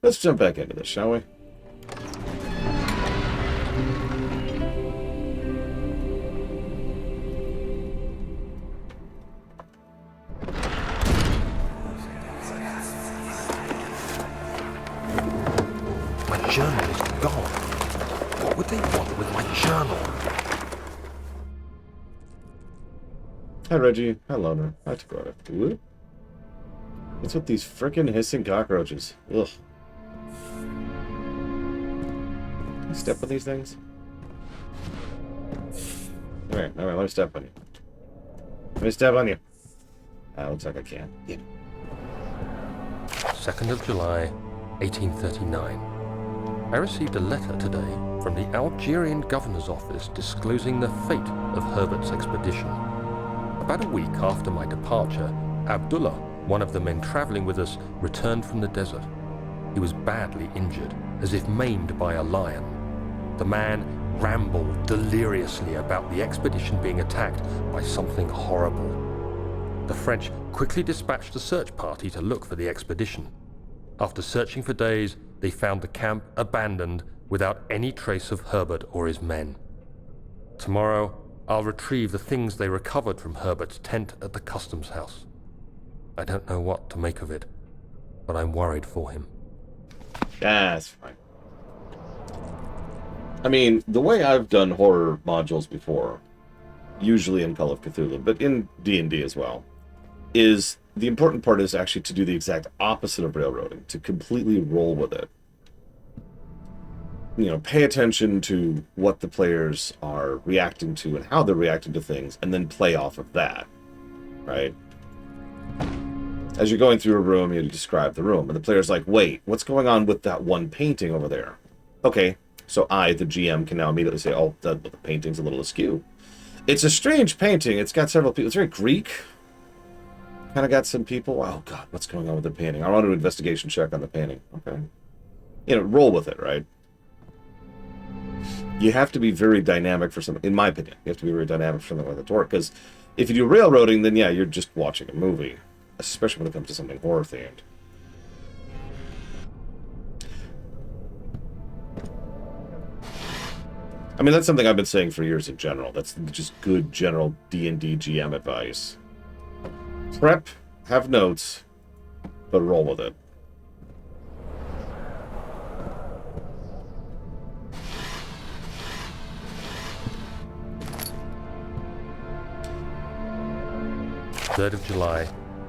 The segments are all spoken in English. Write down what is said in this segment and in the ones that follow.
Let's jump back into this, shall we? My journal is gone. What would they want with my journal? Hi, Reggie. Hi, Loner. Hi, Dakota. Whoop. What's with these frickin' hissing cockroaches? Ugh. Can I step on these things? Alright, let me step on you. Let me step on you. Looks like I can. Yeah. 2nd of July, 1839. I received a letter today from the Algerian governor's office disclosing the fate of Herbert's expedition. About a week after my departure, Abdullah, one of the men traveling with us, returned from the desert. He was badly injured, as if maimed by a lion. The man rambled deliriously about the expedition being attacked by something horrible. The French quickly dispatched a search party to look for the expedition. After searching for days, they found the camp abandoned without any trace of Herbert or his men. Tomorrow, I'll retrieve the things they recovered from Herbert's tent at the customs house. I don't know what to make of it, but I'm worried for him. That's fine. I mean, the way I've done horror modules before, usually in Call of Cthulhu, but in D&D as well, is the important part is actually to do the exact opposite of railroading, to completely roll with it. You know, pay attention to what the players are reacting to and how they're reacting to things, and then play off of that, right? As you're going through a room, you describe the room, and the player's like, wait, what's going on with that one painting over there? Okay, so I, the GM, can now immediately say, oh, the painting's a little askew. It's a strange painting. It's got several people. It's very Greek. Kind of got some people. Oh, God, what's going on with the painting? I want to do an investigation check on the painting. Okay. You know, roll with it, right? You have to be very dynamic for something, in my opinion. You have to be very dynamic for something like that to work. Because if you do railroading, then yeah, you're just watching a movie. Especially when it comes to something horror-themed. I mean, that's something I've been saying for years in general. That's just good general D&D GM advice. Prep, have notes, but roll with it. Third of July,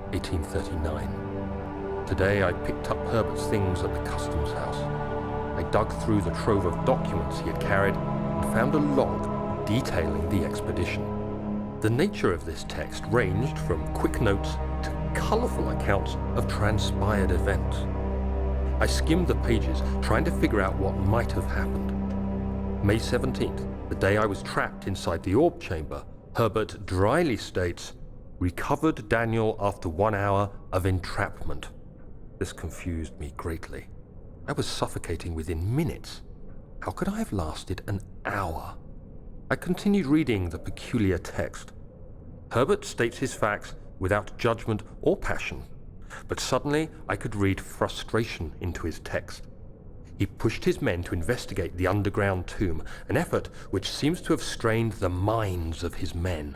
1839. Today I picked up Herbert's things at the customs house. I dug through the trove of documents he had carried and found a log detailing the expedition. The nature of this text ranged from quick notes to colourful accounts of transpired events. I skimmed the pages, trying to figure out what might have happened. May 17th, the day I was trapped inside the orb chamber, Herbert dryly states, "Recovered Daniel after 1 hour of entrapment." This confused me greatly. I was suffocating within minutes. How could I have lasted an hour? I continued reading the peculiar text. Herbert states his facts without judgment or passion, but suddenly I could read frustration into his text. He pushed his men to investigate the underground tomb, an effort which seems to have strained the minds of his men.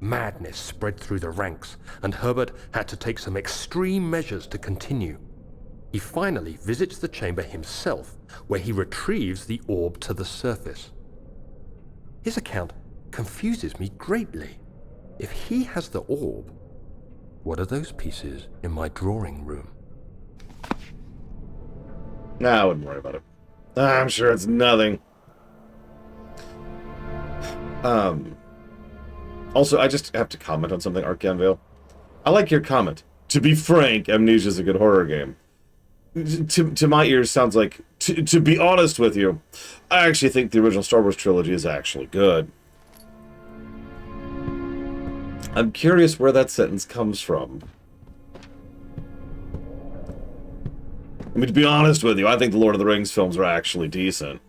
Madness spread through the ranks, and Herbert had to take some extreme measures to continue. He finally visits the chamber himself, where he retrieves the orb to the surface. His account confuses me greatly. If he has the orb, what are those pieces in my drawing room? Nah, I wouldn't worry about it. I'm sure it's nothing. Also, I just have to comment on something, Arcanvale. I like your comment. To be frank, Amnesia is a good horror game. To my ears, sounds like, to be honest with you, I actually think the original Star Wars trilogy is actually good. I'm curious where that sentence comes from. I mean, to be honest with you, I think the Lord of the Rings films are actually decent.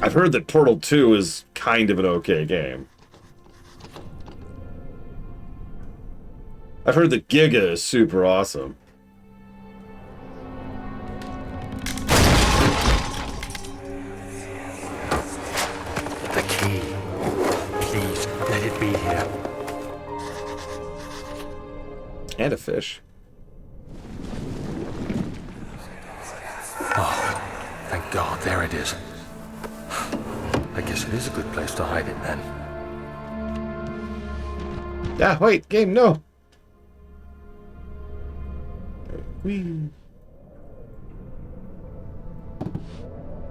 I've heard that Portal 2 is kind of an okay game. I've heard that Giga is super awesome. The key. Please, let it be here. And a fish. Oh, thank God, there it is. I guess it is a good place to hide it then. Ah, wait, game, no! Whee!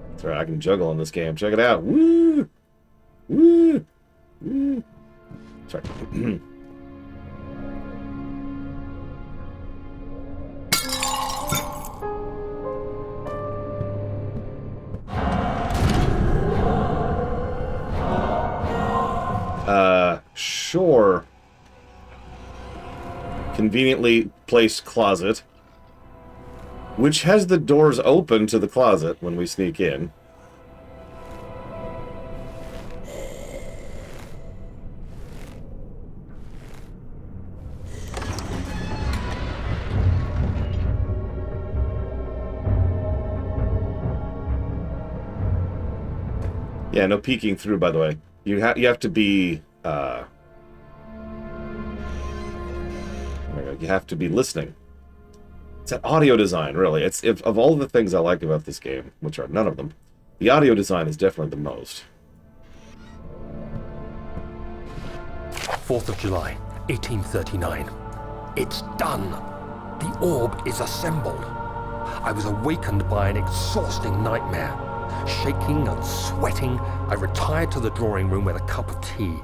That's right, I can juggle in this game. Check it out. Woo! Woo! Woo! Sorry. Sure. Conveniently placed closet. Which has the doors open to the closet when we sneak in. Yeah, no peeking through, by the way. You have to be you have to be listening. It's that audio design, really. It's of all the things I like about this game, which are none of them, the audio design is definitely the most. 4th of July, 1839. It's done. The orb is assembled. I was awakened by an exhausting nightmare. Shaking and sweating, I retired to the drawing room with a cup of tea.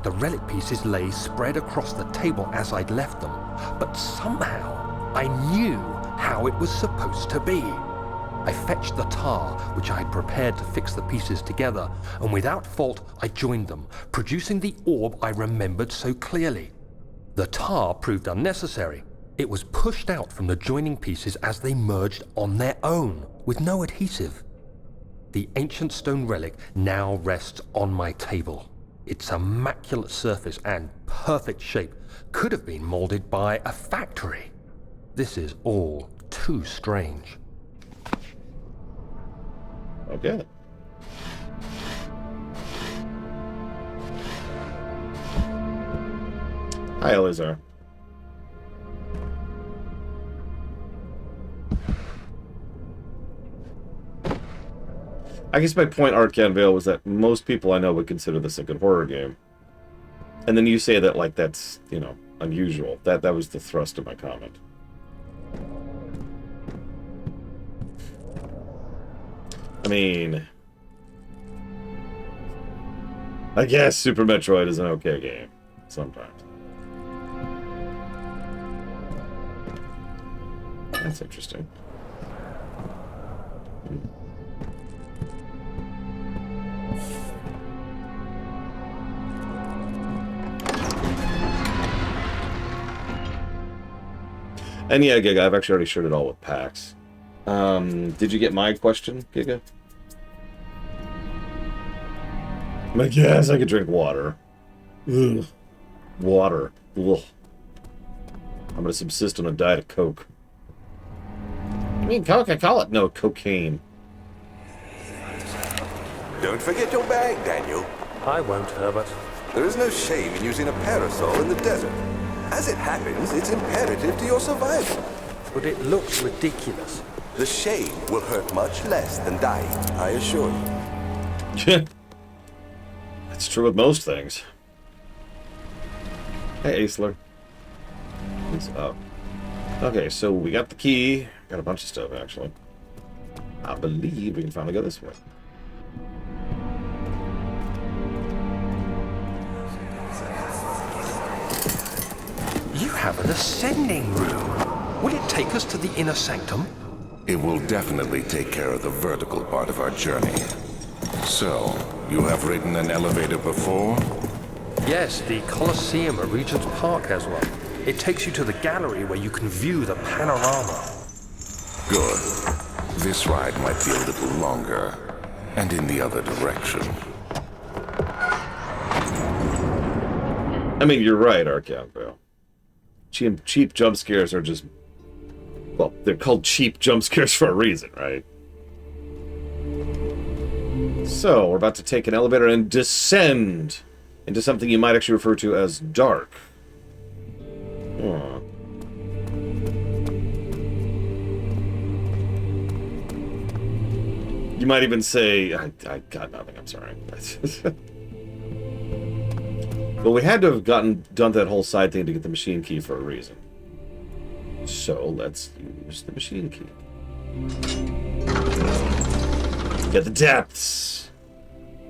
The relic pieces lay spread across the table as I'd left them, but somehow I knew how it was supposed to be. I fetched the tar, which I had prepared to fix the pieces together, and without fault I joined them, producing the orb I remembered so clearly. The tar proved unnecessary. It was pushed out from the joining pieces as they merged on their own, with no adhesive. The ancient stone relic now rests on my table. Its immaculate surface and perfect shape could have been molded by a factory. This is all too strange. Okay. Hi, Elizar. I guess my point, Arcane Vale, was that most people I know would consider this a good horror game. And then you say that, like, that's, you know, unusual. That was the thrust of my comment. I mean, I guess Super Metroid is an okay game. Sometimes. That's interesting. And yeah, Giga, I've actually already shared it all with PAX. Did you get my question, Giga? I'm like, yes, I could drink water. Ugh. Water. Ugh. I'm gonna subsist on a diet of Coke. I mean, Coca-Cola. No, cocaine. Don't forget your bag, Daniel. I won't, Herbert. There is no shame in using a parasol in the desert. As it happens, it's imperative to your survival. But it looks ridiculous. The shame will hurt much less than dying, I assure you. That's true with most things. Hey, Aisler. What's up? Okay, so we got the key. Got a bunch of stuff, actually. I believe we can finally go this way. You have an ascending room. Will it take us to the inner sanctum? It will definitely take care of the vertical part of our journey. So, you have ridden an elevator before? Yes, the Colosseum at Regent's Park has one. It takes you to the gallery where you can view the panorama. Good. This ride might be a little longer, and in the other direction. I mean, you're right, Arcane Vale. cheap jump scares are just... Well, they're called cheap jump scares for a reason, right? So, we're about to take an elevator and descend into something you might actually refer to as dark. Huh. You might even say, I got nothing, I'm sorry. But we had to have done that whole side thing to get the machine key for a reason. So let's use the machine key. Get the depths.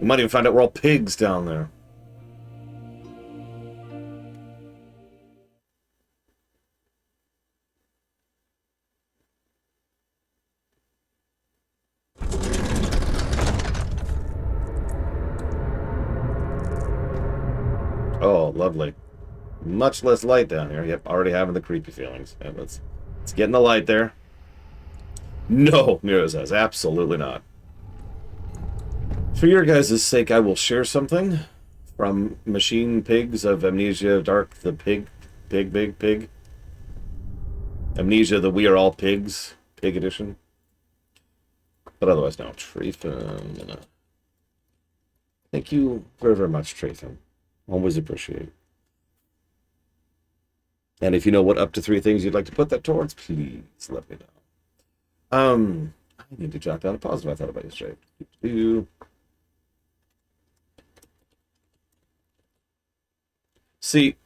We might even find out we're all pigs down there. Oh, lovely. Much less light down here. Yep, already having the creepy feelings. Yeah, let's get in the light there. No, Miro says, absolutely not. For your guys' sake, I will share something from Machine Pigs of Amnesia Dark the Pig. Big Pig. Amnesia the We Are All Pigs Pig edition. But otherwise, no. Trefan. Thank you very, very much, Trefan. Always appreciate. And if you know what up to 3 things you'd like to put that towards, please let me know. I need to jot down a positive I thought about yesterday. See,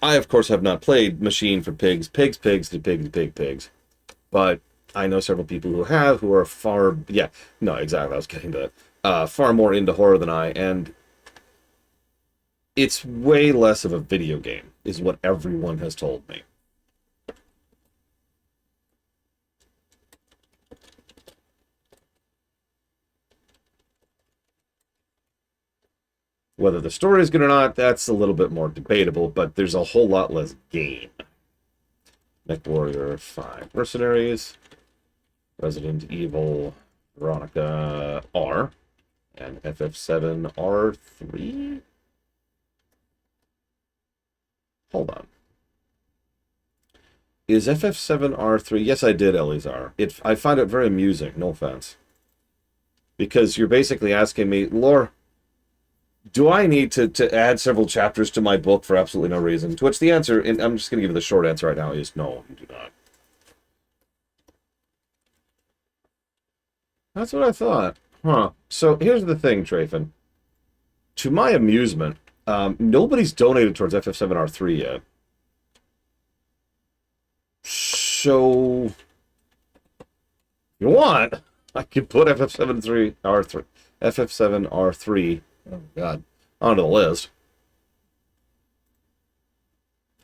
I of course have not played Machine for Pigs, Pigs to Pigs, but I know several people who have, who are far, yeah, no, exactly, I was getting to that, far more into horror than I, and it's way less of a video game, is what everyone has told me. Whether the story is good or not, that's a little bit more debatable, but there's a whole lot less game. MechWarrior 5 Mercenaries, Resident Evil, Veronica R, and FF7 R3? Hold on. Is FF7 R3? Yes, I did, Elizar. I find it very amusing, no offense. Because you're basically asking me, Lore, do I need to add several chapters to my book for absolutely no reason? To which the answer, and I'm just going to give you the short answer right now, is no, you do not. That's what I thought. Huh. So here's the thing, Trefan. To my amusement, nobody's donated towards FF7R3 yet. So, if you want, I could put FF7R3, oh god, onto the list.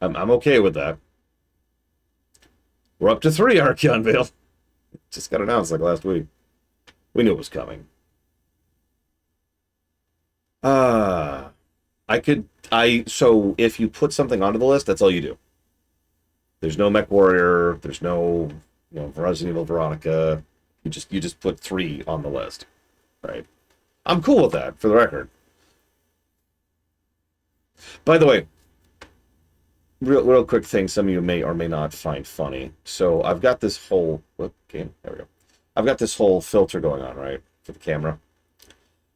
I'm okay with that. We're up to 3 Archeon Vale. Just got announced like last week. We knew it was coming. So if you put something onto the list, that's all you do. There's no MechWarrior, there's no, Resident Evil Veronica. You just put 3 on the list. Right? I'm cool with that, for the record. By the way, real quick thing some of you may or may not find funny. So I've got this whole there we go. I've got this whole filter going on, right? For the camera.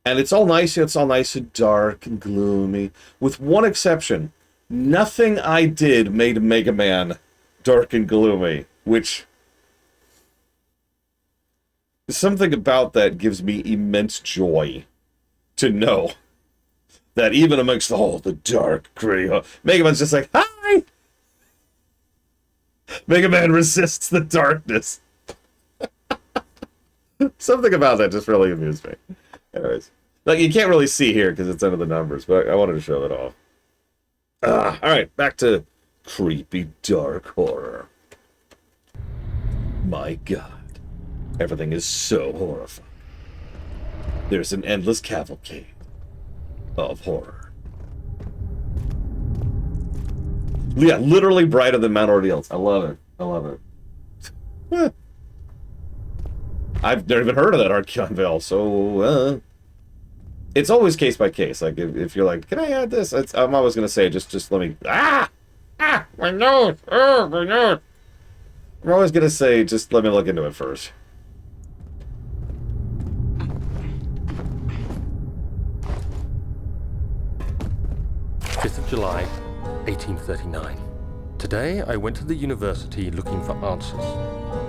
And it's all nice and dark and gloomy. With one exception. Nothing I did made Mega Man dark and gloomy. Which... something about that gives me immense joy. To know that even amongst all the dark, gritty... Mega Man's just like, hi! Mega Man resists the darkness. Something about that just really amused me. Anyways, like you can't really see here because it's under the numbers, but I wanted to show that off. All right, back to creepy dark horror. My God, everything is so horrifying. There's an endless cavalcade of horror. Yeah, literally brighter than Mount Ordeals. I love it. I love it. I've never even heard of that Archeon Vale, so it's always case by case. Like if you're like, can I add this? I'm always gonna say just let me Ah, my nose! Oh, my nose! I'm always gonna say, just let me look into it first. July 1839. Today, I went to the university looking for answers.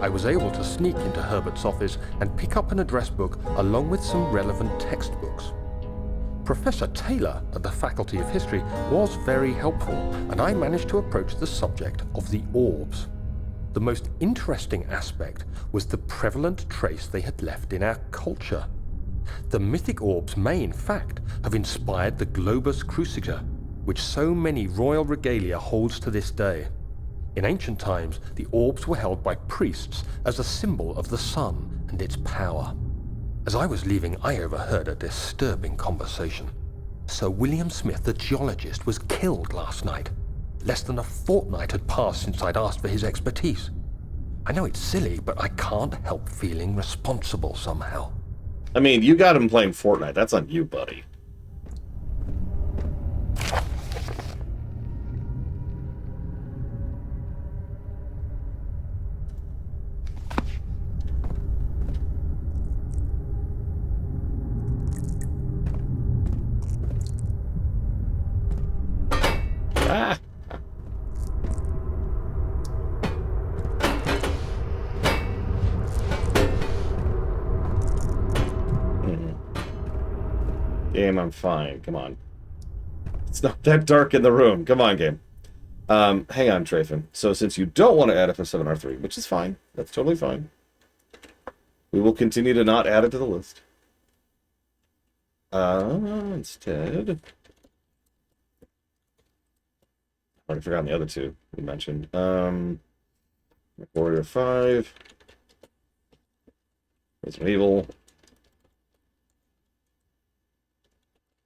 I was able to sneak into Herbert's office and pick up an address book along with some relevant textbooks. Professor Taylor at the Faculty of History was very helpful, and I managed to approach the subject of the orbs. The most interesting aspect was the prevalent trace they had left in our culture. The mythic orbs may, in fact, have inspired the globus cruciger, which so many royal regalia holds to this day. In ancient times, the orbs were held by priests as a symbol of the sun and its power. As I was leaving, I overheard a disturbing conversation. Sir William Smith, the geologist, was killed last night. Less than a fortnight had passed since I'd asked for his expertise. I know it's silly, but I can't help feeling responsible somehow. I mean, you got him playing Fortnite. That's on you, buddy. Ah! Game, I'm fine. Come on. It's not that dark in the room. Come on, game. Hang on, Trafin. So since you don't want to add FF7R3, which is fine, that's totally fine, we will continue to not add it to the list. Instead... I've already forgotten the other two we mentioned. Warrior 5. Resident Evil.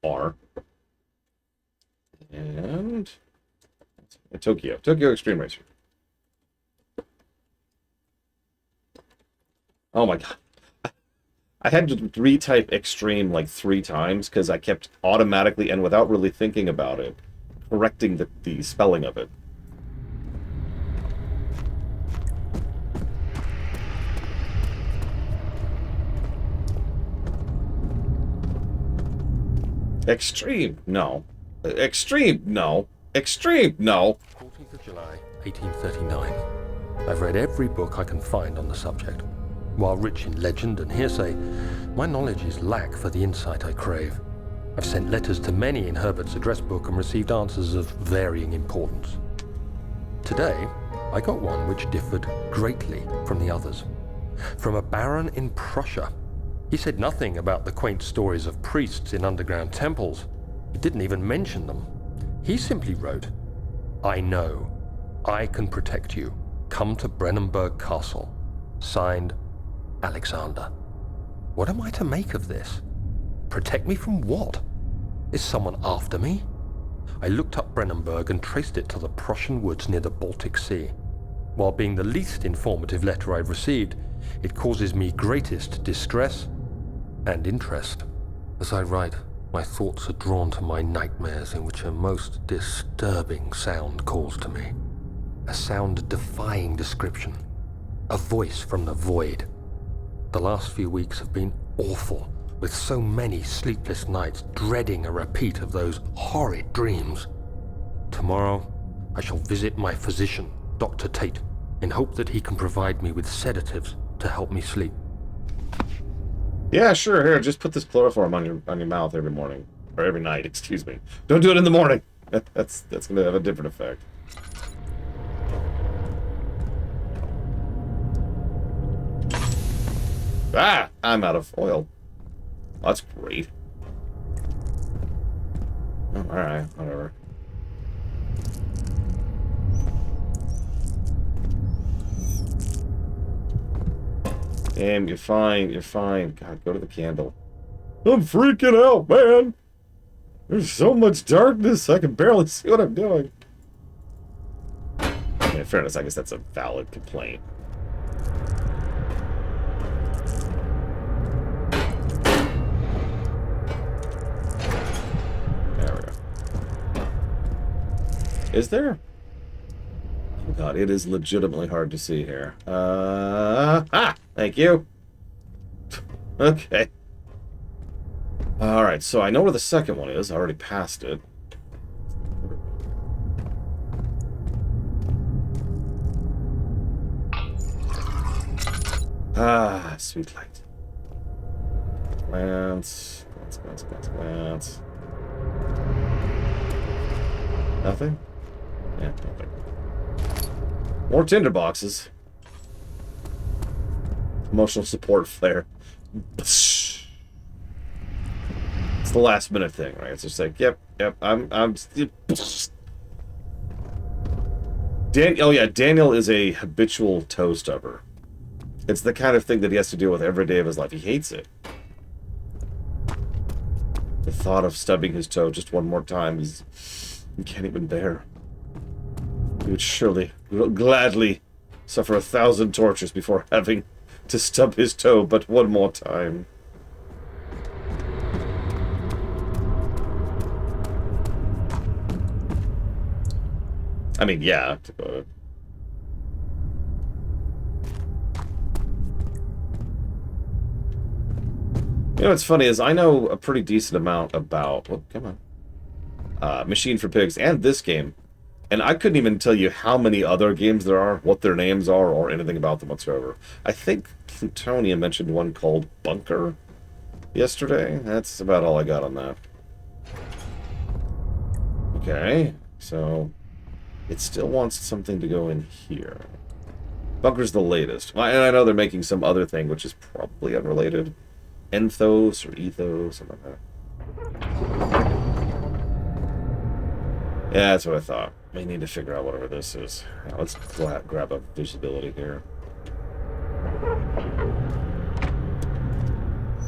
R. And Tokyo. Tokyo Extreme Racer. Oh my god. I had to retype Extreme like 3 times because I kept automatically and without really thinking about it correcting the spelling of it. Extreme, no. Extreme, no. Extreme, no. 14th of July, 1839. I've read every book I can find on the subject. While rich in legend and hearsay, my knowledge is lack for the insight I crave. I've sent letters to many in Herbert's address book and received answers of varying importance. Today, I got one which differed greatly from the others. From a baron in Prussia. He said nothing about the quaint stories of priests in underground temples. He didn't even mention them. He simply wrote, "I know. I can protect you. Come to Brennenburg Castle. Signed, Alexander." What am I to make of this? Protect me from what? Is someone after me? I looked up Brennenburg and traced it to the Prussian woods near the Baltic Sea. While being the least informative letter I've received, it causes me greatest distress and interest. As I write, my thoughts are drawn to my nightmares in which a most disturbing sound calls to me. A sound defying description. A voice from the void. The last few weeks have been awful, with so many sleepless nights dreading a repeat of those horrid dreams. Tomorrow, I shall visit my physician, Dr. Tate, in hope that he can provide me with sedatives to help me sleep. Yeah, sure. Here, just put this chloroform on your mouth every morning. Or every night, excuse me. Don't do it in the morning. That's going to have a different effect. Ah! I'm out of oil. Oh, that's great. Oh, alright, whatever. Damn, you're fine, you're fine. God, go to the candle. I'm freaking out, man! There's so much darkness, I can barely see what I'm doing. I mean, in fairness, I guess that's a valid complaint. There we go. Is there? god, it is legitimately hard to see here. Thank you. Okay. Alright, so I know where the second one is. I already passed it. Sweet light. Glance. Glance. Nothing? Yeah, nothing. More tinder boxes. Emotional support flare. It's the last minute thing, right? It's just like, yep, I'm oh yeah, Daniel is a habitual toe stubber. It's the kind of thing that he has to deal with every day of his life. He hates it. The thought of stubbing his toe just one more time is... he can't even bear. He would surely, gladly suffer 1,000 tortures before having to stub his toe but one more time. I mean, yeah. You know what's funny is I know a pretty decent amount about... oh, come on. Machine for Pigs and this game. And I couldn't even tell you how many other games there are, what their names are, or anything about them whatsoever. I think Plutonia mentioned one called Bunker yesterday. That's about all I got on that. Okay, so it still wants something to go in here. Bunker's the latest. And I know they're making some other thing, which is probably unrelated. Enthos or Ethos, something like that. Yeah, that's what I thought. We need to figure out whatever this is. Now, let's grab a visibility here.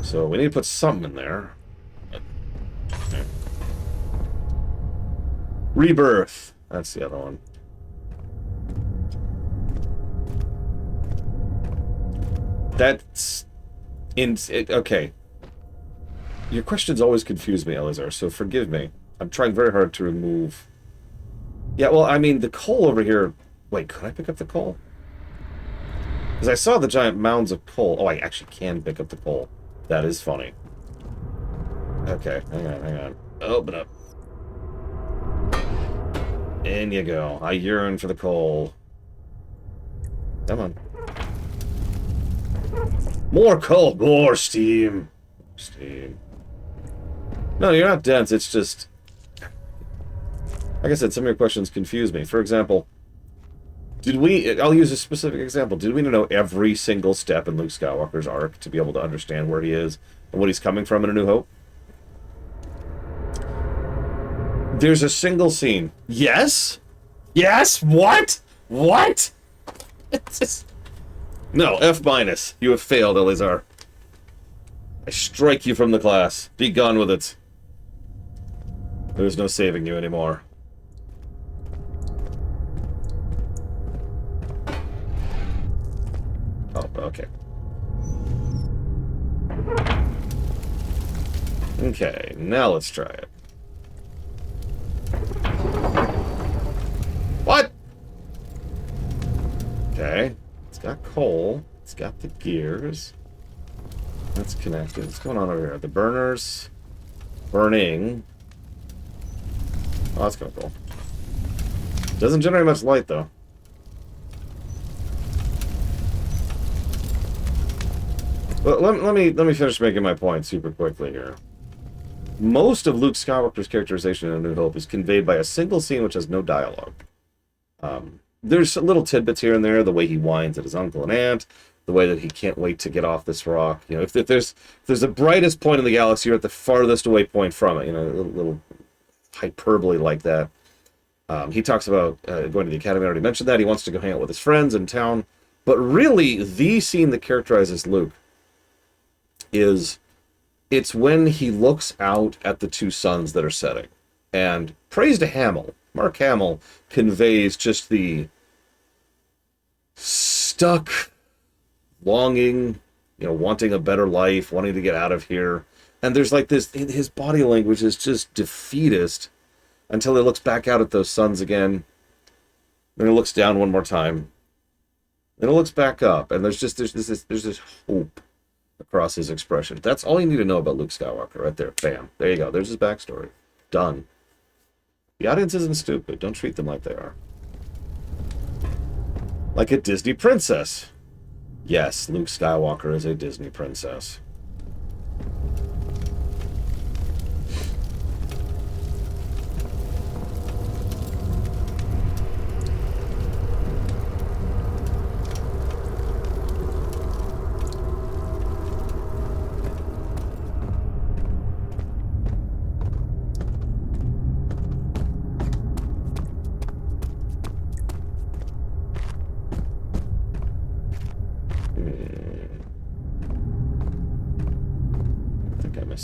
So we need to put something in there. Okay. Rebirth. That's the other one. That's... okay. Your questions always confuse me, Elazar, so forgive me. I'm trying very hard to remove... yeah, well, I mean, the coal over here... wait, could I pick up the coal? Because I saw the giant mounds of coal. Oh, I actually can pick up the coal. That is funny. Okay, hang on. Open up. In you go. I yearn for the coal. Come on. More coal! More steam! Steam. No, you're not dense, it's just... like I said, some of your questions confuse me. For example, did we... I'll use a specific example. Did we know every single step in Luke Skywalker's arc to be able to understand where he is and what he's coming from in A New Hope? There's a single scene. Yes? Yes? What? What? It's just... no, F-. You have failed, Elazar. I strike you from the class. Be gone with it. There's no saving you anymore. Oh, okay. Okay, now let's try it. What? Okay. It's got coal. It's got the gears. That's connected. What's going on over here? The burners. Burning. Oh, that's kind of cool. Doesn't generate much light, though. But let me finish making my point super quickly here. Most of Luke Skywalker's characterization in A New Hope is conveyed by a single scene which has no dialogue. There's little tidbits here and there, the way he whines at his uncle and aunt, the way that he can't wait to get off this rock. You know, if there's the brightest point in the galaxy, you're at the farthest away point from it. You know, a little hyperbole like that. He talks about going to the academy. I already mentioned that. He wants to go hang out with his friends in town. But really, the scene that characterizes Luke is... it's when he looks out at the two suns that are setting. And praise to Hamill. Mark Hamill conveys just the stuck longing, you know, wanting a better life, wanting to get out of here. And there's like this, his body language is just defeatist until he looks back out at those suns again. Then it looks down one more time. Then it looks back up, and there's this hope across his expression. That's all you need to know about Luke Skywalker, right there. Bam. There you go. There's his backstory. Done. The audience isn't stupid. Don't treat them like they are. Like a Disney princess. Yes, Luke Skywalker is a Disney princess.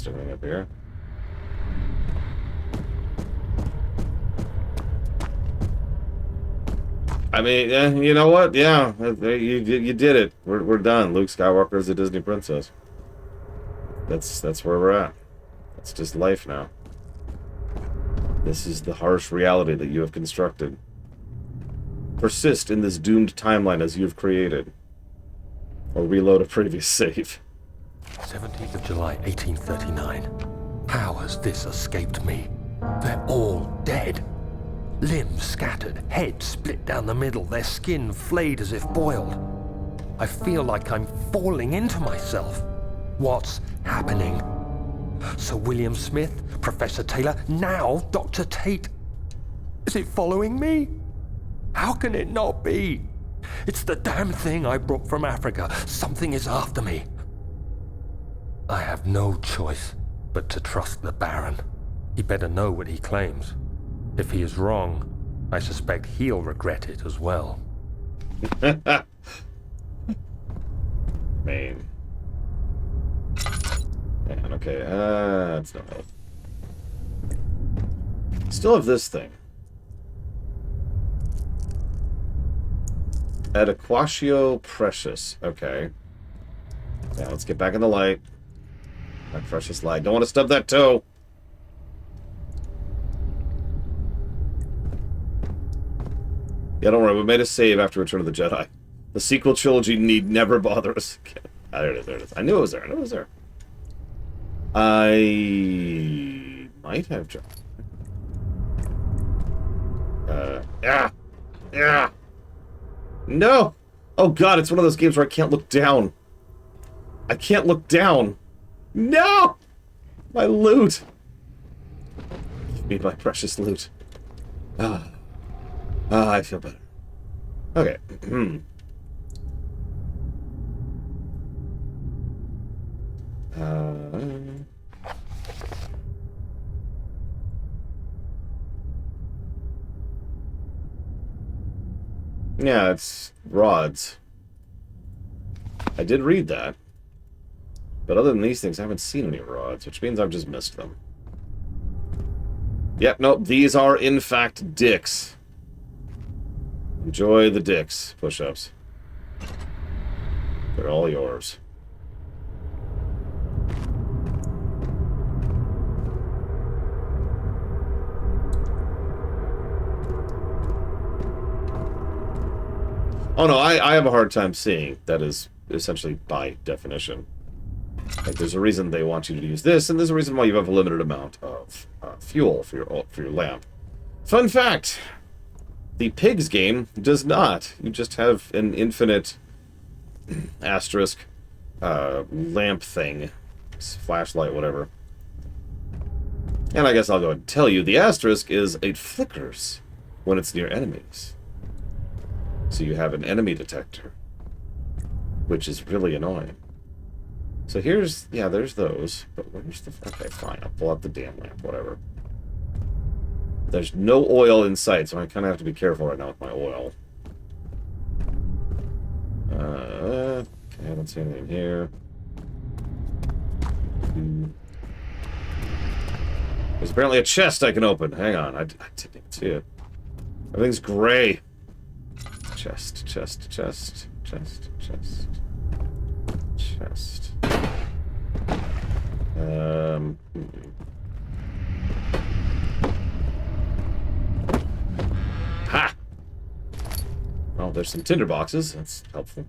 Anything up here? I mean, yeah, you know what? Yeah, you did it. We're done. Luke Skywalker is a Disney princess. That's where we're at. It's just life now. This is the harsh reality that you have constructed. Persist in this doomed timeline as you have created. Or reload a previous save. 17th of July, 1839. How has this escaped me? They're all dead. Limbs scattered, heads split down the middle, their skin flayed as if boiled. I feel like I'm falling into myself. What's happening? Sir William Smith, Professor Taylor, now Dr. Tate. Is it following me? How can it not be? It's the damn thing I brought from Africa. Something is after me. I have no choice but to trust the Baron. He better know what he claims. If he is wrong, I suspect he'll regret it as well. Man. Man, okay, that's no help. Still have this thing. Adequatio Precious. Okay. Now let's get back in the light. My precious light. Don't want to stub that toe. Yeah, don't worry. We made a save after Return of the Jedi. The sequel trilogy need never bother us again. Ah, there it is. There it is. I knew it was there. I knew it was there. I might have jumped. Yeah. Yeah. No. Oh, God. It's one of those games where I can't look down. I can't look down. No! My loot! Give me my precious loot. I feel better. Okay. Yeah, it's rods. I did read that. But other than these things, I haven't seen any rods, which means I've just missed them. Yep, nope, these are, in fact, dicks. Enjoy the dicks, push-ups. They're all yours. Oh no, I have a hard time seeing. That is essentially by definition. Like, there's a reason they want you to use this, and there's a reason why you have a limited amount of fuel for your lamp. Fun fact! The Pigs game does not. You just have an infinite asterisk lamp thing. Flashlight, whatever. And I guess I'll go ahead and tell you, the asterisk is it flickers when it's near enemies. So you have an enemy detector, which is really annoying. So here's, yeah, there's those, but where's the, okay, fine, I'll pull out the damn lamp, whatever. There's no oil in sight, so I kind of have to be careful right now with my oil. Okay, I don't see anything here. There's apparently a chest I can open. Hang on, I didn't even see it. Everything's gray. Chest, chest, chest, chest, chest, chest. Ha! there's some tinder boxes. That's helpful.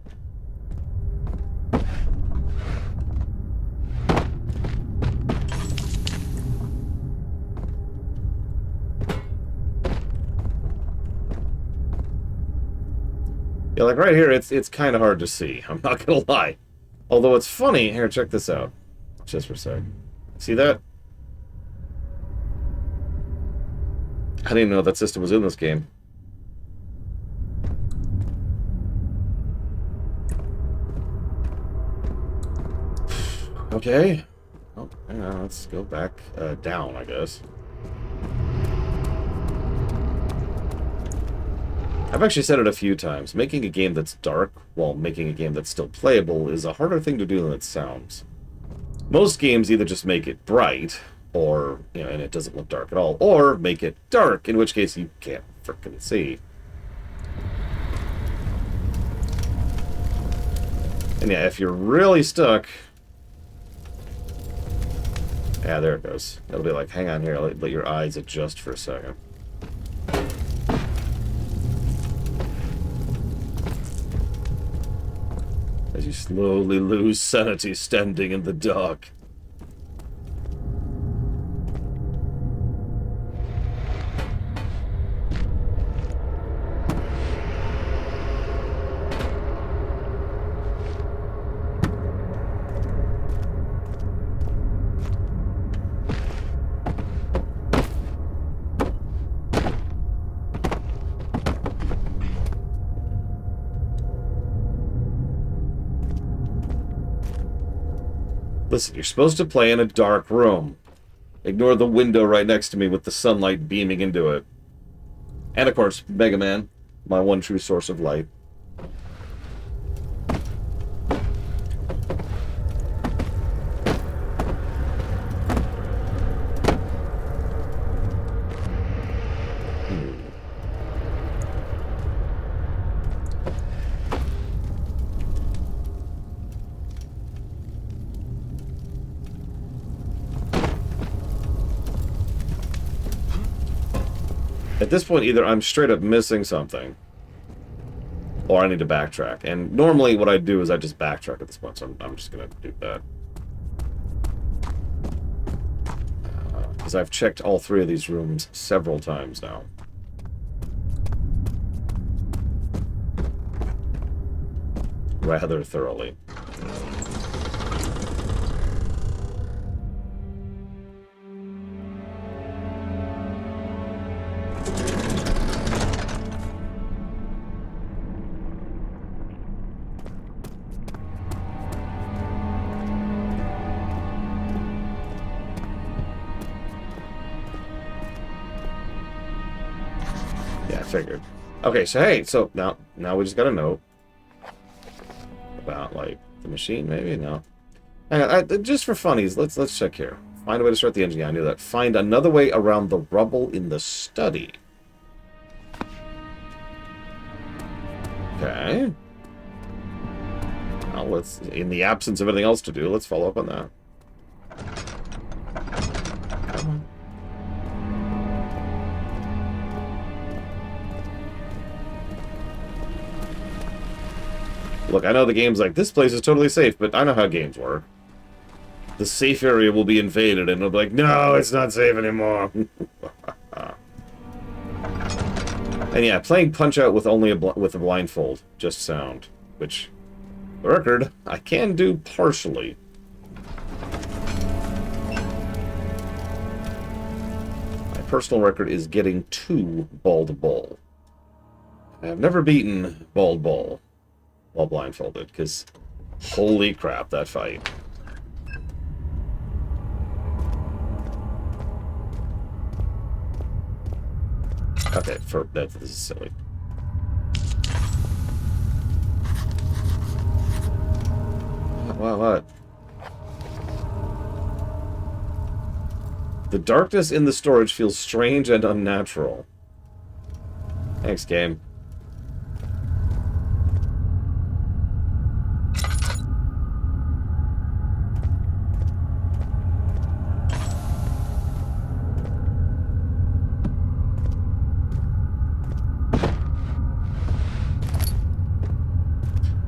Yeah, like right here, it's kind of hard to see. I'm not gonna lie. Although it's funny. Here, check this out. Just for a sec. See that? I didn't even know that system was in this game. Okay. Oh, hang on. Let's go back down, I guess. I've actually said it a few times. Making a game that's dark while making a game that's still playable is a harder thing to do than it sounds. Most games either just make it bright, or, you know, and it doesn't look dark at all, or make it dark, in which case you can't frickin' see. And yeah, if you're really stuck... Yeah, there it goes. It'll be like, hang on here, let your eyes adjust for a second. As you slowly lose sanity standing in the dark. Listen, you're supposed to play in a dark room. Ignore the window right next to me with the sunlight beaming into it. And of course, Mega Man, my one true source of light. At this point, either I'm straight up missing something, or I need to backtrack. And normally what I do is I just backtrack at this point, so I'm just going to do that. Because I've checked all three of these rooms several times now. Rather thoroughly. Figured. Okay, so hey, so now we just got a note about like the machine, maybe. No, hang on, just for funnies, let's check here. Find a way to start the engine. Yeah, I knew that. Find another way around the rubble in the study. Okay. Well, let's, in the absence of anything else to do, let's follow up on that. Come on. Look, I know the game's like, this place is totally safe, but I know how games work. The safe area will be invaded, and it'll be like, no, it's not safe anymore. And yeah, playing Punch-Out with only with a blindfold, just sound. Which, the record, I can do partially. My personal record is getting to Bald Bull. I have never beaten Bald Bull while blindfolded, because holy crap, that fight. Okay, this is silly. What? The darkness in the storage feels strange and unnatural. Thanks, game.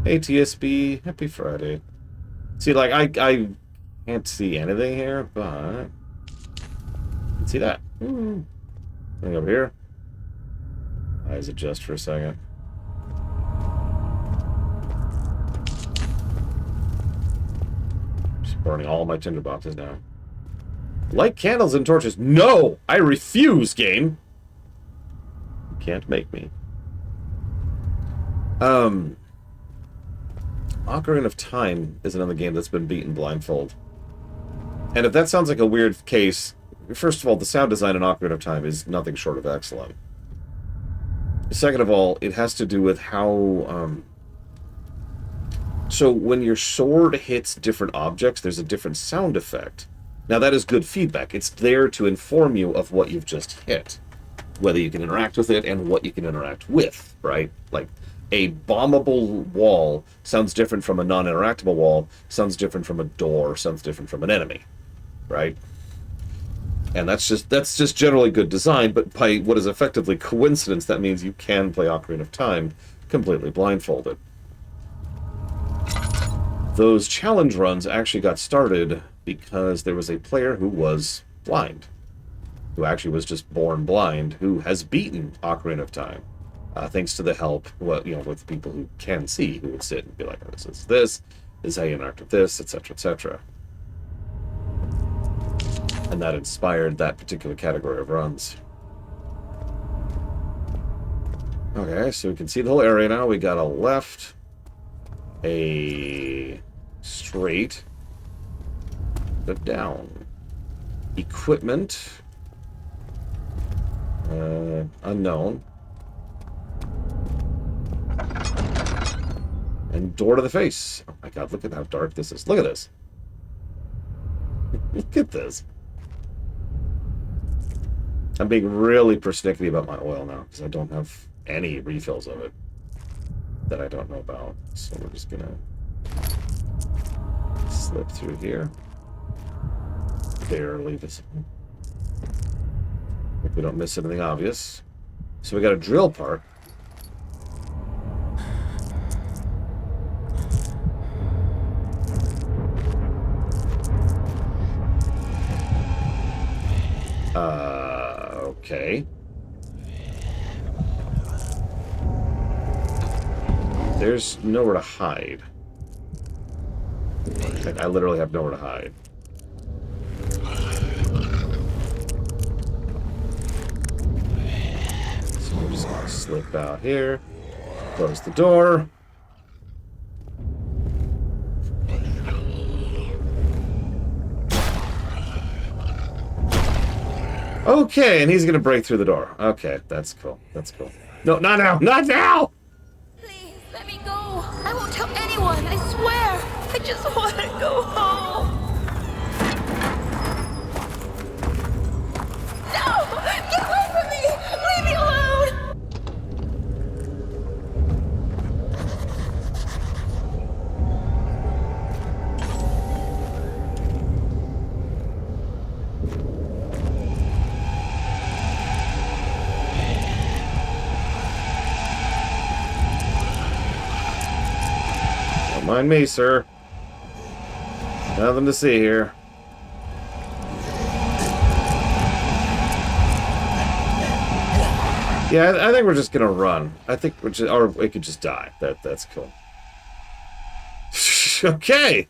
Hey, TSB. Happy Friday. See, like, I can't see anything here, but... See that? Something over here. Eyes adjust for a second. Just burning all my tinderboxes now. Light candles and torches. No! I refuse, game! You can't make me. Ocarina of Time is another game that's been beaten blindfold. And if that sounds like a weird case, first of all, the sound design in Ocarina of Time is nothing short of excellent. Second of all, it has to do with how... So when your sword hits different objects, there's a different sound effect. Now that is good feedback. It's there to inform you of what you've just hit. Whether you can interact with it and what you can interact with, right? Like, a bombable wall sounds different from a non-interactable wall, sounds different from a door, sounds different from an enemy, right? And that's just generally good design, but by what is effectively coincidence, that means you can play Ocarina of Time completely blindfolded. Those challenge runs actually got started because there was a player who was blind, who actually was just born blind, who has beaten Ocarina of Time. Thanks to the help, with people who can see, who would sit and be like, oh, this is how you interact with this, etc., etc. And that inspired that particular category of runs. Okay, so we can see the whole area now. We got a left, a straight, a down. Equipment, unknown. And door to the face. Oh my god, look at how dark this is. Look at this. Look at this. I'm being really persnickety about my oil now, because I don't have any refills of it that I don't know about. So we're just gonna slip through here. Barely visible. Hope we don't miss anything obvious. So we got a drill part. Okay. There's nowhere to hide. Like, I literally have nowhere to hide. So we're just gonna slip out here. Close the door. Okay, and he's gonna break through the door. Okay, that's cool. That's cool. No, not now! Not now! Please, let me go. I won't tell anyone, I swear. I just want to go home. No! Get away from me! Leave me alone! Don't mind me, sir. Nothing to see here. Yeah, I think we're just gonna run. I think we're just, or we could just die. That's cool. Okay.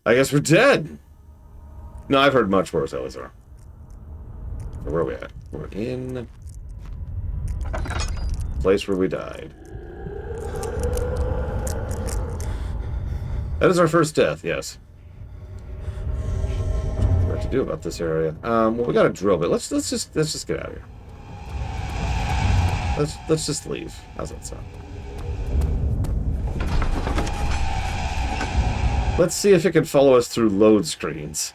I guess we're dead. No, I've heard much worse, Elizar. Where are we at? We're in the place where we died. That is our first death, yes. What to do about this area? Well, we got a drill bit. Let's just get out of here. Let's just leave. How's that sound? Let's see if it can follow us through load screens.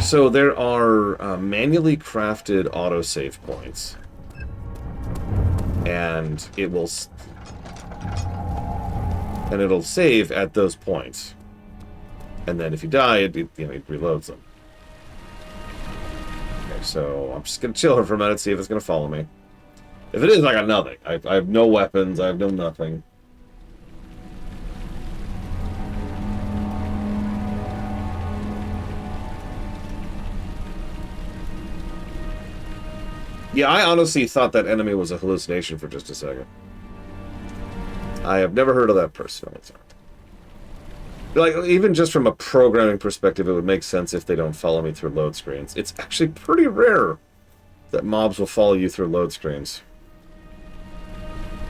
So there are manually crafted autosave points, and it'll save at those points. And then if you die, it reloads them. Okay, so I'm just gonna chill here for a minute, see if it's gonna follow me. If it is, I got nothing. I have no weapons. I have no nothing. Yeah, I honestly thought that enemy was a hallucination for just a second. I have never heard of that person. Like, even just from a programming perspective, it would make sense if they don't follow me through load screens. It's actually pretty rare that mobs will follow you through load screens.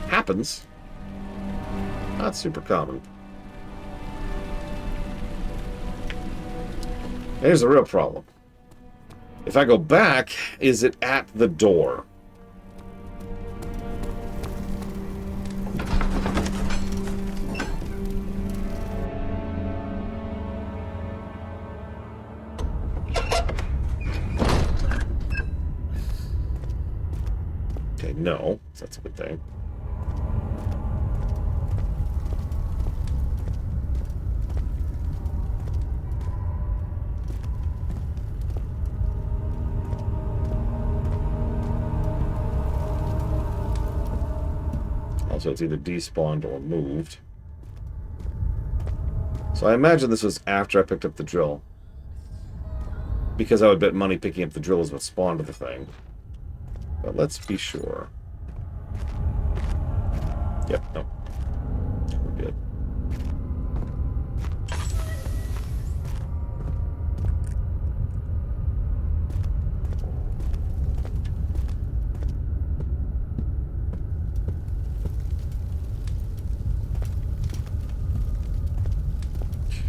Happens. Not super common. Here's the real problem. If I go back, is it at the door? Okay, no. So that's a good thing. So it's either despawned or moved. So I imagine this was after I picked up the drill. Because I would bet money picking up the drill is what spawned the thing. But let's be sure. Yep, no. We're good.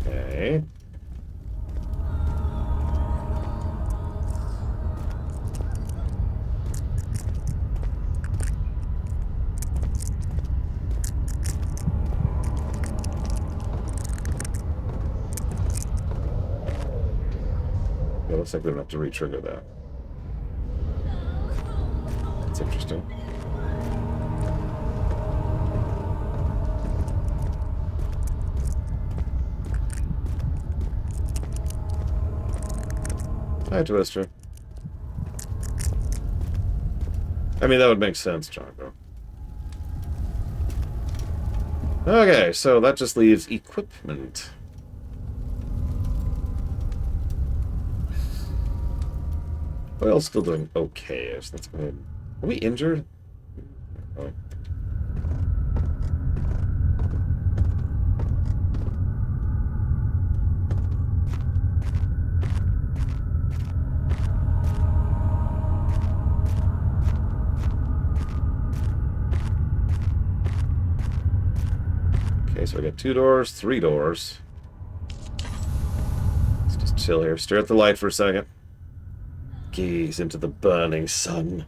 Okay. It looks like we don't have to re-trigger that. That's interesting. Hi, Twister. I mean, that would make sense, Jonko. Okay, so that just leaves equipment. Oil's still doing okay-ish. That's good. Are we injured? Oh. Okay, so we got 2 doors, 3 doors. Let's just chill here. Stare at the light for a second. Gaze into the burning sun.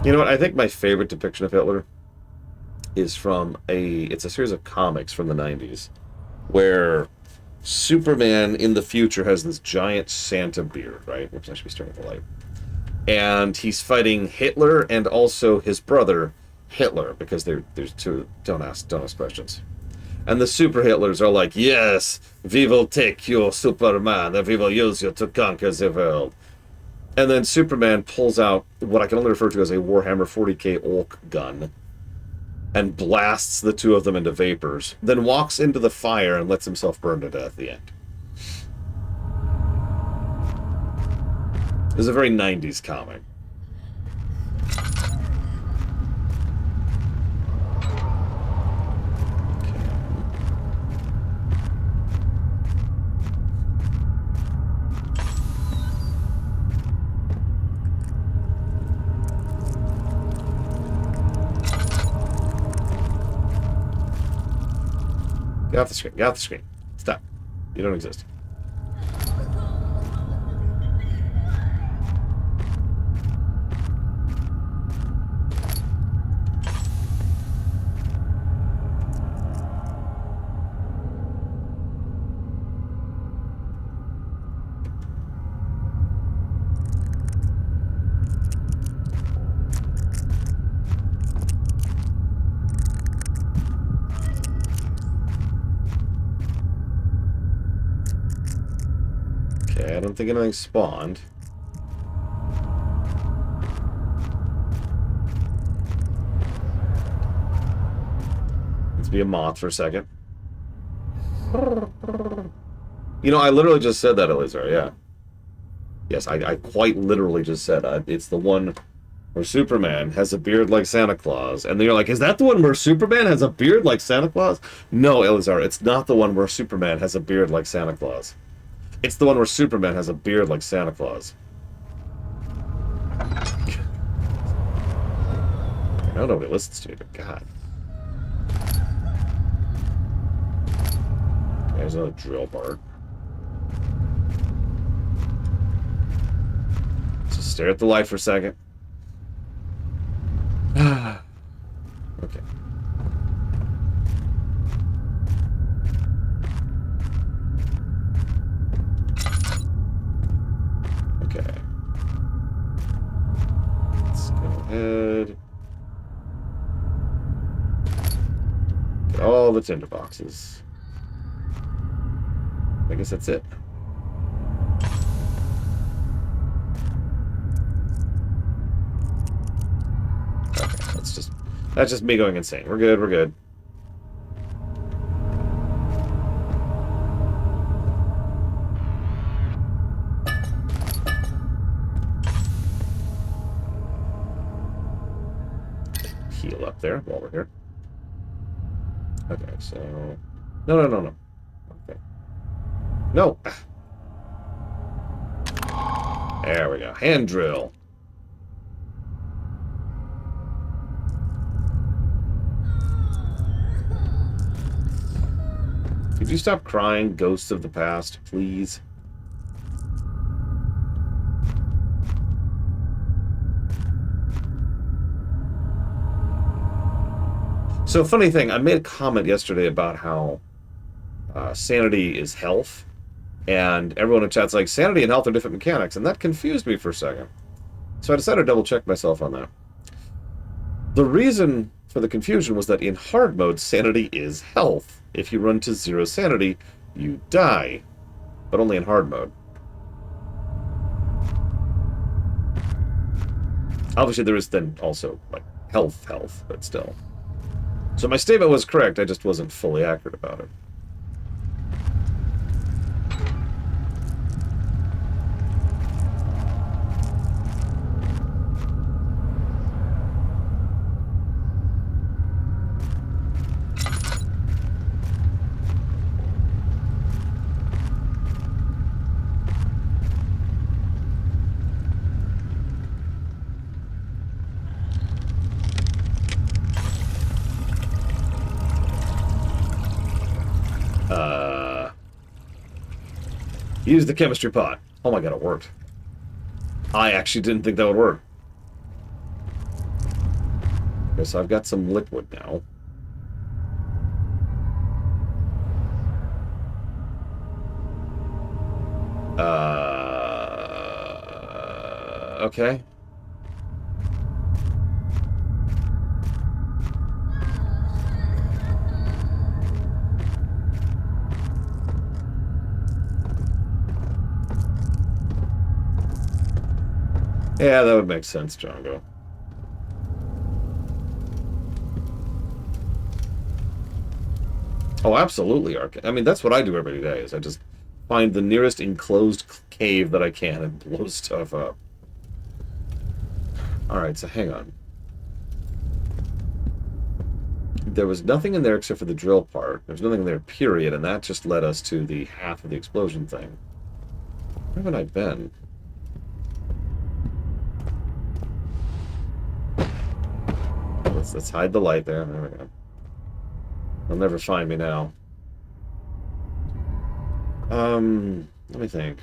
You know what? I think my favorite depiction of Hitler is from it's a series of comics from the 90s where Superman in the future has this giant Santa beard, right? Which I should be staring at the light. And he's fighting Hitler and also his brother Hitler because there's two. Don't ask questions. And the super Hitlers are like, yes, we will take your Superman and we will use you to conquer the world. And then Superman pulls out what I can only refer to as a Warhammer 40k Orc gun and blasts the two of them into vapors, then walks into the fire and lets himself burn to death at the end. It was a very 90s comic. Get off the screen. Get off the screen. Stop. You don't exist. don't think anything spawned. Let's be a moth for a second. You know, I literally just said that, Elizar, yeah. Yes, I quite literally just said it's the one where Superman has a beard like Santa Claus. And then you're like, is that the one where Superman has a beard like Santa Claus? No, Elizar, it's not the one where Superman has a beard like Santa Claus. It's the one where Superman has a beard like Santa Claus. I know nobody listens to me, but God. There's another drill part. Just stare at the light for a second. Okay. Okay. Let's go ahead. Get all the tinder boxes. I guess that's it. Okay, that's just me going insane. We're good, we're good. Heal up there while we're here. Okay, so no. Okay. No. There we go. Hand drill. Could you stop crying, ghosts of the past, please? So, funny thing, I made a comment yesterday about how sanity is health, and everyone in chat's like, sanity and health are different mechanics, and that confused me for a second. So I decided to double-check myself on that. The reason for the confusion was that in hard mode, sanity is health. If you run to 0 sanity, you die, but only in hard mode. Obviously, there is then also, like, health, but still. So my statement was correct, I just wasn't fully accurate about it. Use the chemistry pot. Oh my god, it worked. I actually didn't think that would work. Okay, so I've got some liquid now. Okay. Yeah, that would make sense, Django. Oh, absolutely, I mean, that's what I do every day, is I just find the nearest enclosed cave that I can and blow stuff up. Alright, so hang on. There was nothing in there except for the drill part. There's nothing in there, period, and that just led us to the half of the explosion thing. Where haven't I been? Let's hide the light there. There we go. They'll never find me now. Let me think.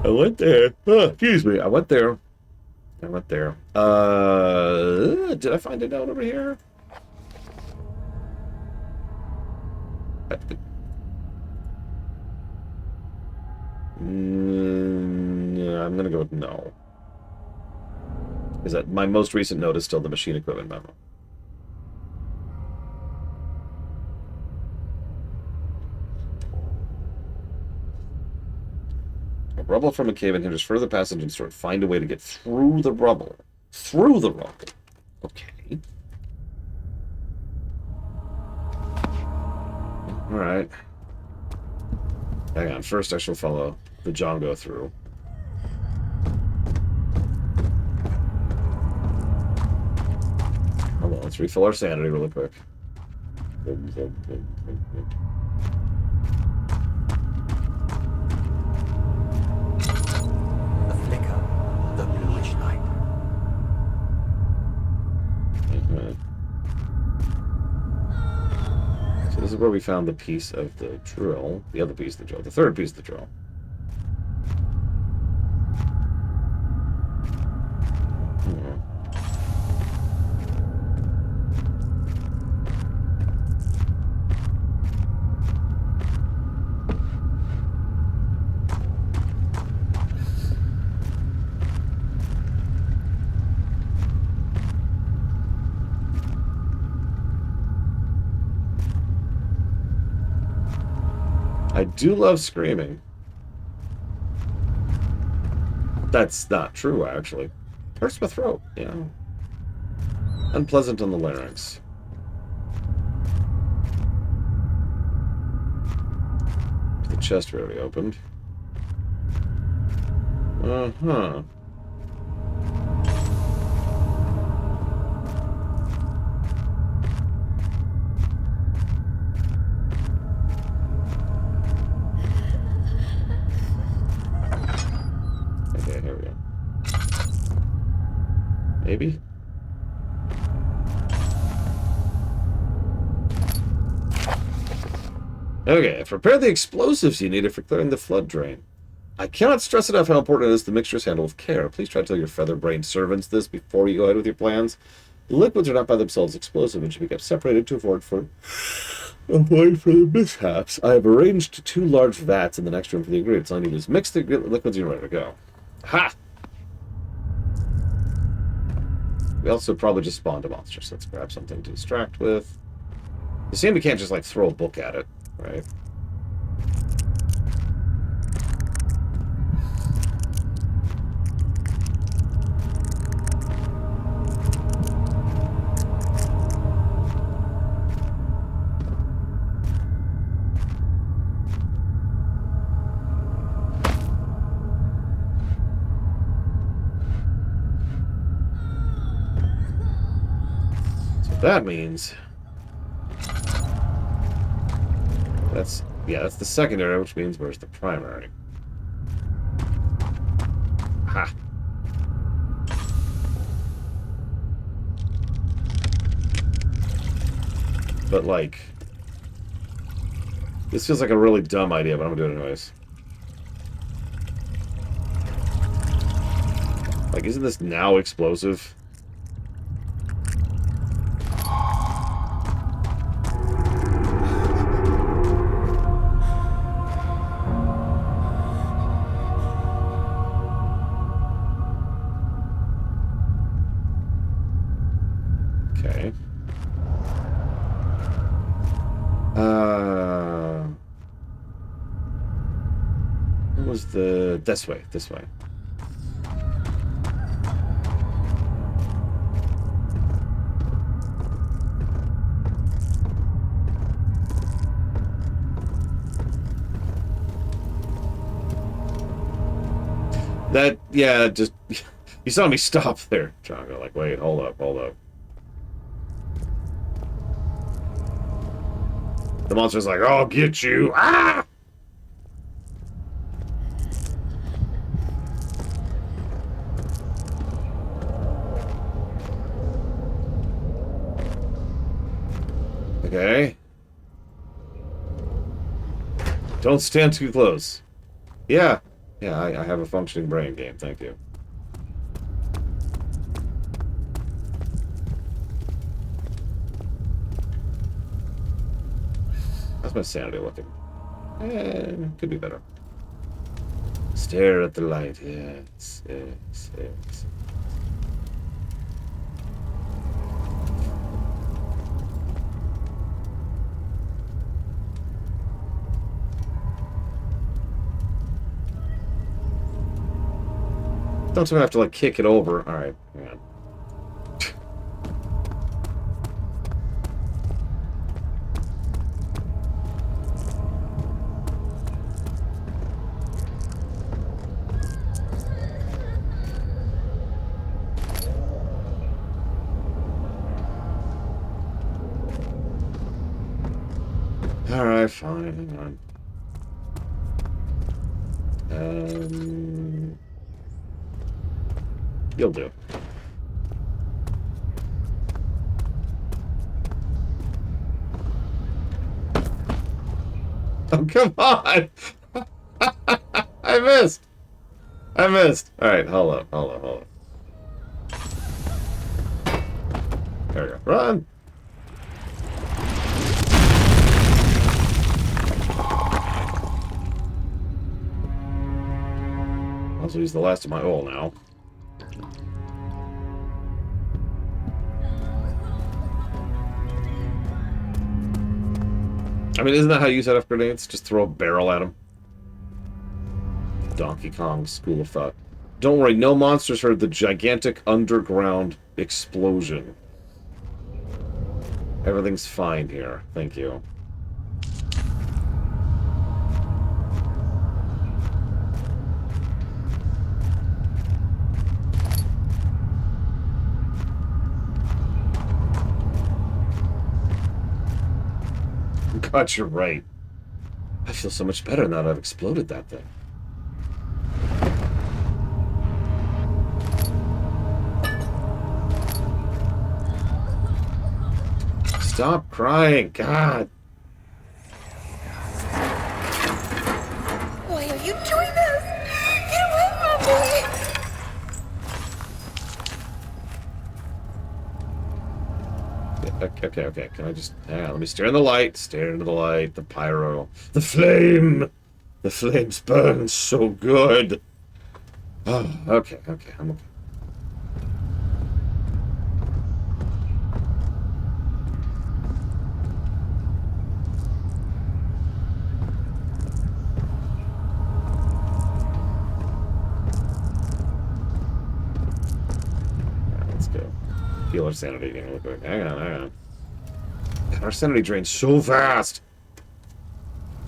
I went there. Oh, excuse me. I went there. Did I find a note over here? Yeah, I'm gonna go with no. Is that my most recent note is still the machine equipment memo. A rubble from a cave in hinders further passage and sort. Find a way to get through the rubble. Through the rubble. Okay. Alright. Hang on. First I shall follow the Django through. Hold on, let's refill our sanity really quick. The flicker of the bluish light. So this is where we found the piece of the drill. The other piece of the drill. The third piece of the drill. I do love screaming. That's not true, actually. Hurts my throat, you know. Unpleasant on the larynx. The chest we already opened. Uh-huh. Okay, here we go. Maybe? Okay, I've prepared the explosives you needed for clearing the flood drain. I cannot stress enough how important it is the mixture is handled with care. Please try to tell your feather-brained servants this before you go ahead with your plans. The liquids are not by themselves explosive and should be kept separated to avoid further mishaps. I have arranged 2 large vats in the next room for the ingredients. All I need is mix the liquids and you're ready to go. Ha! We also probably just spawned a monster, so let's grab something to distract with. The same we can't just, like, throw a book at it, right? That means that's the secondary, which means where's the primary? Ha! But like, this feels like a really dumb idea, but I'm gonna do it anyways. Like, isn't this now explosive? Okay. What was the... This way, this way. That, yeah, just... You saw me stop there, Django. Like, wait, hold up, hold up. The monster's like, I'll get you. Ah! Okay. Don't stand too close. Yeah. Yeah, I have a functioning brain game, thank you. How's my sanity looking? Could be better. Stare at the light, yes, yes, yes. Don't have to, like, kick it over. Alright, hang on. Alright, fine, hang on. You'll do. Oh, come on! I missed! I missed! Alright, hold up. There we go. Run! I'll also use the last of my oil now. I mean, isn't that how you set off grenades? Just throw a barrel at them? Donkey Kong school of thought. Don't worry, no monsters heard the gigantic underground explosion. Everything's fine here. Thank you. God, you're right. I feel so much better now that I've exploded that thing. Stop crying, God. Why are you doing this? Get away from me! Okay. Can I just... hang on, let me stare in the light. Stare into the light. The pyro. The flame! The flames burn so good. Oh, okay. I'm okay. Let's go. Heal our sanity again real quick. Hang on. Our sanity drains so fast.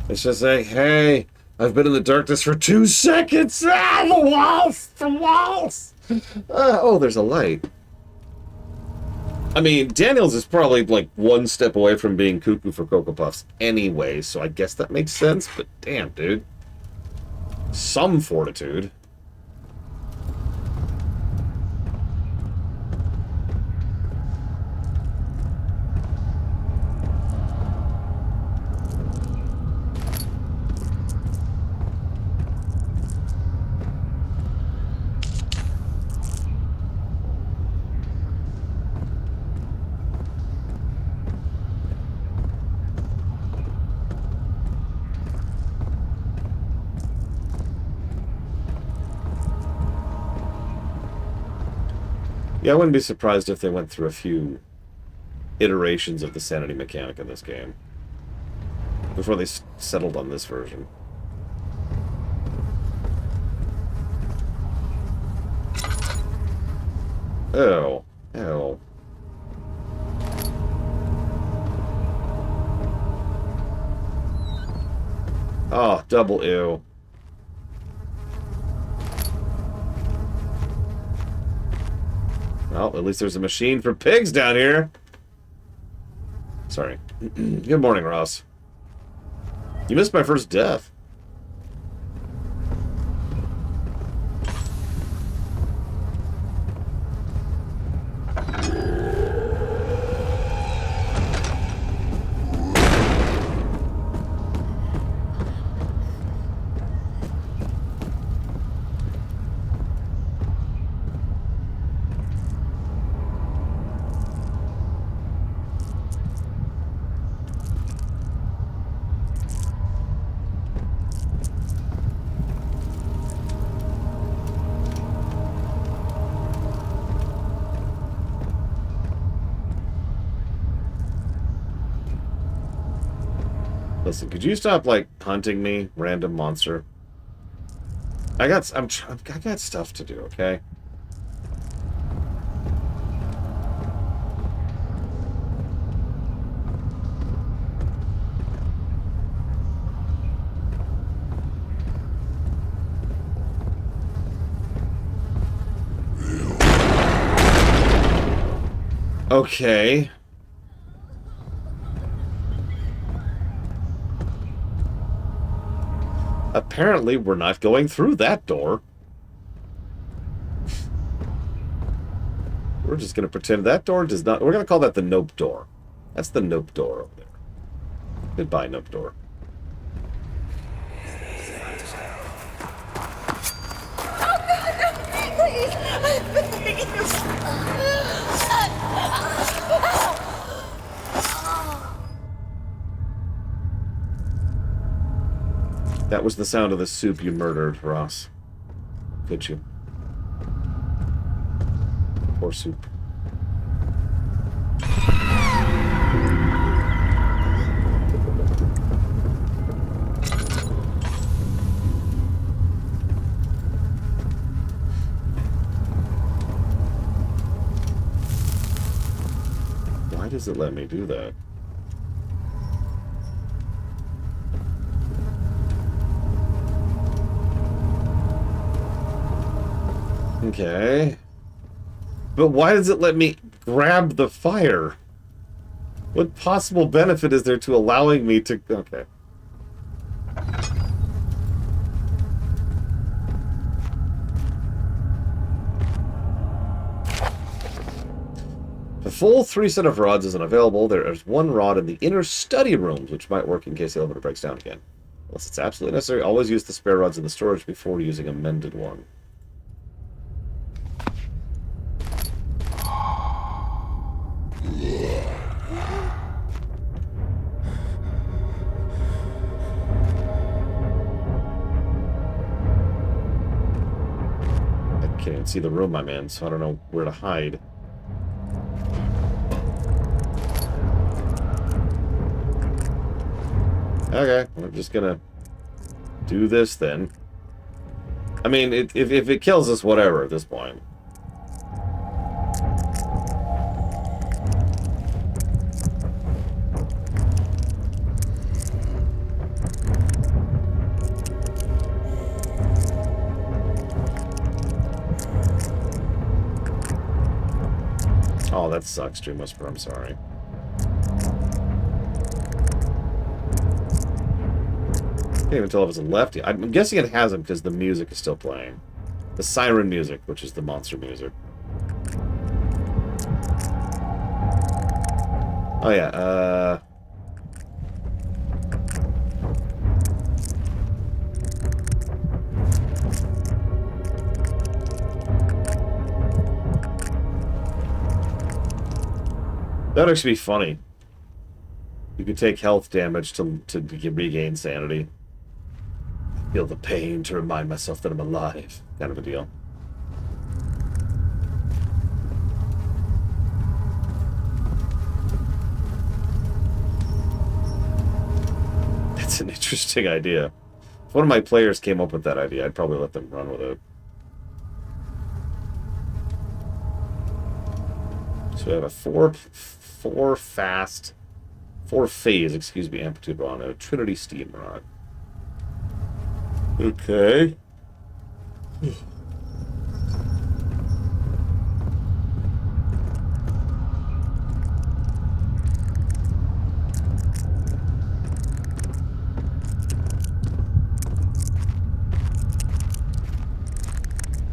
It's just like, hey, I've been in the darkness for 2 seconds. Ah, the walls. Oh, there's a light. I mean, Daniels is probably like 1 step away from being cuckoo for Cocoa Puffs anyway, so I guess that makes sense, but damn, dude. Some fortitude. Yeah, I wouldn't be surprised if they went through a few iterations of the sanity mechanic in this game before they settled on this version. Ew. Oh, double ew. Well, at least there's a machine for pigs down here. Sorry. Good morning, Ross. You missed my first death. Listen, could you stop, like, hunting me, random monster? I got stuff to do, okay? Okay. Apparently, we're not going through that door. We're just going to pretend that door does not... We're going to call that the nope door. That's the nope door over there. Goodbye, nope door. That was the sound of the soup you murdered, Ross. Could you? Poor soup. Why does it let me do that? Okay. But why does it let me grab the fire? What possible benefit is there to allowing me to... Okay. The full 3 set of rods isn't available. There is 1 rod in the inner study rooms, which might work in case the elevator breaks down again. Unless it's absolutely necessary, always use the spare rods in the storage before using a mended one. I can't even see the room I'm in, so I don't know where to hide. Okay, we're just gonna do this then. I mean, if it kills us, whatever at this point. Oh, that sucks, Dream Whisperer. I'm sorry. Can't even tell if it's a lefty. I'm guessing it hasn't because the music is still playing. The siren music, which is the monster music. Oh yeah, that'd actually be funny. You could take health damage to regain sanity. Feel the pain to remind myself that I'm alive. Kind of a deal. That's an interesting idea. If one of my players came up with that idea, I'd probably let them run with it. So we have a four phase, excuse me, amplitude rod and a Trinity steam rod. Okay.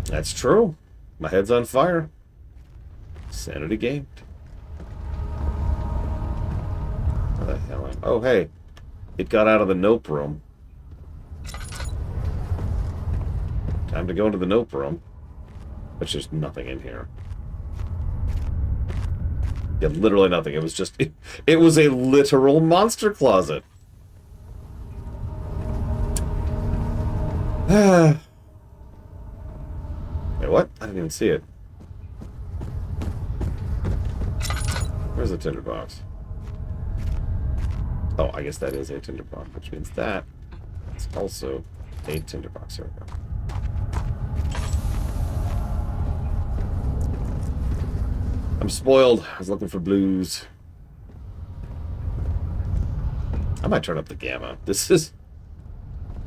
That's true. My head's on fire. Sanity gained. Where the hell am I? Oh, hey. It got out of the nope room. Time to go into the nope room. But there's nothing in here. Yeah, literally nothing. It was just... It was a literal monster closet. Wait, what? I didn't even see it. Where's the tinderbox? Oh, I guess that is a tinderbox, which means that is also a tinderbox. Here we go. I'm spoiled. I was looking for blues. I might turn up the gamma. This is...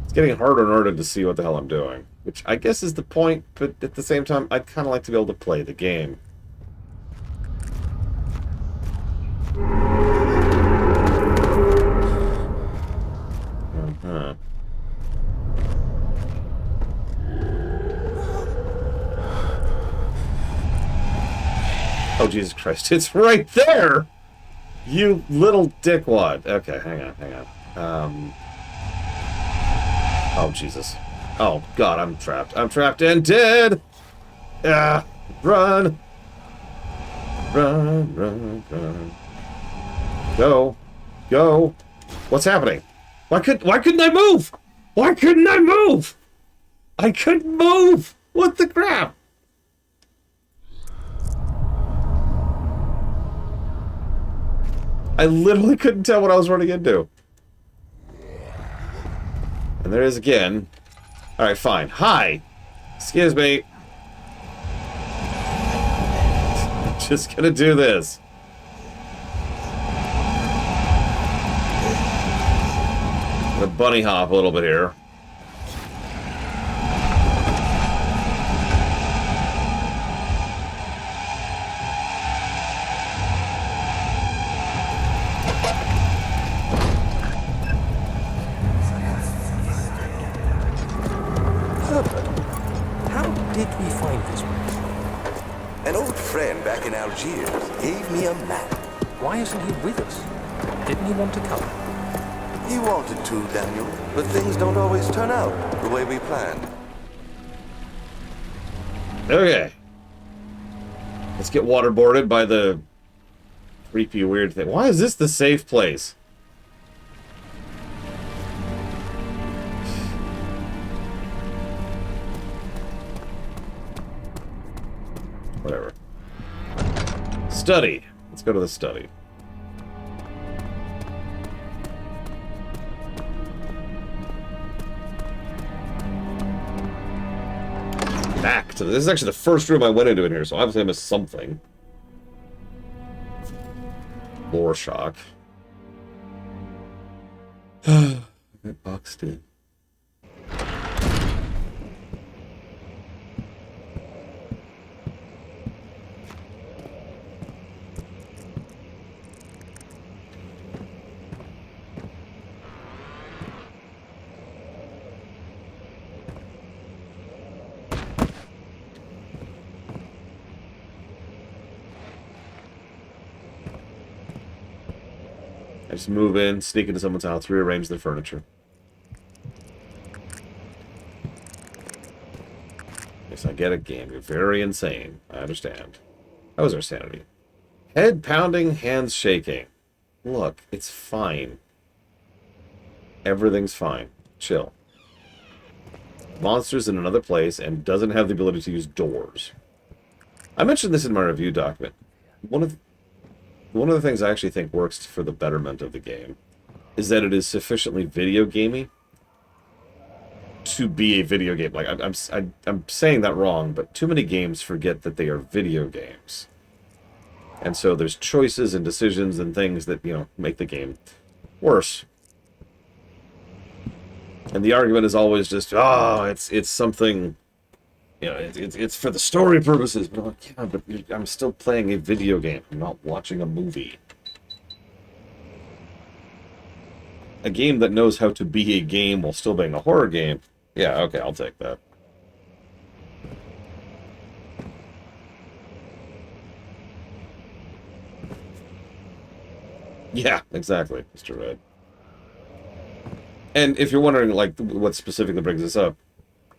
It's getting harder and harder to see what the hell I'm doing. Which I guess is the point, but at the same time, I'd kind of like to be able to play the game. Uh-huh. Oh, Jesus Christ. It's right there! You little dickwad. Okay, hang on. Oh, Jesus. Oh, God, I'm trapped. I'm trapped and dead! Ah! Run! Run. Go. Go. What's happening? Why couldn't I move? Why couldn't I move? I couldn't move! What the crap? I literally couldn't tell what I was running into. And there it is again. Alright, fine. Hi! Excuse me. Just gonna do this. Gonna bunny hop a little bit here. Algiers gave me a map. Why isn't he with us? Didn't he want to come? He wanted to, Daniel, but things don't always turn out the way we planned. Okay. Let's get waterboarded by the creepy weird thing. Why is this the safe place? Whatever. Study. Let's go to the study. Back to this is actually the first room I went into in here, so obviously I missed something. Lore shock. I got boxed in. Just move in, sneak into someone's house, rearrange their furniture. Yes, I get it, game. You're very insane. I understand. How is our sanity? Head pounding, hands shaking. Look, it's fine. Everything's fine. Chill. Monster's in another place and doesn't have the ability to use doors. I mentioned this in my review document. One of the things I actually think works for the betterment of the game is that it is sufficiently video gamey to be a video game. Like I'm saying that wrong, but too many games forget that they are video games, and so there's choices and decisions and things that make the game worse. And the argument is always just, it's something. It's for the story purposes, but I'm like, yeah, but I'm still playing a video game. I'm not watching a movie. A game that knows how to be a game while still being a horror game. Yeah, okay, I'll take that. Yeah, exactly, Mr. Red. And if you're wondering, like, what specifically brings this up,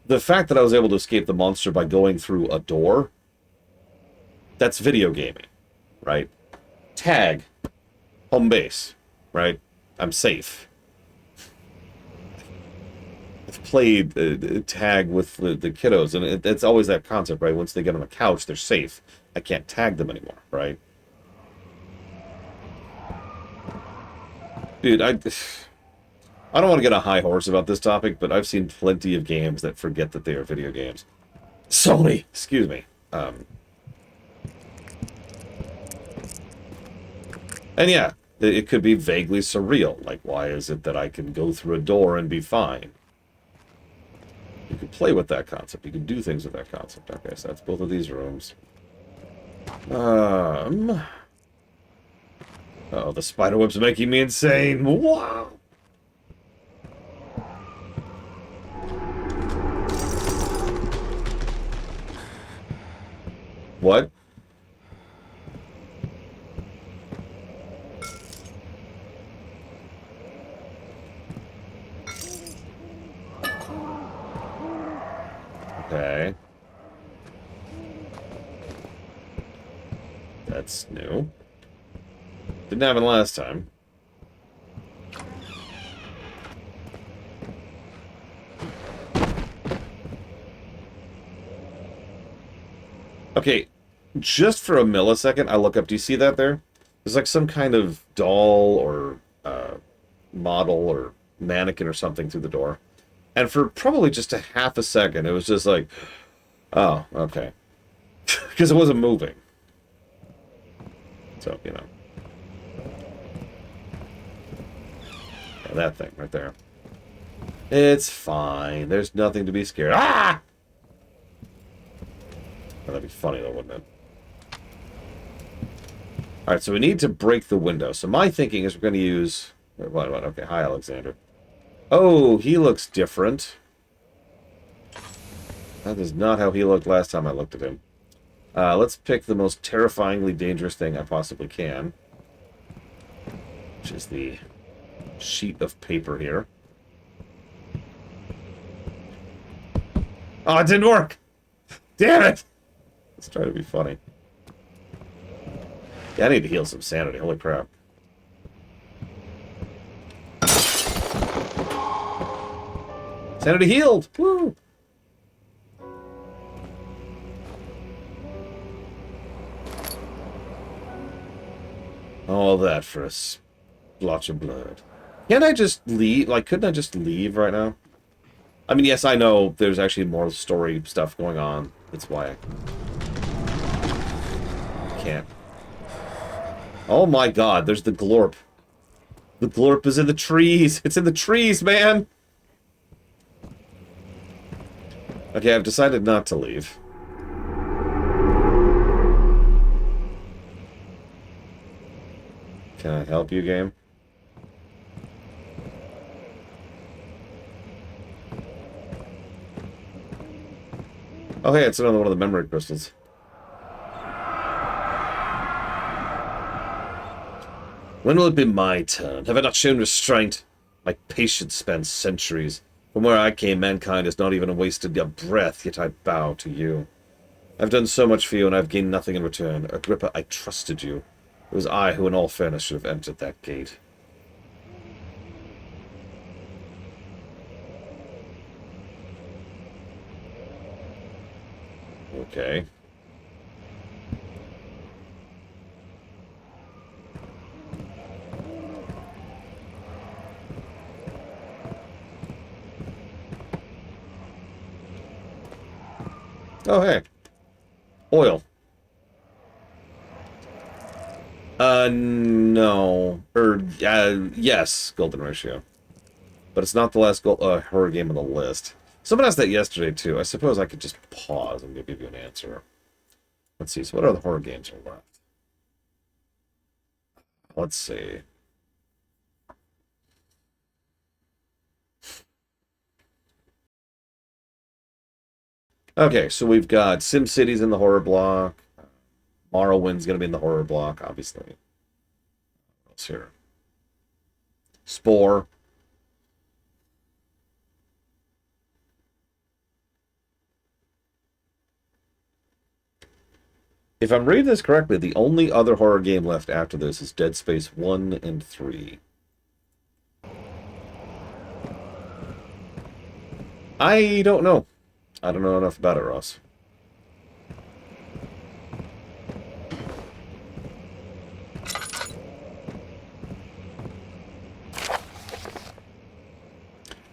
the fact that I was able to escape the monster by going through a door, that's video gaming, right? Tag, home base, right? I'm safe. I've played tag with the kiddos, and it's always that concept, right? Once they get on the couch, they're safe. I can't tag them anymore, right? Dude, I don't want to get a high horse about this topic, but I've seen plenty of games that forget that they are video games. Sony! Excuse me. And yeah, it could be vaguely surreal. Like, why is it that I can go through a door and be fine? You could play with that concept. You can do things with that concept. Okay, so that's both of these rooms. Oh, the spider web's making me insane. Wow. What? Okay. That's new. Didn't happen last time. Okay, just for a millisecond, I look up. Do you see that there? There's like some kind of doll or model or mannequin or something through the door. And for probably just a half a second, it was just like, oh, okay. Because it wasn't moving. So, you know. Yeah, that thing right there. It's fine. There's nothing to be scared. Ah! Oh, that'd be funny though, wouldn't it? Alright, so we need to break the window. So my thinking is we're going to use... What? Okay, hi, Alexander. Oh, he looks different. That is not how he looked last time I looked at him. Let's pick the most terrifyingly dangerous thing I possibly can. Which is the sheet of paper here. Oh, it didn't work! Damn it! Let's try to be funny. Yeah, I need to heal some sanity. Holy crap. Sanity healed! Woo! All that for a splotch of blood. Can't I just leave? Like, couldn't I just leave right now? I mean, yes, I know there's actually more story stuff going on. That's why I can't. Oh my god, there's the glorp. The glorp is in the trees. It's in the trees, man! Okay, I've decided not to leave. Can I help you, game? Oh, hey, it's another one of the memory crystals. When will it be my turn? Have I not shown restraint? My patience spans centuries. From where I came, mankind has not even wasted a breath, yet I bow to you. I've done so much for you, and I've gained nothing in return. Agrippa, I trusted you. It was I who, in all fairness, should have entered that gate. Okay. Oh, hey. Oil. No. Yes, Golden Ratio. But it's not the last horror game on the list. Someone asked that yesterday, too. I suppose I could just pause and give you an answer. Let's see. So what other horror games are left? Let's see. Okay, so we've got SimCity's in the horror block. Morrowind's going to be in the horror block, obviously. What's here? Spore. If I'm reading this correctly, the only other horror game left after this is Dead Space 1 and 3. I don't know. I don't know enough about it, Ross.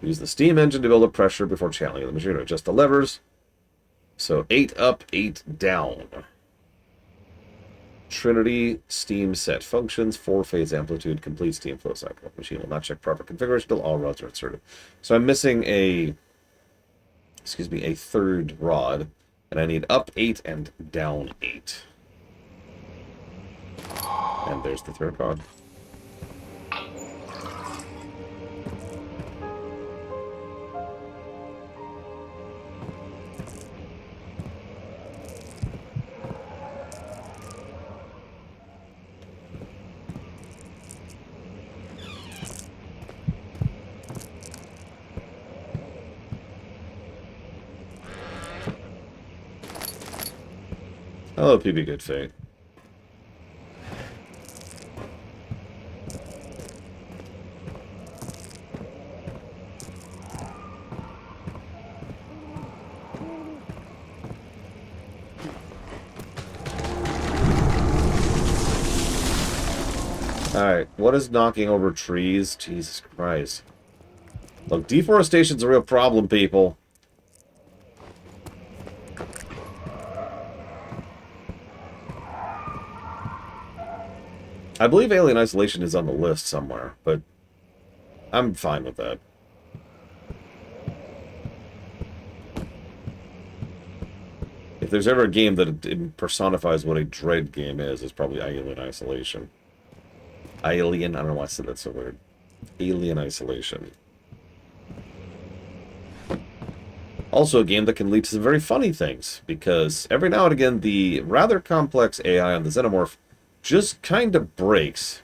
Use the steam engine to build up pressure before channeling the machine to adjust the levers. So 8 up, 8 down. Trinity steam set functions, 4-phase amplitude, complete steam flow cycle. Machine will not check proper configuration until all rods are inserted. So I'm missing a third rod, and I need up 8 and down 8. And there's the third rod. Hello, PB Good Fate. Alright, what is knocking over trees? Jesus Christ. Look, deforestation's a real problem, people. I believe Alien Isolation is on the list somewhere, but I'm fine with that. If there's ever a game that personifies what a Dread game is, it's probably Alien Isolation. Alien, I don't know why I said that so weird. Alien Isolation. Also a game that can lead to some very funny things, because every now and again the rather complex AI on the Xenomorph just kind of breaks.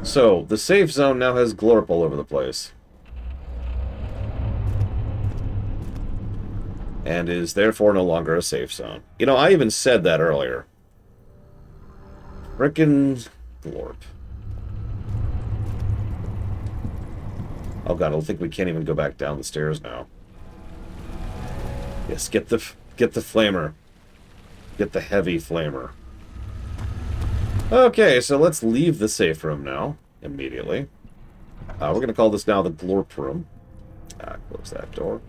So, the safe zone now has glorp all over the place. And is therefore no longer a safe zone. You know, I even said that earlier. Frickin' glorp. Oh god, I think we can't even go back down the stairs now. Yes, get the flamer. Get the heavy flamer. Okay, so let's leave the safe room now, immediately. We're going to call this now the glorp room. Close that door.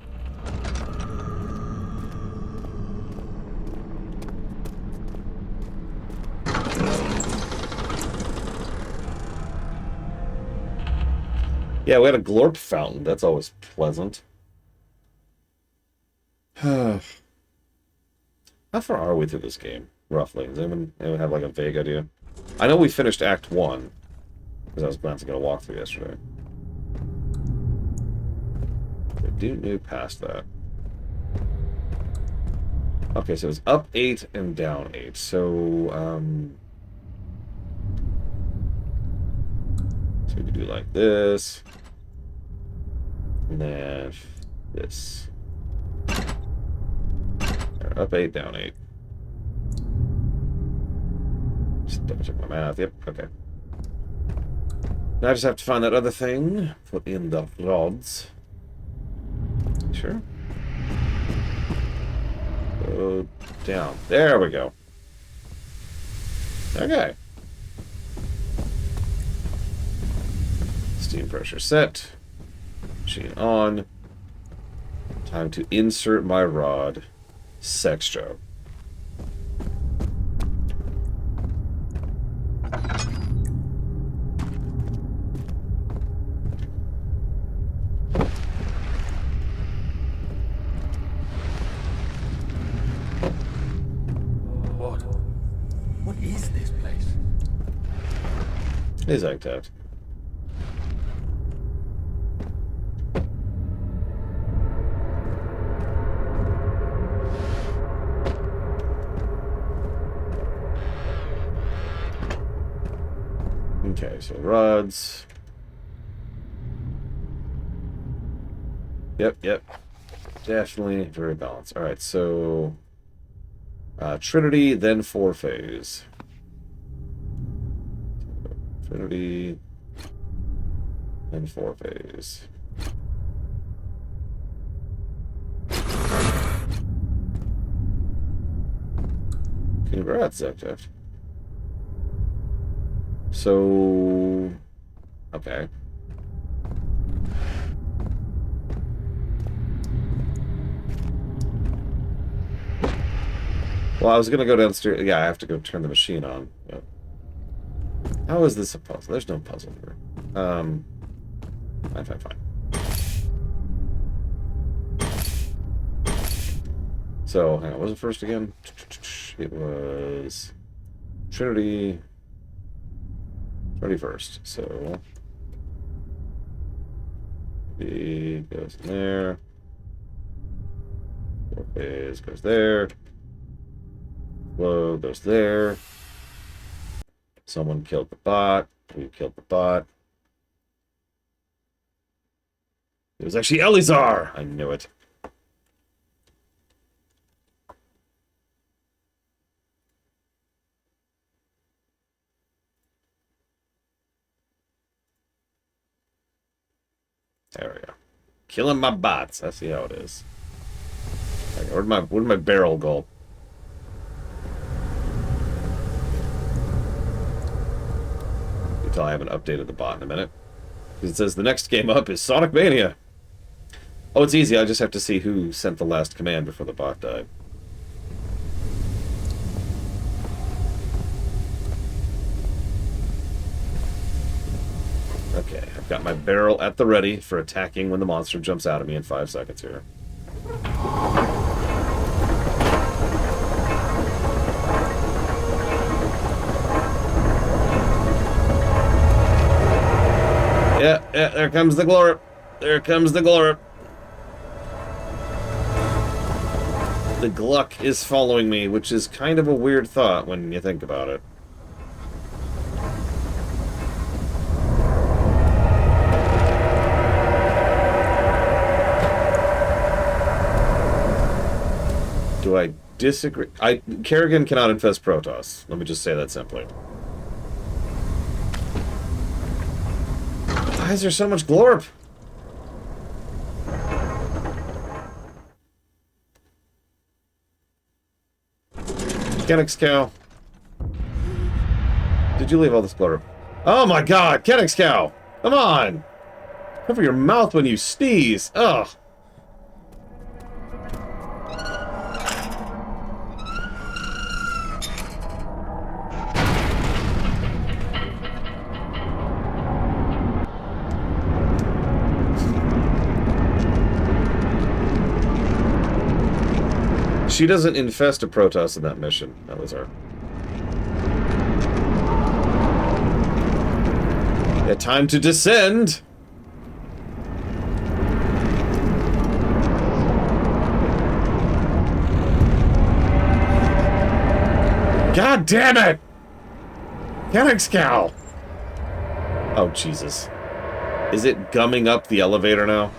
Yeah, we had a glorp fountain. That's always pleasant. How far are we through this game, roughly? Does anyone have like a vague idea? I know we finished Act 1, because I was glancing at a walkthrough yesterday. I do know past that. Okay, so it's up 8 and down 8. So, so we could do like this. And then this. There, up 8, down 8. Just double check my math. Yep, okay. Now I just have to find that other thing. Put in the rods. Sure. Go down. There we go. Okay. Steam pressure set. Machine on. Time to insert my rod. Sex joke. What is this place? It is like that. Okay, so rods. Yep. Definitely very balanced. Alright, so Trinity, then 4-phase. Trinity, then 4-phase. Congrats, Zectif. So... Okay. Well, I was gonna go downstairs. Yeah, I have to go turn the machine on. Yep. How is this a puzzle? There's no puzzle here. Fine. So, hang on, what was it first again? It was Trinity 31st. So B goes in there. 4 phase goes there. Flow goes there. Someone killed the bot. We killed the bot. It was actually Elizar! I knew it. There we go. Killing my bots. I see how it is. Okay, where'd my barrel go? You tell I haven't updated the bot in a minute. It says the next game up is Sonic Mania. Oh, it's easy. I just have to see who sent the last command before the bot died. Okay, I've got my barrel at the ready for attacking when the monster jumps out at me in 5 seconds here. Yeah, there comes the glorp. There comes the glorp. The Gluck is following me, which is kind of a weird thought when you think about it. Do I disagree? Kerrigan cannot infest Protoss. Let me just say that simply. Why is there so much glorp? Kenix cow. Did you leave all this glorp? Oh my god, Kenix cow! Come on! Cover your mouth when you sneeze! Ugh! She doesn't infest a Protoss in that mission. That was her. Yeah, time to descend! God damn it! Kenix cow! Oh, Jesus. Is it gumming up the elevator now?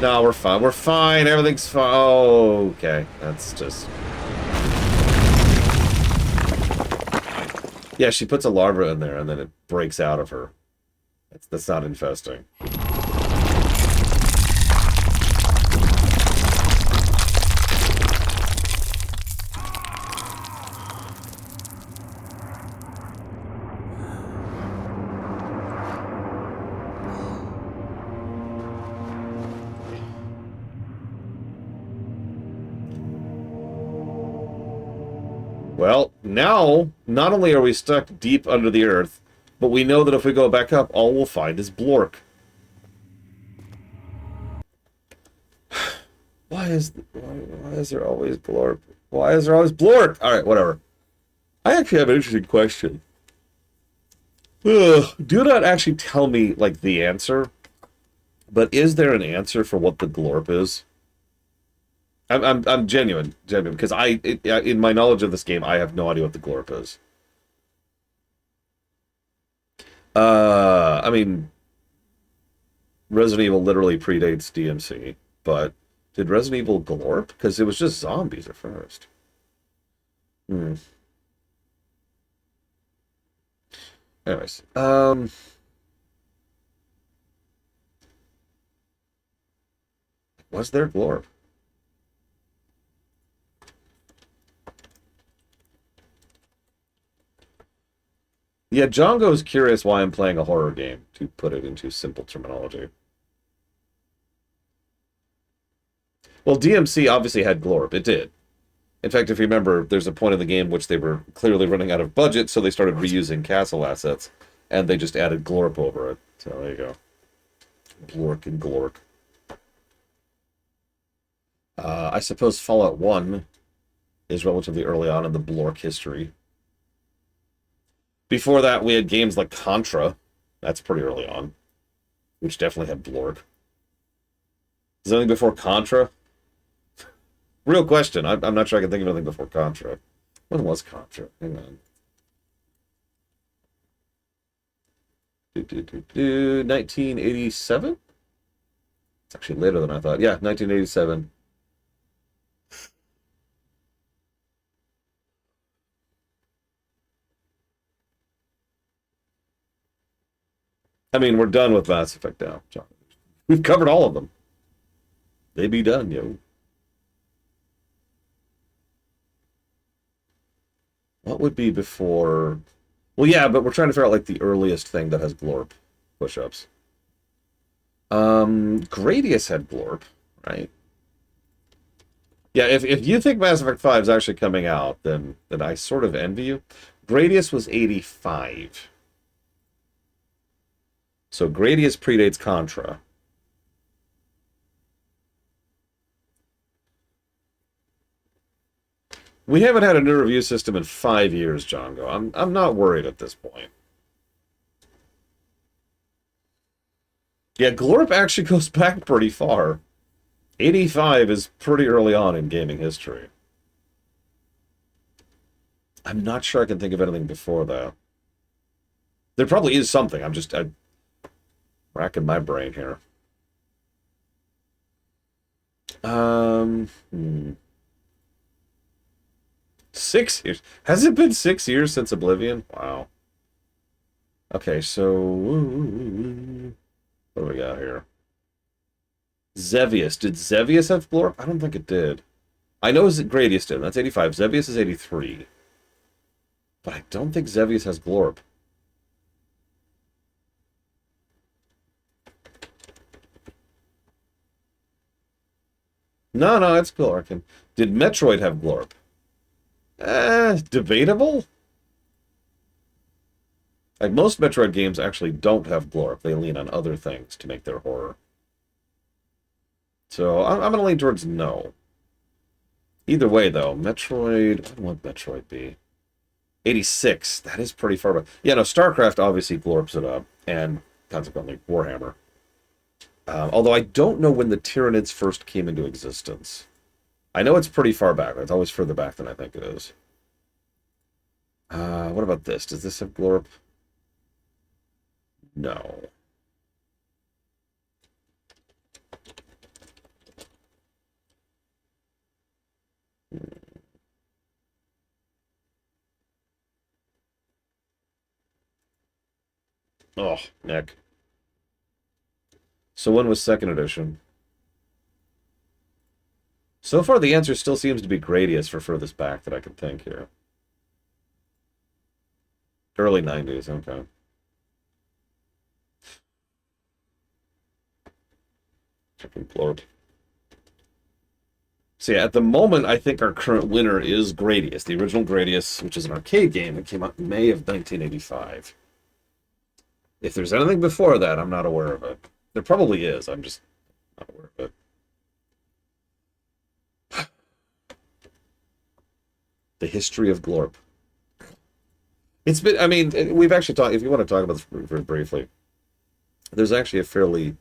No, we're fine. We're fine. Everything's fine. Oh, okay. That's just... Yeah, she puts a larva in there and then it breaks out of her. That's not infesting. Well, now, not only are we stuck deep under the earth, but we know that if we go back up, all we'll find is Blork. Why is there always Blork? Why is there always Blork? Alright, whatever. I actually have an interesting question. Ugh, do not actually tell me, like, the answer, but is there an answer for what the Glorp is? I'm genuine, because in my knowledge of this game, I have no idea what the Glorp is. I mean, Resident Evil literally predates DMC, but did Resident Evil Glorp? Because it was just zombies at first. Anyways, was there Glorp? Yeah, Django's curious why I'm playing a horror game, to put it into simple terminology. Well, DMC obviously had Glorp. It did. In fact, if you remember, there's a point in the game which they were clearly running out of budget, so they started reusing castle assets, and they just added Glorp over it. So there you go. Glork and Glork. I suppose Fallout 1 is relatively early on in the Blork history. Before that, we had games like Contra. That's pretty early on, which definitely had Blork. Is there anything before Contra? Real question. I'm not sure I can think of anything before Contra. When was Contra? Hang on. 1987? It's actually later than I thought. Yeah, 1987. I mean, we're done with Mass Effect now, John. We've covered all of them. They be done, yo. What would be before... Well, yeah, but we're trying to figure out, like, the earliest thing that has Glorp push-ups. Gradius had Glorp, right? Yeah, if you think Mass Effect 5 is actually coming out, then I sort of envy you. Gradius was 85. So Gradius predates Contra. We haven't had a new review system in 5 years, Django. I'm not worried at this point. Yeah, Glorp actually goes back pretty far. 85 is pretty early on in gaming history. I'm not sure I can think of anything before that. There probably is something. I'm racking my brain here. 6 years. Has it been 6 years since Oblivion? Wow. Okay, so what do we got here? Xevious. Did Xevious have Glorp? I don't think it did. I know Gradius did. That's 85. Xevious is 83. But I don't think Xevious has Glorp. No, it's Glorp. Did Metroid have Glorp? Debatable? Like, most Metroid games actually don't have Glorp. They lean on other things to make their horror. So, I'm going to lean towards no. Either way, though, Metroid... What would Metroid be? 86. That is pretty far back. Yeah, no, StarCraft obviously Glorps it up, and consequently Warhammer. Although I don't know when the Tyranids first came into existence. I know it's pretty far back. It's always further back than I think it is. What about this? Does this have Glorp? No. Oh, Nick. So when was second edition? So far, the answer still seems to be Gradius for furthest back that I can think here. Early 90s, okay. Checking Glorp. So yeah, at the moment, I think our current winner is Gradius, the original Gradius, which is an arcade game that came out in May of 1985. If there's anything before that, I'm not aware of it. There probably is, I'm just not aware of it. The history of Glorp. It's been, I mean, we've actually talked, if you want to talk about this very briefly, there's actually a fairly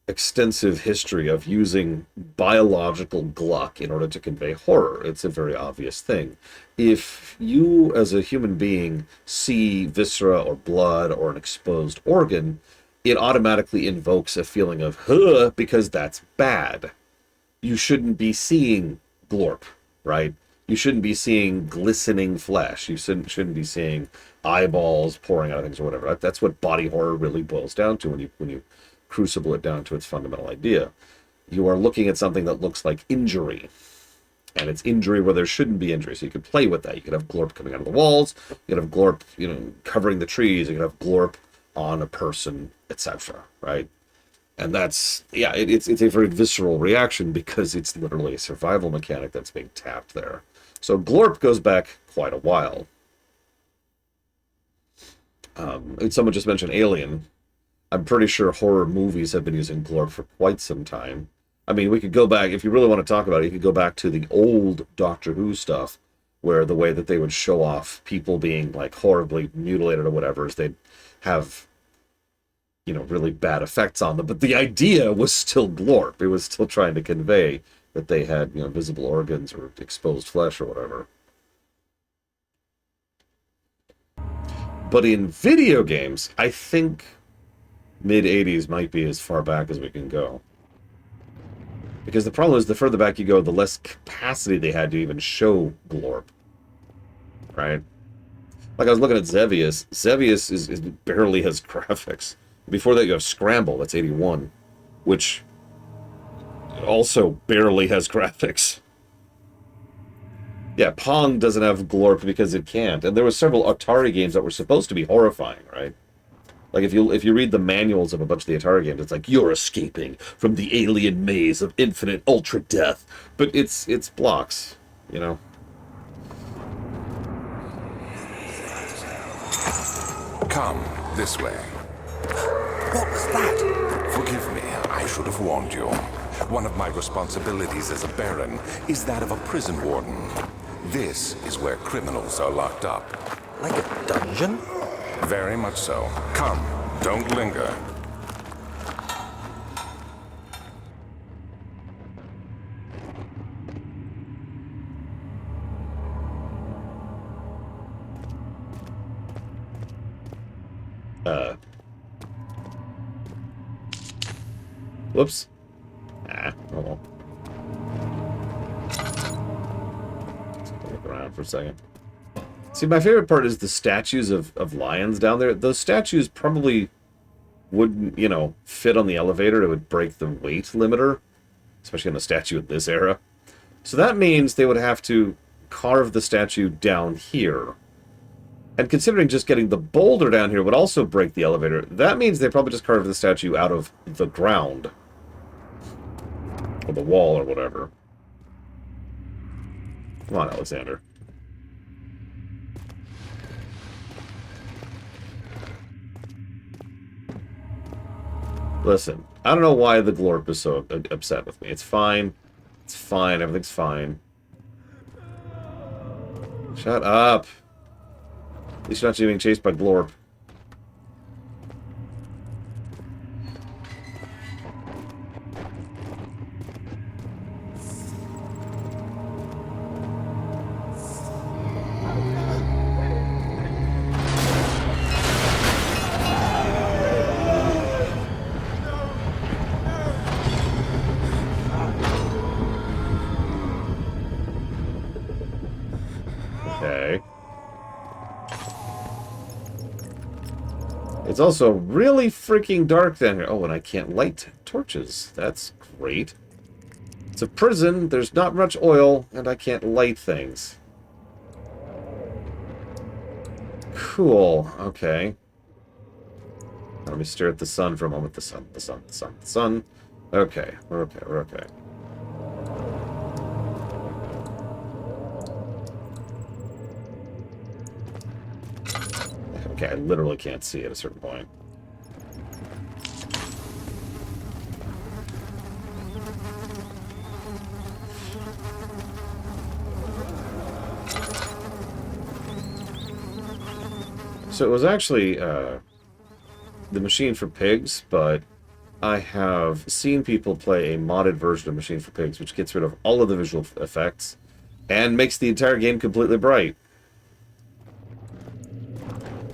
extensive history of using biological Gluck in order to convey horror. It's a very obvious thing. If you, as a human being, see viscera or blood or an exposed organ, it automatically invokes a feeling of, huh, because that's bad. You shouldn't be seeing Glorp, right? You shouldn't be seeing glistening flesh. You shouldn't be seeing eyeballs pouring out of things or whatever. That's what body horror really boils down to when you crucible it down to its fundamental idea. You are looking at something that looks like injury. And it's injury where there shouldn't be injury. So you could play with that. You could have glorp coming out of the walls. You could have glorp, covering the trees. You could have glorp on a person, etc. Right? And that's, yeah, it's a very visceral reaction because it's literally a survival mechanic that's being tapped there. So glorp goes back quite a while. Someone just mentioned Alien. I'm pretty sure horror movies have been using glorp for quite some time. I mean, we could go back, if you really want to talk about it, you could go back to the old Doctor Who stuff, where the way that they would show off people being, like, horribly mutilated or whatever is they'd have, really bad effects on them. But the idea was still glorp. It was still trying to convey that they had, visible organs or exposed flesh or whatever. But in video games, I think mid-80s might be as far back as we can go. Because the problem is, the further back you go, the less capacity they had to even show glorp. Right? Like, I was looking at Xevious. Xevious is barely has graphics. Before that, you have Scramble, that's 81. Which also barely has graphics. Yeah, Pong doesn't have glorp because it can't. And there were several Atari games that were supposed to be horrifying, right? Like, if you read the manuals of a bunch of the Atari games, it's like, you're escaping from the alien maze of infinite ultra-death. But it's blocks, Come, this way. What was that? Forgive me, I should have warned you. One of my responsibilities as a Baron is that of a prison warden. This is where criminals are locked up. Like a dungeon? Very much so. Come, don't linger. Whoops. Oh well. Let's look around for a second. See, my favorite part is the statues of lions down there. Those statues probably wouldn't, fit on the elevator. It would break the weight limiter, especially on a statue in this era. So that means they would have to carve the statue down here. And considering just getting the boulder down here would also break the elevator, that means they probably just carved the statue out of the ground. Or the wall or whatever. Come on, Alexander. Listen, I don't know why the glorp is so upset with me. It's fine. It's fine. Everything's fine. Shut up. At least you're not being chased by glorp. Okay. It's also really freaking dark down here. Oh, and I can't light torches. That's great. It's a prison, there's not much oil, and I can't light things. Cool. Okay. Let me stare at the sun for a moment. The sun, the sun, the sun, the sun. Okay. We're okay. We're okay. Okay, I literally can't see at a certain point. So it was actually the Machine for Pigs, but I have seen people play a modded version of Machine for Pigs, which gets rid of all of the visual effects and makes the entire game completely bright.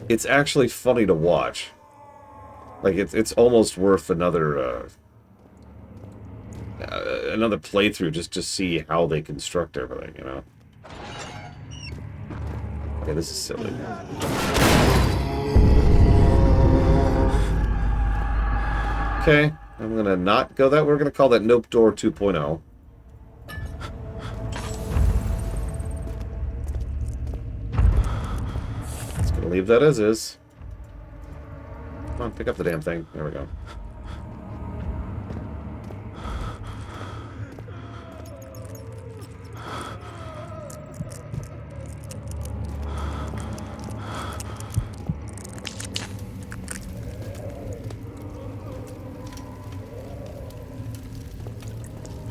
It's actually funny to watch. Like, it's almost worth another another playthrough just to see how they construct everything, you know? Okay, this is silly. Okay, I'm gonna not go that. We're gonna call that Nope Door 2.0. Leave that as is. Come on, pick up the damn thing. There we go.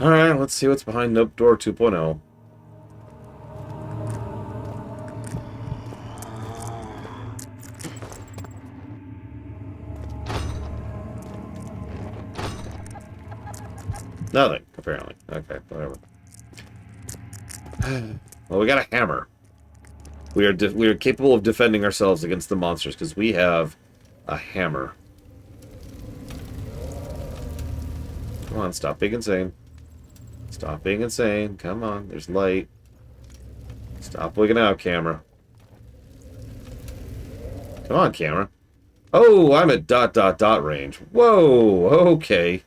Alright, let's see what's behind Nope Door 2.0. Nothing, apparently. Okay, whatever. Well, we got a hammer. We are capable of defending ourselves against the monsters because we have a hammer. Come on, stop being insane. Stop being insane. Come on, there's light. Stop wigging out, camera. Come on, camera. Oh, I'm at ... range. Whoa, okay.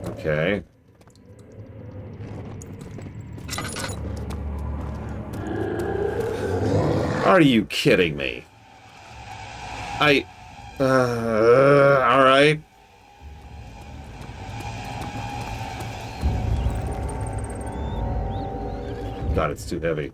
Okay. Are you kidding me? Alright. God, it's too heavy.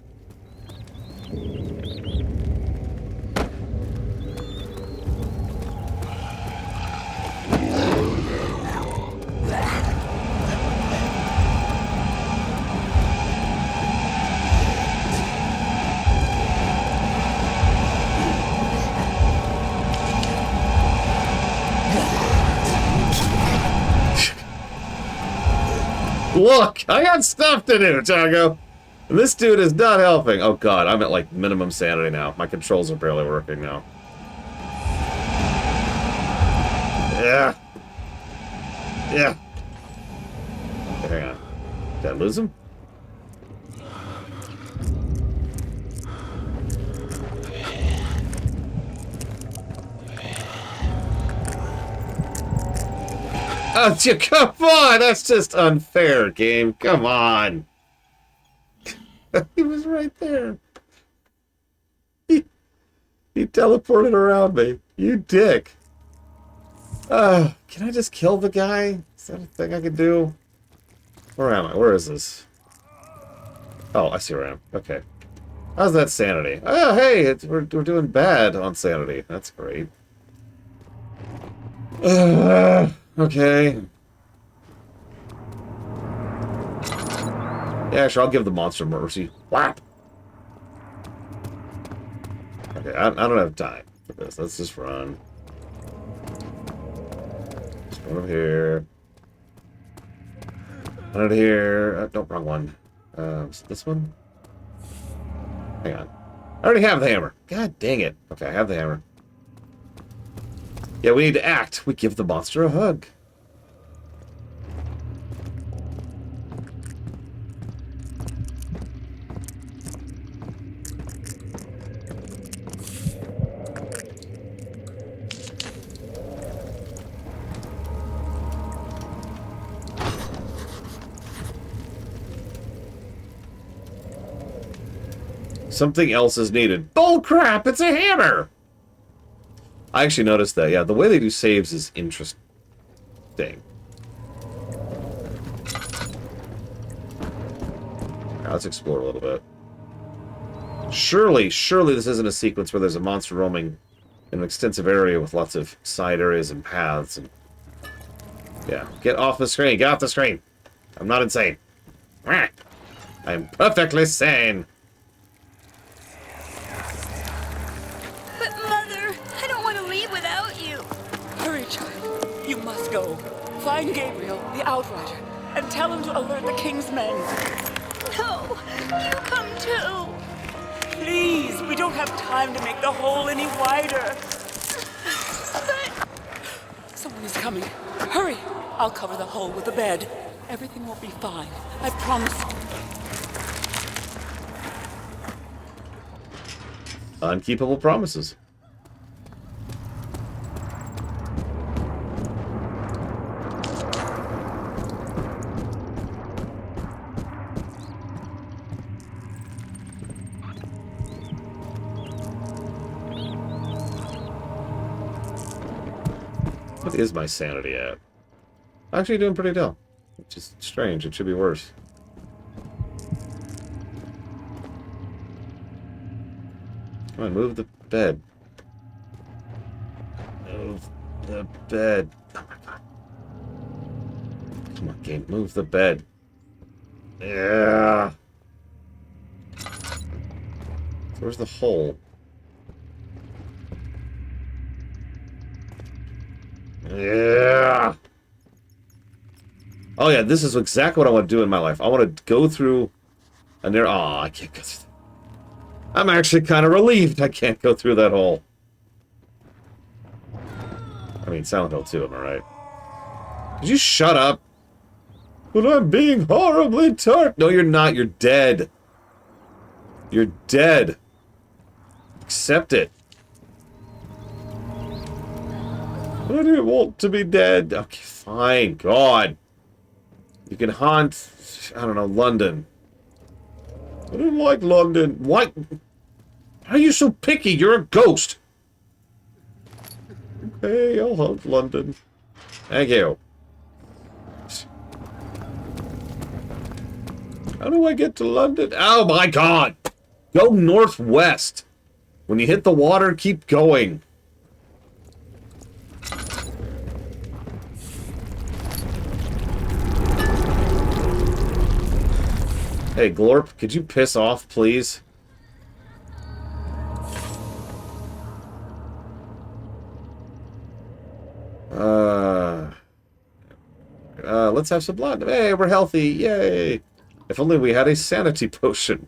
Look, I got stuff to do, Chago. And this dude is not helping. Oh god, I'm at like minimum sanity now. My controls are barely working now. Yeah. Yeah. Okay, hang on. Did I lose him? Oh, come on! That's just unfair, game. Come on. He was right there. He teleported around me. You dick. Can I just kill the guy? Is that a thing I can do? Where am I? Where is this? Oh, I see where I am. Okay. How's that sanity? Oh, hey, we're doing bad on sanity. That's great. Okay. Yeah, sure, I'll give the monster mercy. Whap! Okay, I don't have time for this. Let's just run. Just run over here. Run over here. No, wrong one. Is it this one? Hang on. I already have the hammer. God dang it. Okay, I have the hammer. Yeah, we need to act. We give the monster a hug. Something else is needed. Bull crap! It's a hammer! I actually noticed that, yeah. The way they do saves is interesting. Now, let's explore a little bit. Surely this isn't a sequence where there's a monster roaming in an extensive area with lots of side areas and paths. And yeah, get off the screen. Get off the screen. I'm not insane. I'm perfectly sane. But Mother, I don't want to leave without you. Hurry, child. You must go. Find Gabriel, the Outrider, and tell him to alert the King's men. No, you come too. Please, we don't have time to make the hole any wider. But Someone is coming. Hurry. I'll cover the hole with a bed. Everything will be fine. I promise you. Unkeepable promises. What is my sanity at? Actually doing pretty dull. Which is strange. It should be worse. Come on, move the bed. Move the bed. Oh my god. Come on, game. Move the bed. Yeah. So where's the hole? Yeah. Oh yeah, this is exactly what I want to do in my life. I want to go through a narrow... Oh, I can't go through... I'm actually kind of relieved I can't go through that hole. I mean, Silent Hill 2, am I right? Could you shut up? But I'm being horribly tart. No, you're not. You're dead. You're dead. Accept it. I didn't want to be dead. Okay, fine. God. You can haunt, I don't know, London. I didn't like London. What? How are you so picky? You're a ghost. Okay, I'll haunt London. Thank you. How do I get to London? Oh my god! Go northwest. When you hit the water, keep going. Hey, Glorp, could you piss off, please? Let's have some blood. Hey, we're healthy. Yay. If only we had a sanity potion.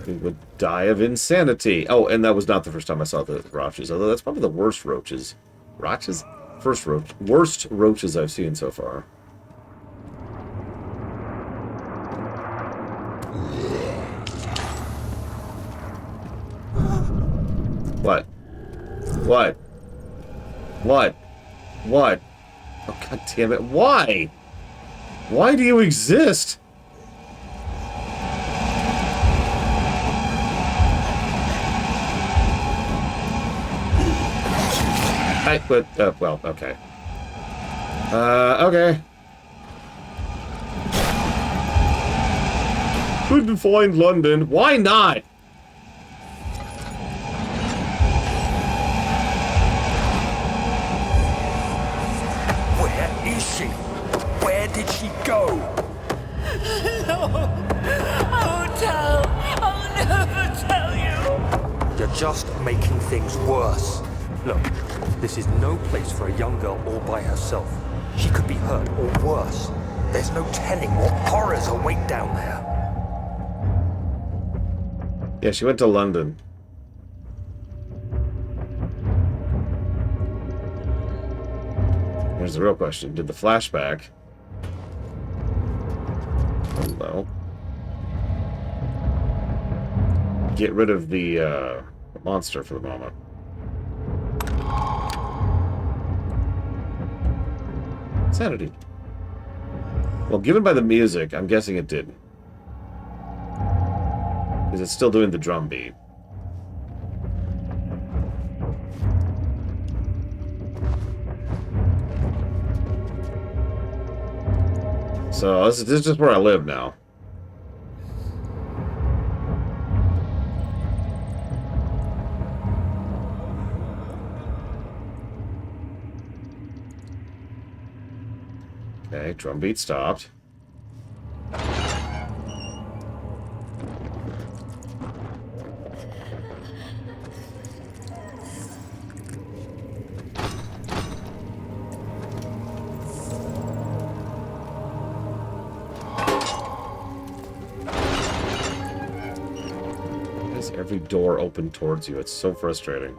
We would die of insanity. Oh, and that was not the first time I saw the roaches, although that's probably the worst roaches. Roaches? First roach. Worst roaches I've seen so far. What? What? What? What? Oh, god damn it. Why? Why do you exist? Well, okay. Okay. Couldn't find London. Why not? Where is she? Where did she go? No, I won't tell. I'll never tell you. You're just making things worse. Look, this is no place for a young girl all by herself. She could be hurt or worse. There's no telling what horrors await down there. Yeah, she went to London. Here's the real question. Did the flashback... Hello. Get rid of the monster for the moment. Sanity. Well, given by the music, I'm guessing it didn't. Because it's still doing the drum beat. So, this is just where I live now. Okay, drum beat stopped. Why is every door open towards you? It's so frustrating.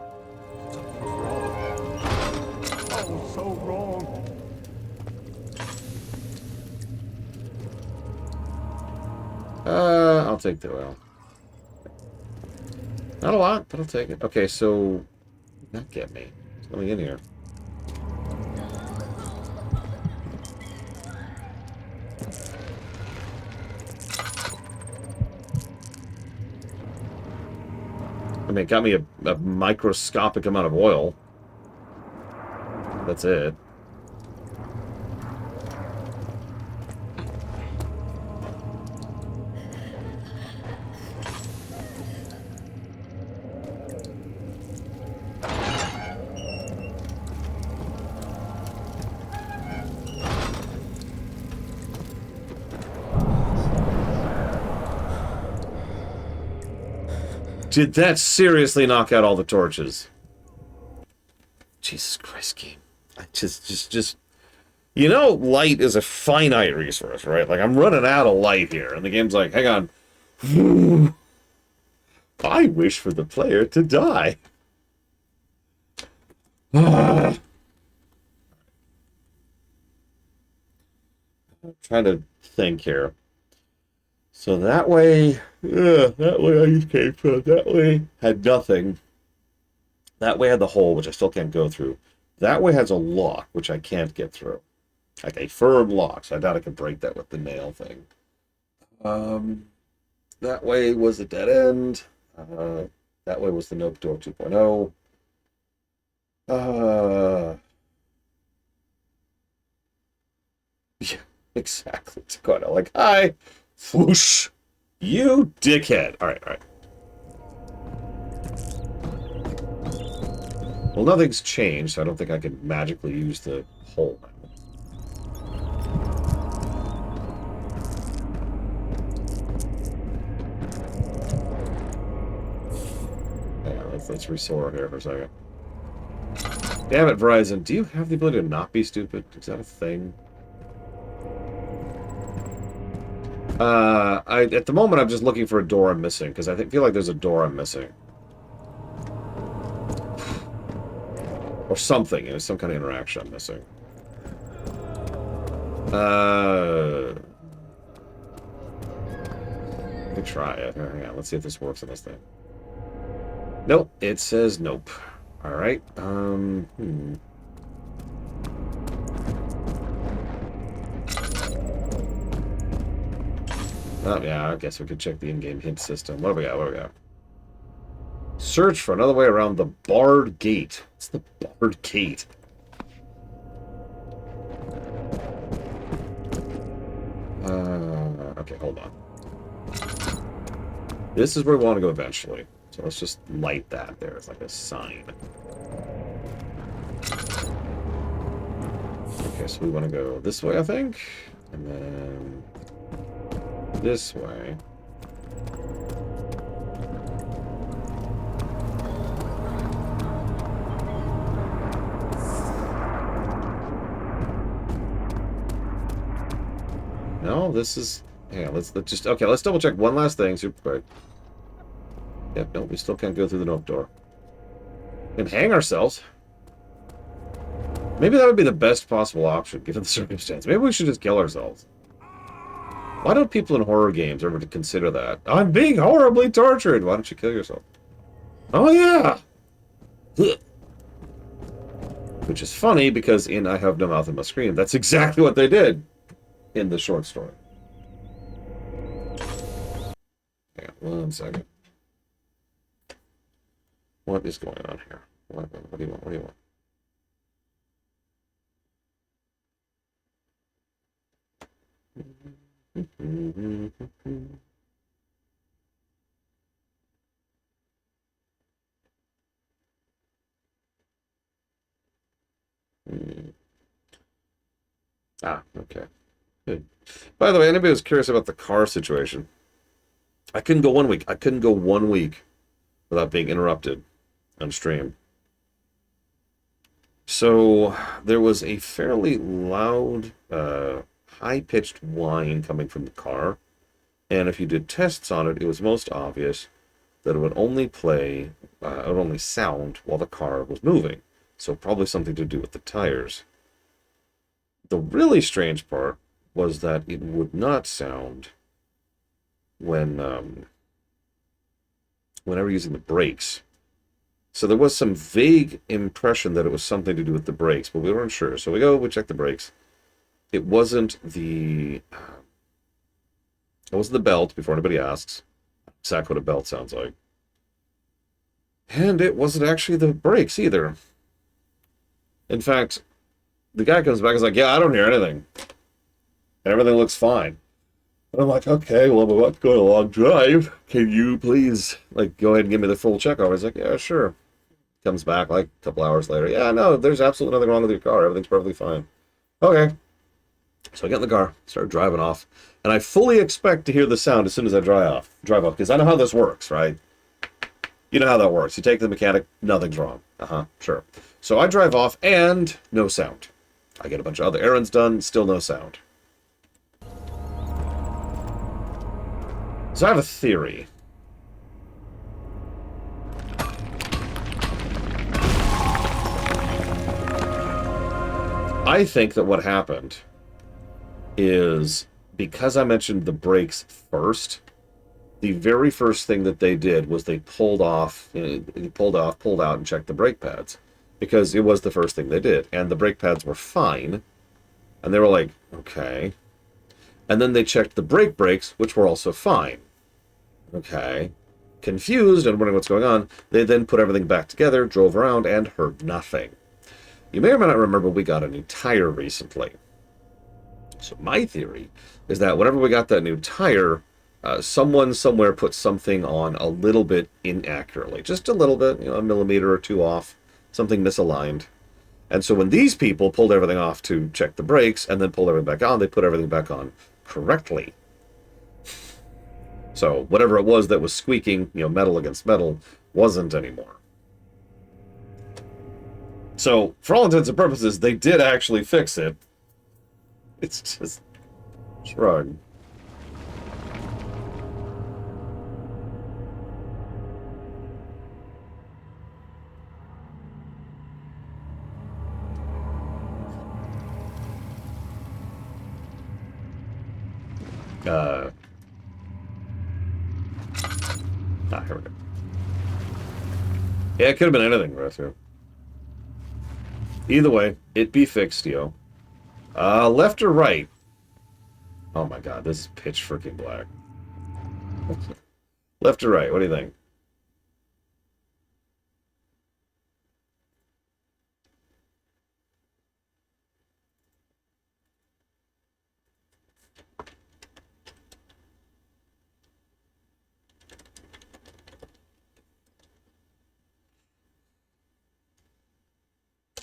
Oh, so wrong. I'll take the oil. Not a lot, but I'll take it. Okay, so... Not get me. There's something in here. I mean, it got me a microscopic amount of oil. That's it. Did that seriously knock out all the torches? Jesus Christ, game. I just... You know, light is a finite resource, right? Like, I'm running out of light here, and the game's like, hang on. I wish for the player to die. I'm trying to think here. So that way, that way I just came from. That way had nothing. That way had the hole, which I still can't go through. That way has a lock, which I can't get through. Like a firm lock, so I doubt I could break that with the nail thing. That way was a dead end. That way was the Nope Door 2.0. Yeah, exactly. It's kind of like, hi, whoosh, you dickhead. All right. Well, nothing's changed, so I don't think I can magically use the hole now. Let's resort here for a second. Damn it, Verizon. Do you have the ability to not be stupid? Is that a thing? At the moment, I'm just looking for a door I'm missing, because I feel like there's a door I'm missing. Or something, you know, some kind of interaction I'm missing. Let me try it. Hang on, let's see if this works on this thing. Nope, it says nope. Alright, Oh, yeah, I guess we could check the in-game hint system. What do we got? Search for another way around the barred gate. What's the barred gate? Okay, hold on. This is where we want to go eventually. So let's just light that there. It's like a sign. Okay, so we want to go this way, I think. And then this way. No, this is... Hang on, let's just... Okay, let's double check one last thing super quick. Yep, no, we still can't go through the Nope Door. And hang ourselves. Maybe that would be the best possible option, given the circumstance. Maybe we should just kill ourselves. Why don't people in horror games ever consider that? I'm being horribly tortured! Why don't you kill yourself? Oh, yeah! Which is funny, because in I Have No Mouth and Must Scream, that's exactly what they did in the short story. Hang on, one second. What is going on here? What do you want? What do you want? Ah, okay. Good. By the way, anybody who's curious about the car situation, I couldn't go 1 week. I couldn't go 1 week without being interrupted on stream. So there was a fairly loud, high-pitched whine coming from the car, and if you did tests on it, it was most obvious that it would only play, it would only sound while the car was moving. So probably something to do with the tires. The really strange part was that it would not sound when whenever using the brakes. So there was some vague impression that it was something to do with the brakes, but we weren't sure. So we check the brakes. It wasn't the belt, before anybody asks. Exactly what a belt sounds like. And it wasn't actually the brakes either. In fact, the guy comes back and is like, yeah, I don't hear anything. Everything looks fine. And I'm like, okay, well, I'm about to go on a long drive. Can you please, like, go ahead and give me the full checkover? He's like, yeah, sure. Comes back, like, a couple hours later. Yeah, no, there's absolutely nothing wrong with your car. Everything's perfectly fine. Okay. So I get in the car, start driving off, and I fully expect to hear the sound as soon as I drive off, because I know how this works, right? You know how that works. You take the mechanic, nothing's wrong. Sure. So I drive off, and no sound. I get a bunch of other errands done, still no sound. So I have a theory. I think that what happened is, because I mentioned the brakes first, the very first thing that they did was they pulled out, and checked the brake pads. Because it was the first thing they did. And the brake pads were fine. And they were like, okay. And then they checked the brake brakes, which were also fine. Okay. Confused and wondering what's going on, they then put everything back together, drove around, and heard nothing. You may or may not remember we got a new tire recently. So my theory is that whenever we got that new tire, someone somewhere put something on a little bit inaccurately. Just a little bit, a millimeter or two off. Something misaligned. And so when these people pulled everything off to check the brakes and then pulled everything back on, they put everything back on correctly. So whatever it was that was squeaking, metal against metal, wasn't anymore. So, for all intents and purposes, they did actually fix it. It's just shrug. Here we go. Yeah, it could have been anything, Retro. Either way, it be fixed, yo. Left or right? Oh my god, this is pitch freaking black. Left or right? What do you think?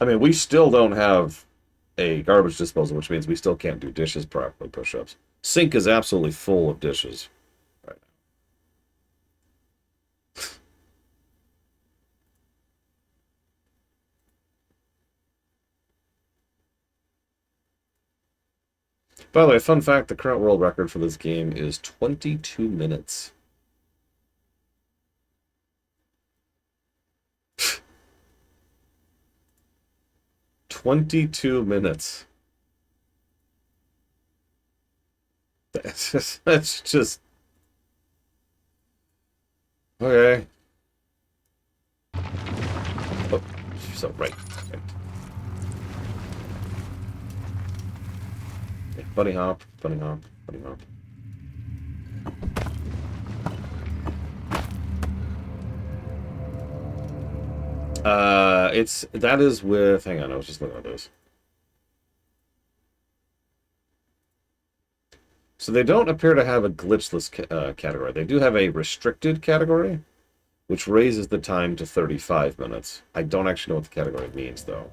I mean, we still don't have a garbage disposal, which means we still can't do dishes properly, push-ups. Sink is absolutely full of dishes right now. By the way, fun fact, the current world record for this game is 22 minutes. 22 minutes. That's just okay. Oh, so right. Okay, bunny hop, bunny hop, bunny hop. That is with, hang on, I was just looking at this. So they don't appear to have a glitchless category. They do have a restricted category, which raises the time to 35 minutes. I don't actually know what the category means, though.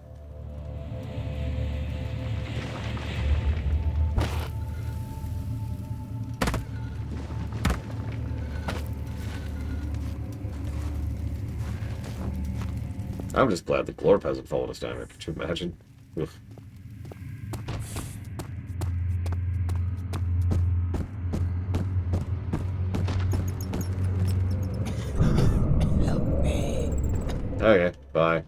I'm just glad the Glorp hasn't followed us down here. Could you imagine? Ugh. Help me. Okay, bye.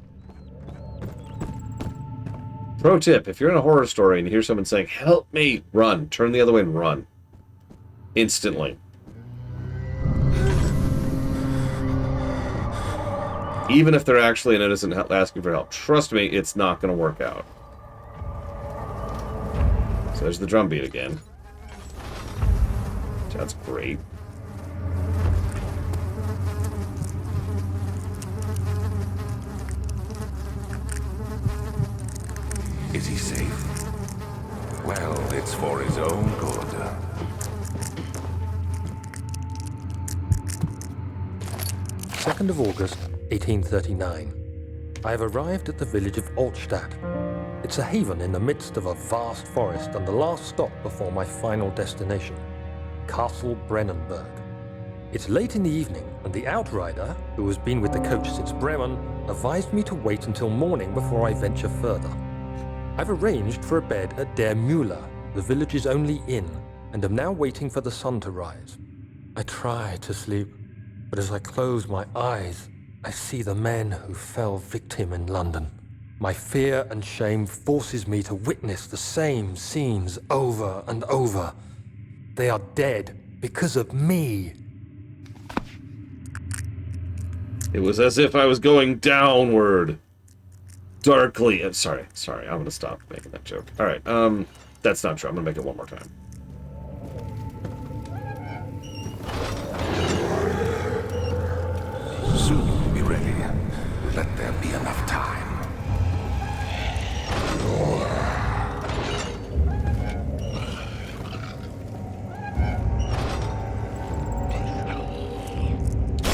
Pro tip, if you're in a horror story and you hear someone saying, "Help me," run. Turn the other way and run. Instantly. Even if they're actually an innocent asking for help. Trust me, it's not going to work out. So there's the drum beat again. That's great. Is he safe? Well, it's for his own good. 2nd of August, 1839. I have arrived at the village of Altstadt. It's a haven in the midst of a vast forest and the last stop before my final destination, Castle Brennenburg. It's late in the evening, and the outrider, who has been with the coach since Bremen, advised me to wait until morning before I venture further. I've arranged for a bed at Der Müller, the village's only inn, and am now waiting for the sun to rise. I try to sleep, but as I close my eyes, I see the men who fell victim in London. My fear and shame forces me to witness the same scenes over and over. They are dead because of me. It was as if I was going downward. Darkly. Sorry, I'm gonna stop making that joke. Alright, that's not true. I'm gonna make it one more time. Soon we'll be ready. Let there be enough time.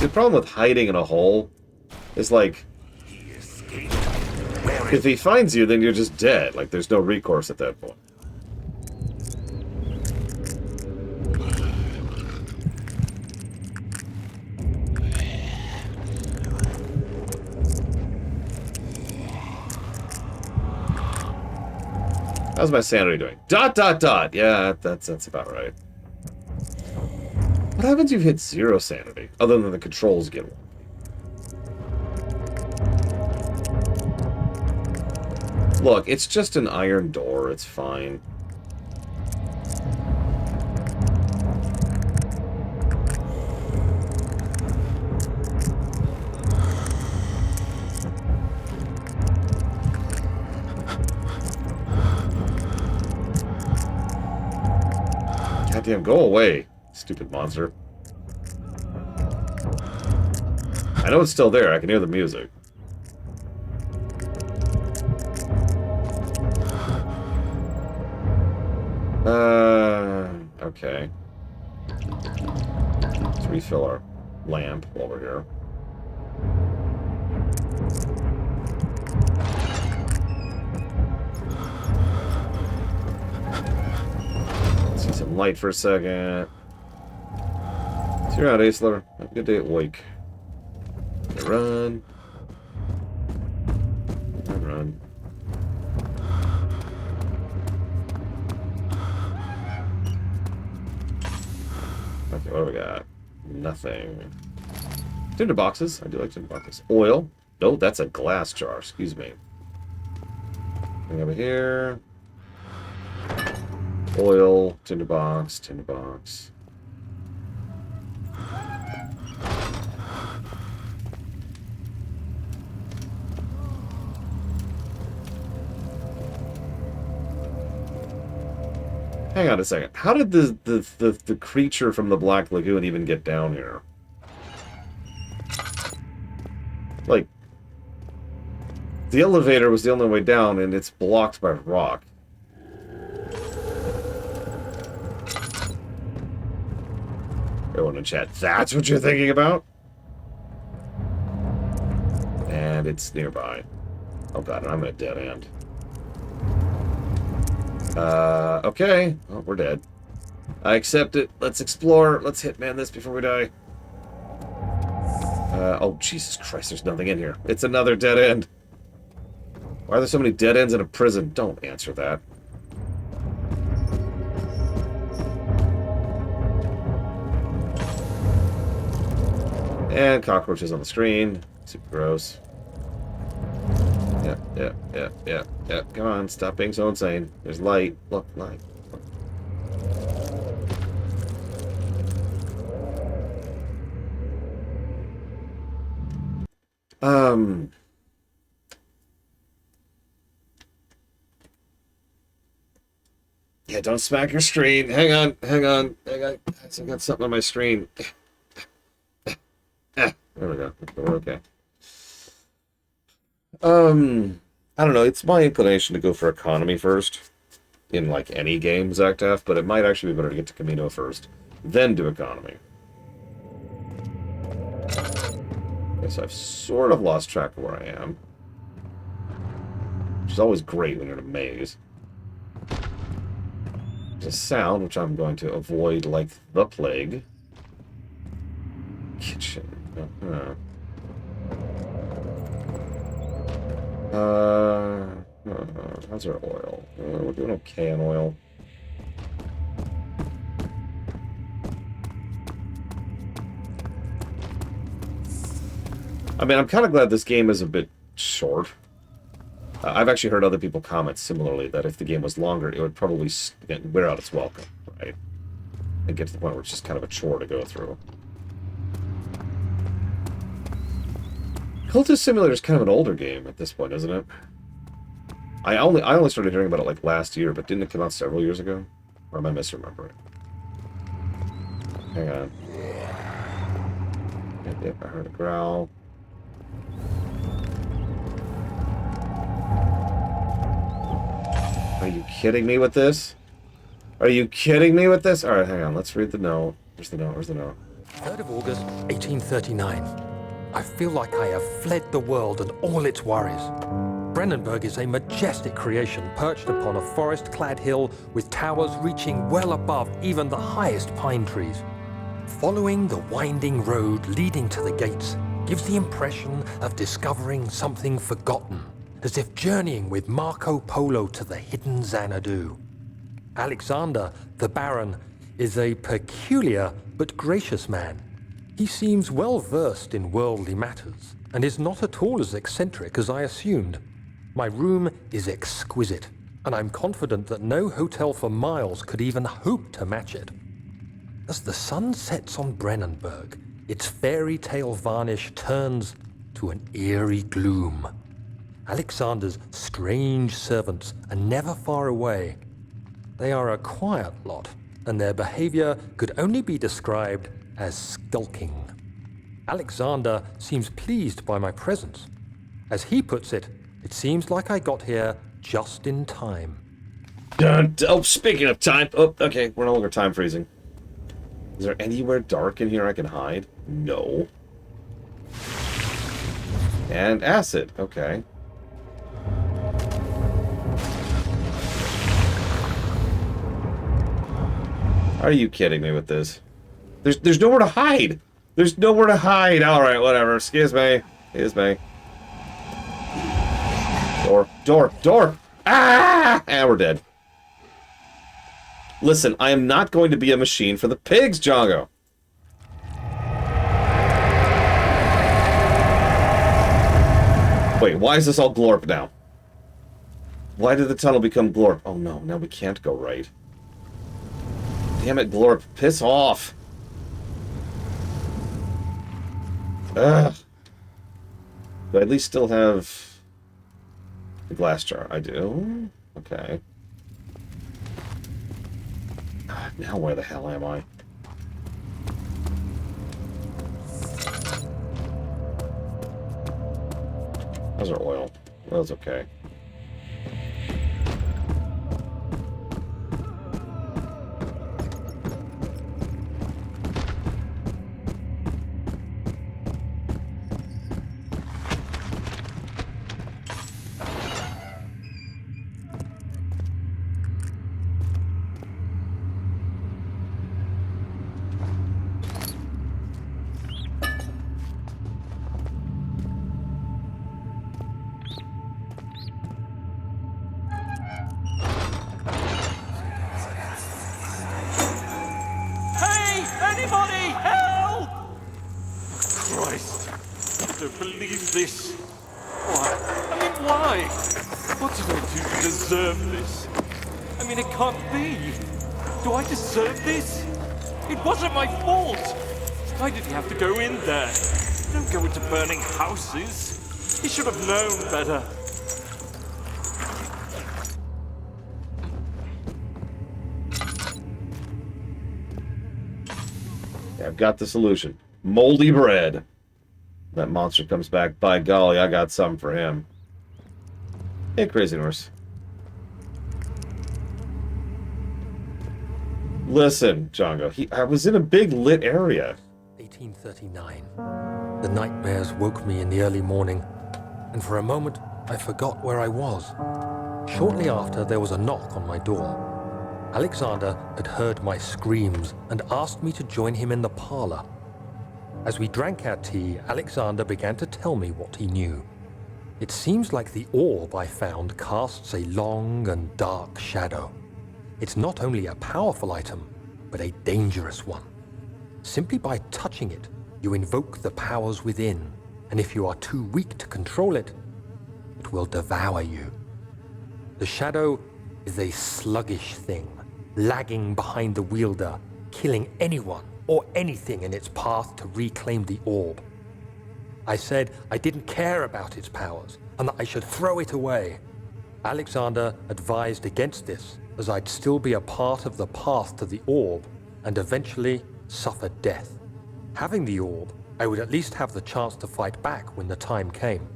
The problem with hiding in a hole is, like, if he finds you, then you're just dead. Like, there's no recourse at that point. How's my sanity doing? ... Yeah, that's about right. What happens if you hit 0 sanity? Other than the controls get one. Look, it's just an iron door. It's fine. Goddamn, go away, stupid monster. I know it's still there. I can hear the music. Okay. Let's refill our lamp while we're here. See some light for a second. See you around, Aisler. Have a good day at Wake. Run. Run. Okay, what do we got? Nothing. Tinder boxes. I do like tinder boxes. Oil. No, that's a glass jar. Excuse me. Thing over here. Oil. Tinder box. Tinder box. Hang on a second. How did the creature from the Black Lagoon even get down here? Like, the elevator was the only way down, and it's blocked by rock. Everyone in chat, that's what you're thinking about? And it's nearby. Oh god, I'm at a dead end. Okay. Well, we're dead. I accept it. Let's explore. Let's hitman this before we die. Oh, Jesus Christ, there's nothing in here. It's another dead end. Why are there so many dead ends in a prison? Don't answer that. And cockroaches on the screen. Super gross. Yeah. Come on, stop being so insane. There's light. Look, light. Look. Yeah, don't smack your screen. Hang on. I got something on my screen. There we go. We're okay. I don't know, it's my inclination to go for economy first in, like, any game, Zactaf, but it might actually be better to get to Camino first, then do economy. Okay, so I've sort of lost track of where I am. Which is always great when you're in a maze. There's a sound, which I'm going to avoid like the plague. Kitchen. How's our oil? We're doing okay on oil. I mean, I'm kind of glad this game is a bit short. I've actually heard other people comment similarly that if the game was longer, it would probably wear out its welcome, right? And get to the point where it's just kind of a chore to go through. Cultist Simulator is kind of an older game at this point, isn't it? I only started hearing about it like last year, but didn't it come out several years ago? Or am I misremembering? Hang on. Yep, I heard a growl. Are you kidding me with this? Are you kidding me with this? Alright, hang on. Let's read the note. Where's the note? Where's the note? 3rd of August, 1839. I feel like I have fled the world and all its worries. Brennenburg is a majestic creation perched upon a forest-clad hill with towers reaching well above even the highest pine trees. Following the winding road leading to the gates gives the impression of discovering something forgotten, as if journeying with Marco Polo to the hidden Xanadu. Alexander, the Baron, is a peculiar but gracious man. He seems well versed in worldly matters, and is not at all as eccentric as I assumed. My room is exquisite, and I'm confident that no hotel for miles could even hope to match it. As the sun sets on Brennenburg, its fairy tale varnish turns to an eerie gloom. Alexander's strange servants are never far away. They are a quiet lot, and their behavior could only be described as skulking. Alexander seems pleased by my presence. As he puts it, it seems like I got here just in time. Oh, speaking of time... Oh, okay, we're no longer time freezing. Is there anywhere dark in here I can hide? No. And acid. Okay. Are you kidding me with this? There's nowhere to hide. There's nowhere to hide. All right, whatever. Excuse me. Excuse me. Door. Ah! And we're dead. Listen, I am not going to be a machine for the pigs, Django. Wait, why is this all glorp now? Why did the tunnel become glorp? Oh no, now we can't go right. Damn it, glorp. Piss off. Ugh. Do I at least still have the glass jar? I do. Okay. Now where the hell am I? How's our oil? Well, that's okay. This? Why? I mean, why? What did I do to deserve this? I mean, it can't be. Do I deserve this? It wasn't my fault. Why did he have to go in there? Don't go into burning houses. He should have known better. Yeah, I've got the solution. Moldy bread. That monster comes back, by golly, I got something for him. Hey, Crazy Norse. Listen, Django, I was in a big lit area. 1839. The nightmares woke me in the early morning, and for a moment I forgot where I was. Shortly after, there was a knock on my door. Alexander had heard my screams and asked me to join him in the parlor. As we drank our tea, Alexander began to tell me what he knew. It seems like the orb I found casts a long and dark shadow. It's not only a powerful item, but a dangerous one. Simply by touching it, you invoke the powers within, and if you are too weak to control it, it will devour you. The shadow is a sluggish thing, lagging behind the wielder, killing anyone or anything in its path to reclaim the orb. I said I didn't care about its powers, and that I should throw it away. Alexander advised against this, as I'd still be a part of the path to the orb, and eventually suffer death. Having the orb, I would at least have the chance to fight back when the time came.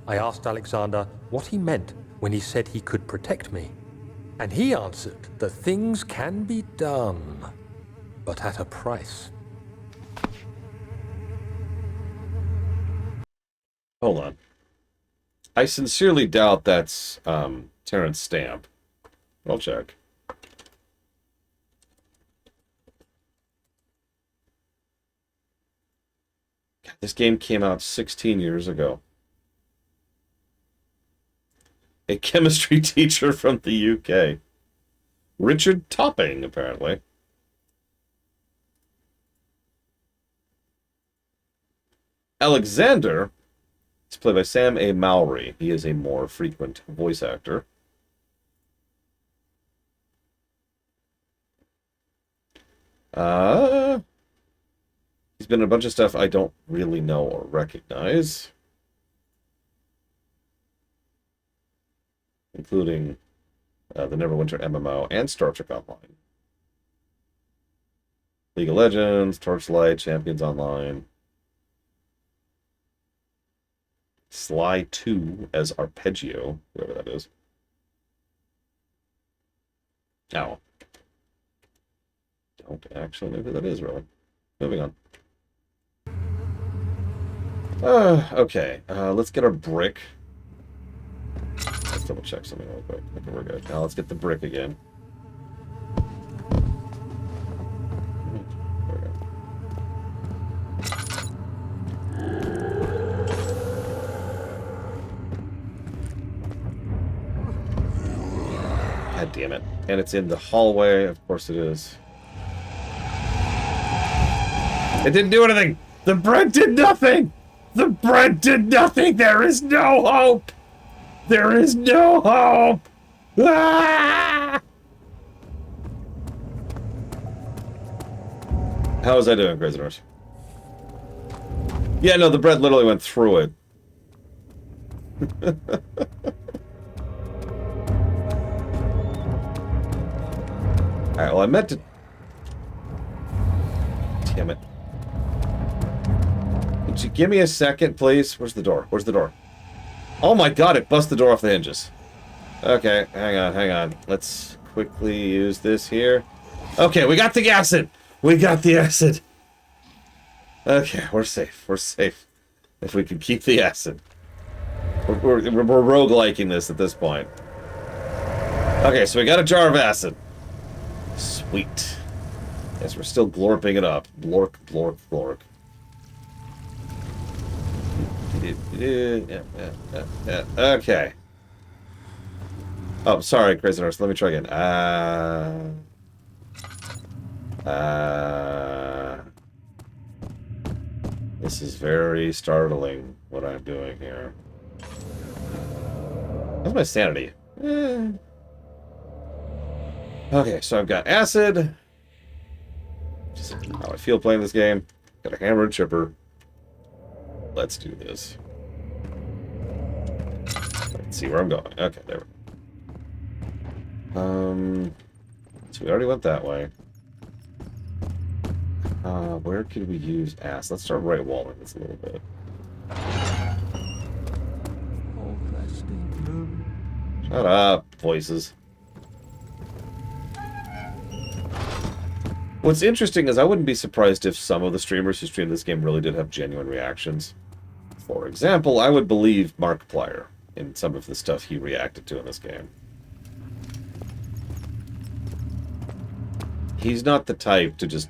I asked Alexander what he meant when he said he could protect me, and he answered that things can be done, but at a price. Hold on. I sincerely doubt that's Terrence Stamp. I'll check. God, this game came out 16 years ago. A chemistry teacher from the UK. Richard Topping, apparently. Alexander is played by Sam A. Mowry. He is a more frequent voice actor. He's been in a bunch of stuff I don't really know or recognize. Including the Neverwinter MMO and Star Trek Online. League of Legends, Torchlight, Champions Online. Sly 2 as Arpeggio, whoever that is. Oh. Don't actually know who that is, really. Moving on. Okay. Let's get our brick. Let's double check something real quick. Okay, we're good. Now let's get the brick again. There we go. God damn it. And it's in the hallway. Of course it is. It didn't do anything! The bread did nothing! The bread did nothing! There is no hope! There is no hope! Ah! How was I doing, Crazy Norse? Yeah, no, the bread literally went through it. Alright, well, I meant to... Damn it. Could you give me a second, please? Where's the door? Where's the door? Oh my god, it busted the door off the hinges. Okay, hang on, hang on. Let's quickly use this here. Okay, we got the acid! We got the acid! Okay, we're safe. We're safe. If we can keep the acid. We're rogueliking this at this point. Okay, so we got a jar of acid. Sweet. Yes, we're still glorping it up. Glork, glork, glork. Okay. Oh, sorry, Crazy Norse. Let me try again. This is very startling, what I'm doing here. How's my sanity? Okay, so I've got acid. Just how I feel playing this game. Got a hammer and chipper. Let's do this. Let's see where I'm going. Okay, there we go. So we already went that way. Where could we use acid? Let's start right walling this a little bit. All dressed in blue, Shut up, voices. What's interesting is I wouldn't be surprised if some of the streamers who stream this game really did have genuine reactions. For example, I would believe Markiplier in some of the stuff he reacted to in this game. He's not the type to just...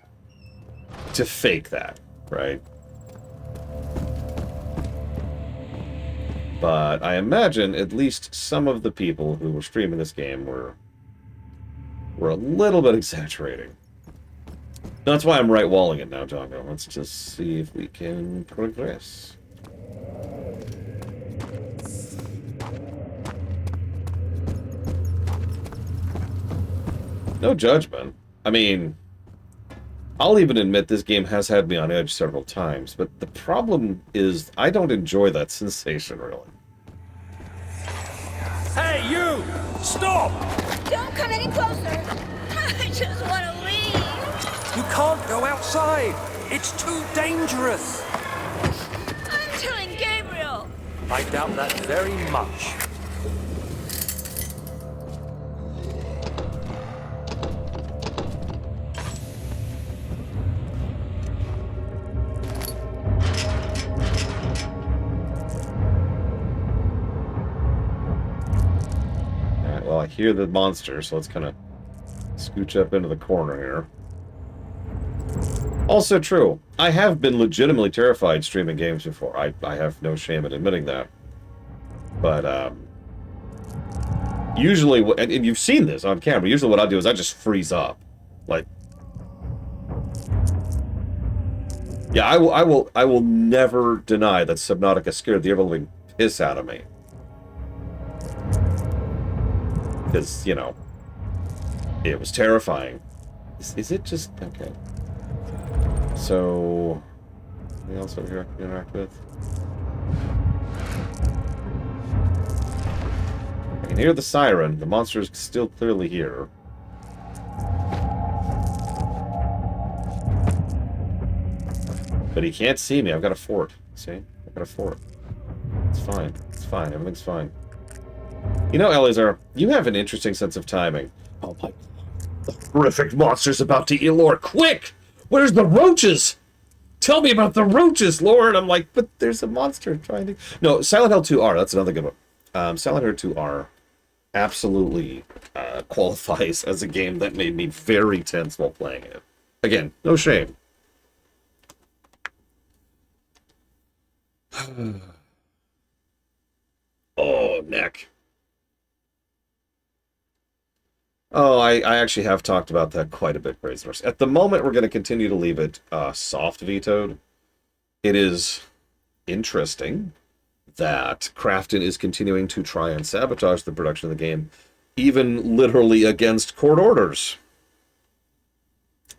to fake that, right? But I imagine at least some of the people who were streaming this game were a little bit exaggerating. That's why I'm right-walling it now, Django. Let's just see if we can progress. No judgment. I mean, I'll even admit this game has had me on edge several times, but the problem is I don't enjoy that sensation, really. Hey, you! Stop! Don't come any closer. I just want to leave. You can't go outside. It's too dangerous. I'm telling Gabriel. I doubt that very much. Alright, well, I hear the monster, so let's kind of scooch up into the corner here. Also true, I have been legitimately terrified streaming games before. I have no shame in admitting that. But, usually, and you've seen this on camera, usually what I do is I just freeze up. Like, yeah, I will never deny that Subnautica scared the ever-living piss out of me. Because, you know, it was terrifying. Is it just... okay. So... anything else over here I can interact with? I can hear the siren. The monster is still clearly here. But he can't see me. I've got a fort. See? I've got a fort. It's fine. It's fine. Everything's fine. You know, Eleazar, you have an interesting sense of timing. Oh my... the horrific monster's about to eat Lord. Quick! Where's the roaches? Tell me about the roaches, Lord! I'm like, but there's a monster trying to... No, Silent Hill 2R, that's another good one. Silent Hill 2R absolutely qualifies as a game that made me very tense while playing it. Again, no shame. Oh, neck. Oh, I actually have talked about that quite a bit, Brazenverse. At the moment, we're going to continue to leave it soft vetoed. It is interesting that Crafton is continuing to try and sabotage the production of the game, even literally against court orders.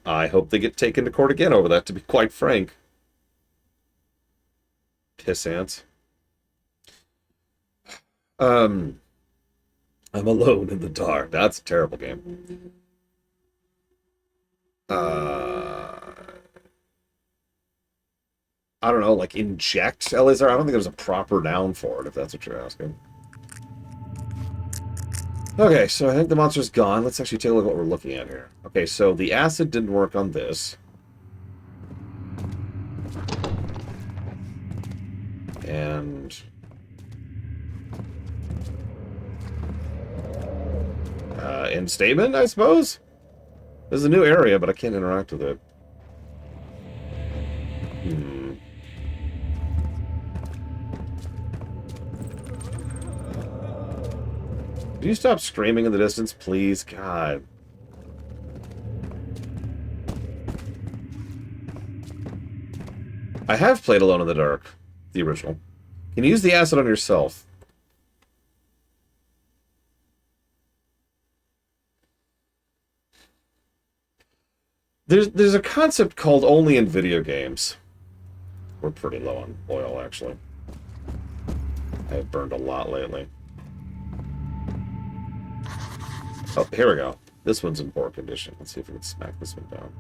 I hope they get taken to court again over that, to be quite frank. Piss ants. I'm alone in the dark. That's a terrible game. I don't know, like inject, Eleazar? I don't think there's a proper noun for it, if that's what you're asking. Okay, so I think the monster's gone. Let's actually take a look at what we're looking at here. Okay, so the acid didn't work on this. And... end statement, I suppose? There's a new area, but I can't interact with it. Do you stop screaming in the distance, please? God. I have played Alone in the Dark, the original. Can you use the acid on yourself? There's a concept called only in video games. We're pretty low on oil, actually. I've burned a lot lately. Oh, here we go. This one's in poor condition. Let's see if we can smack this one down.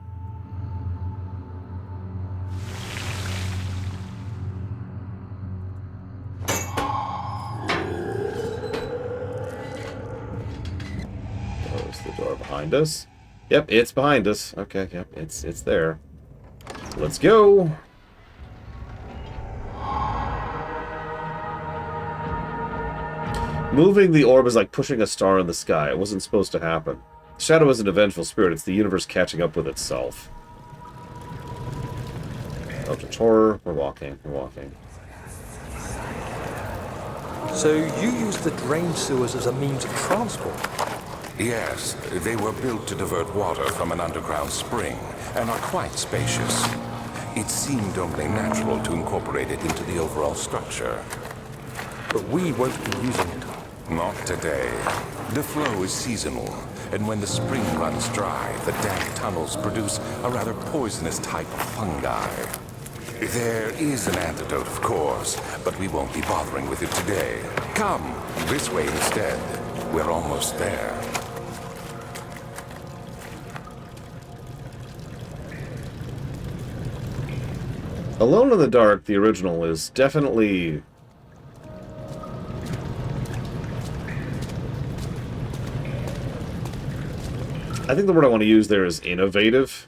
behind us? Yep, it's behind us. Okay, yep, it's there. Let's go! Moving the orb is like pushing a star in the sky. It wasn't supposed to happen. Shadow is an vengeful spirit. It's the universe catching up with itself. Eldritch Horror. We're walking. We're walking. So you used the drain sewers as a means of transport? Yes, they were built to divert water from an underground spring and are quite spacious. It seemed only natural to incorporate it into the overall structure. But we won't be using it. Not today. The flow is seasonal, and when the spring runs dry, the dank tunnels produce a rather poisonous type of fungi. There is an antidote, of course, but we won't be bothering with it today. Come, this way instead. We're almost there. Alone in the Dark, the original, is definitely... I think the word I want to use there is innovative.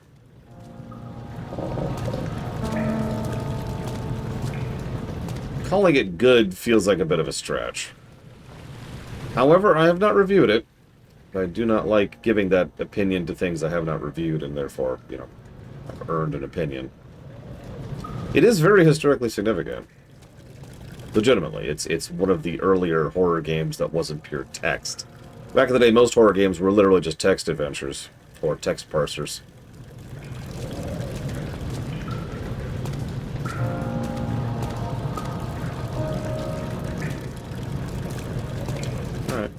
Calling it good feels like a bit of a stretch. However, I have not reviewed it. I do not like giving that opinion to things I have not reviewed, and therefore, you know, I've earned an opinion. It is very historically significant. Legitimately, it's one of the earlier horror games that wasn't pure text. Back in the day, most horror games were literally just text adventures, or text parsers. Alright.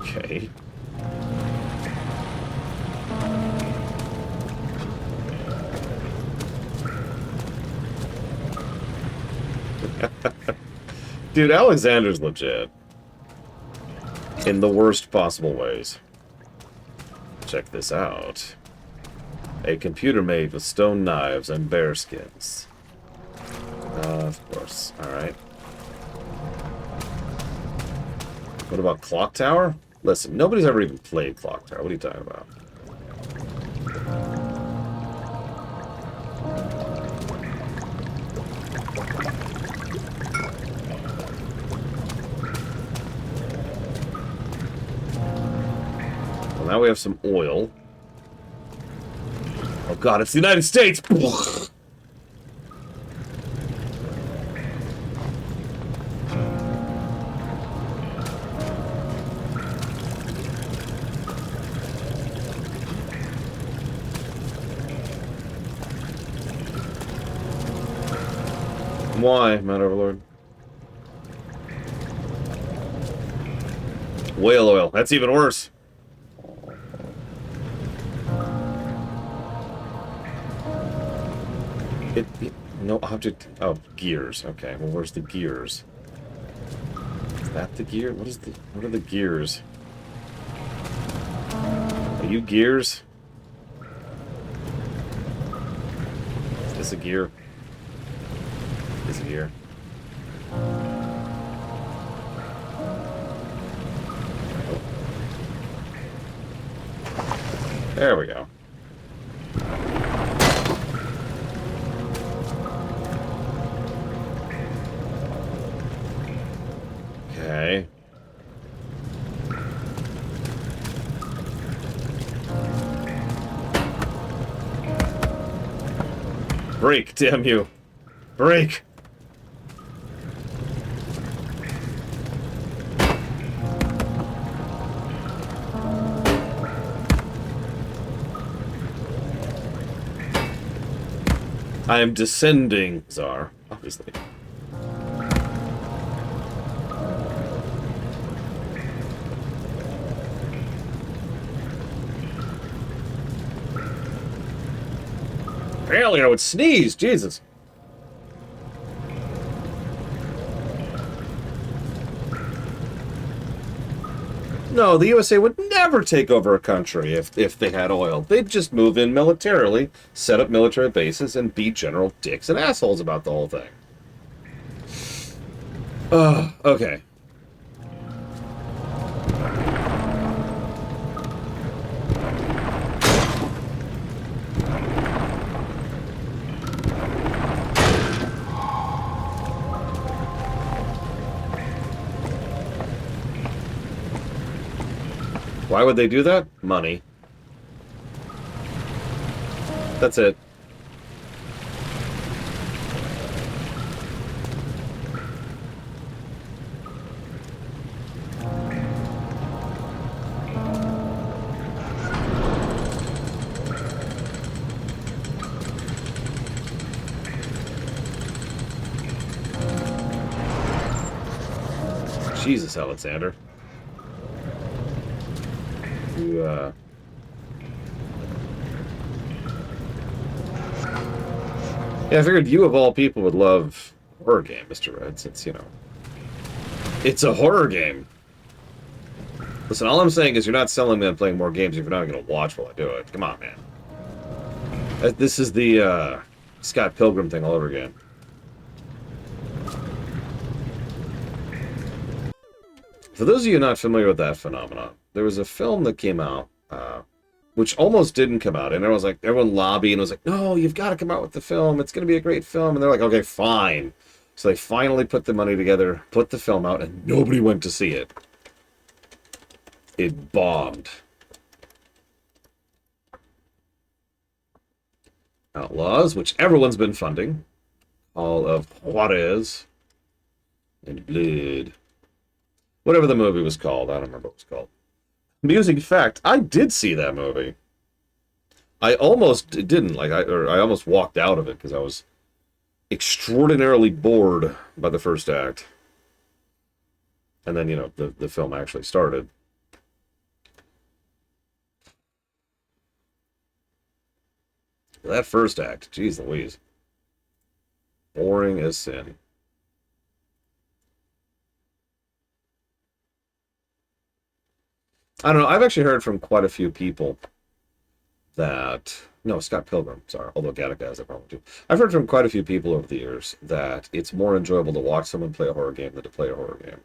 Okay. Dude, Alexander's legit. In the worst possible ways. Check this out. A computer made with stone knives and bear skins. Of course. Alright. What about Clock Tower? Listen, nobody's ever even played Clock Tower. What are you talking about? Now we have some oil. Oh god, it's the United States! Why, Mount Overlord? Whale oil. That's even worse. No object... Oh, gears. Okay, well, where's the gears? Is that the gear? What is the... What are the gears? Are you gears? Is this a gear? Is a gear. There we go. Okay. Break, damn you. Break! I am descending, Czar, obviously. Failure would sneeze, Jesus. No, the USA would never take over a country if they had oil. They'd just move in militarily, set up military bases, and be general dicks and assholes about the whole thing. Okay. Why would they do that? Money. That's it. Jesus, Alexander. You, Yeah, I figured you of all people would love horror game, Mr. Red, since, you know, it's a horror game. Listen, all I'm saying is you're not selling me on playing more games if you're not going to watch while I do it. Come on, man. This is the, Scott Pilgrim thing all over again. For those of you not familiar with that phenomenon, there was a film that came out, which almost didn't come out, and everyone lobbied and was like, no, you've got to come out with the film, it's going to be a great film, and they're like, okay, fine. So they finally put the money together, put the film out, and nobody went to see it. It bombed. Outlaws, which everyone's been funding. All of Juarez and Blood. Whatever the movie was called. I don't remember what it was called. Amusing fact, I did see that movie. I almost didn't. Like, I almost walked out of it because I was extraordinarily bored by the first act. And then, you know, the film actually started. That first act, geez Louise. Boring as sin. I don't know, I've actually heard from quite a few people that... No, Scott Pilgrim, sorry, although Gattaca has that problem too. I've heard from quite a few people over the years that it's more enjoyable to watch someone play a horror game than to play a horror game.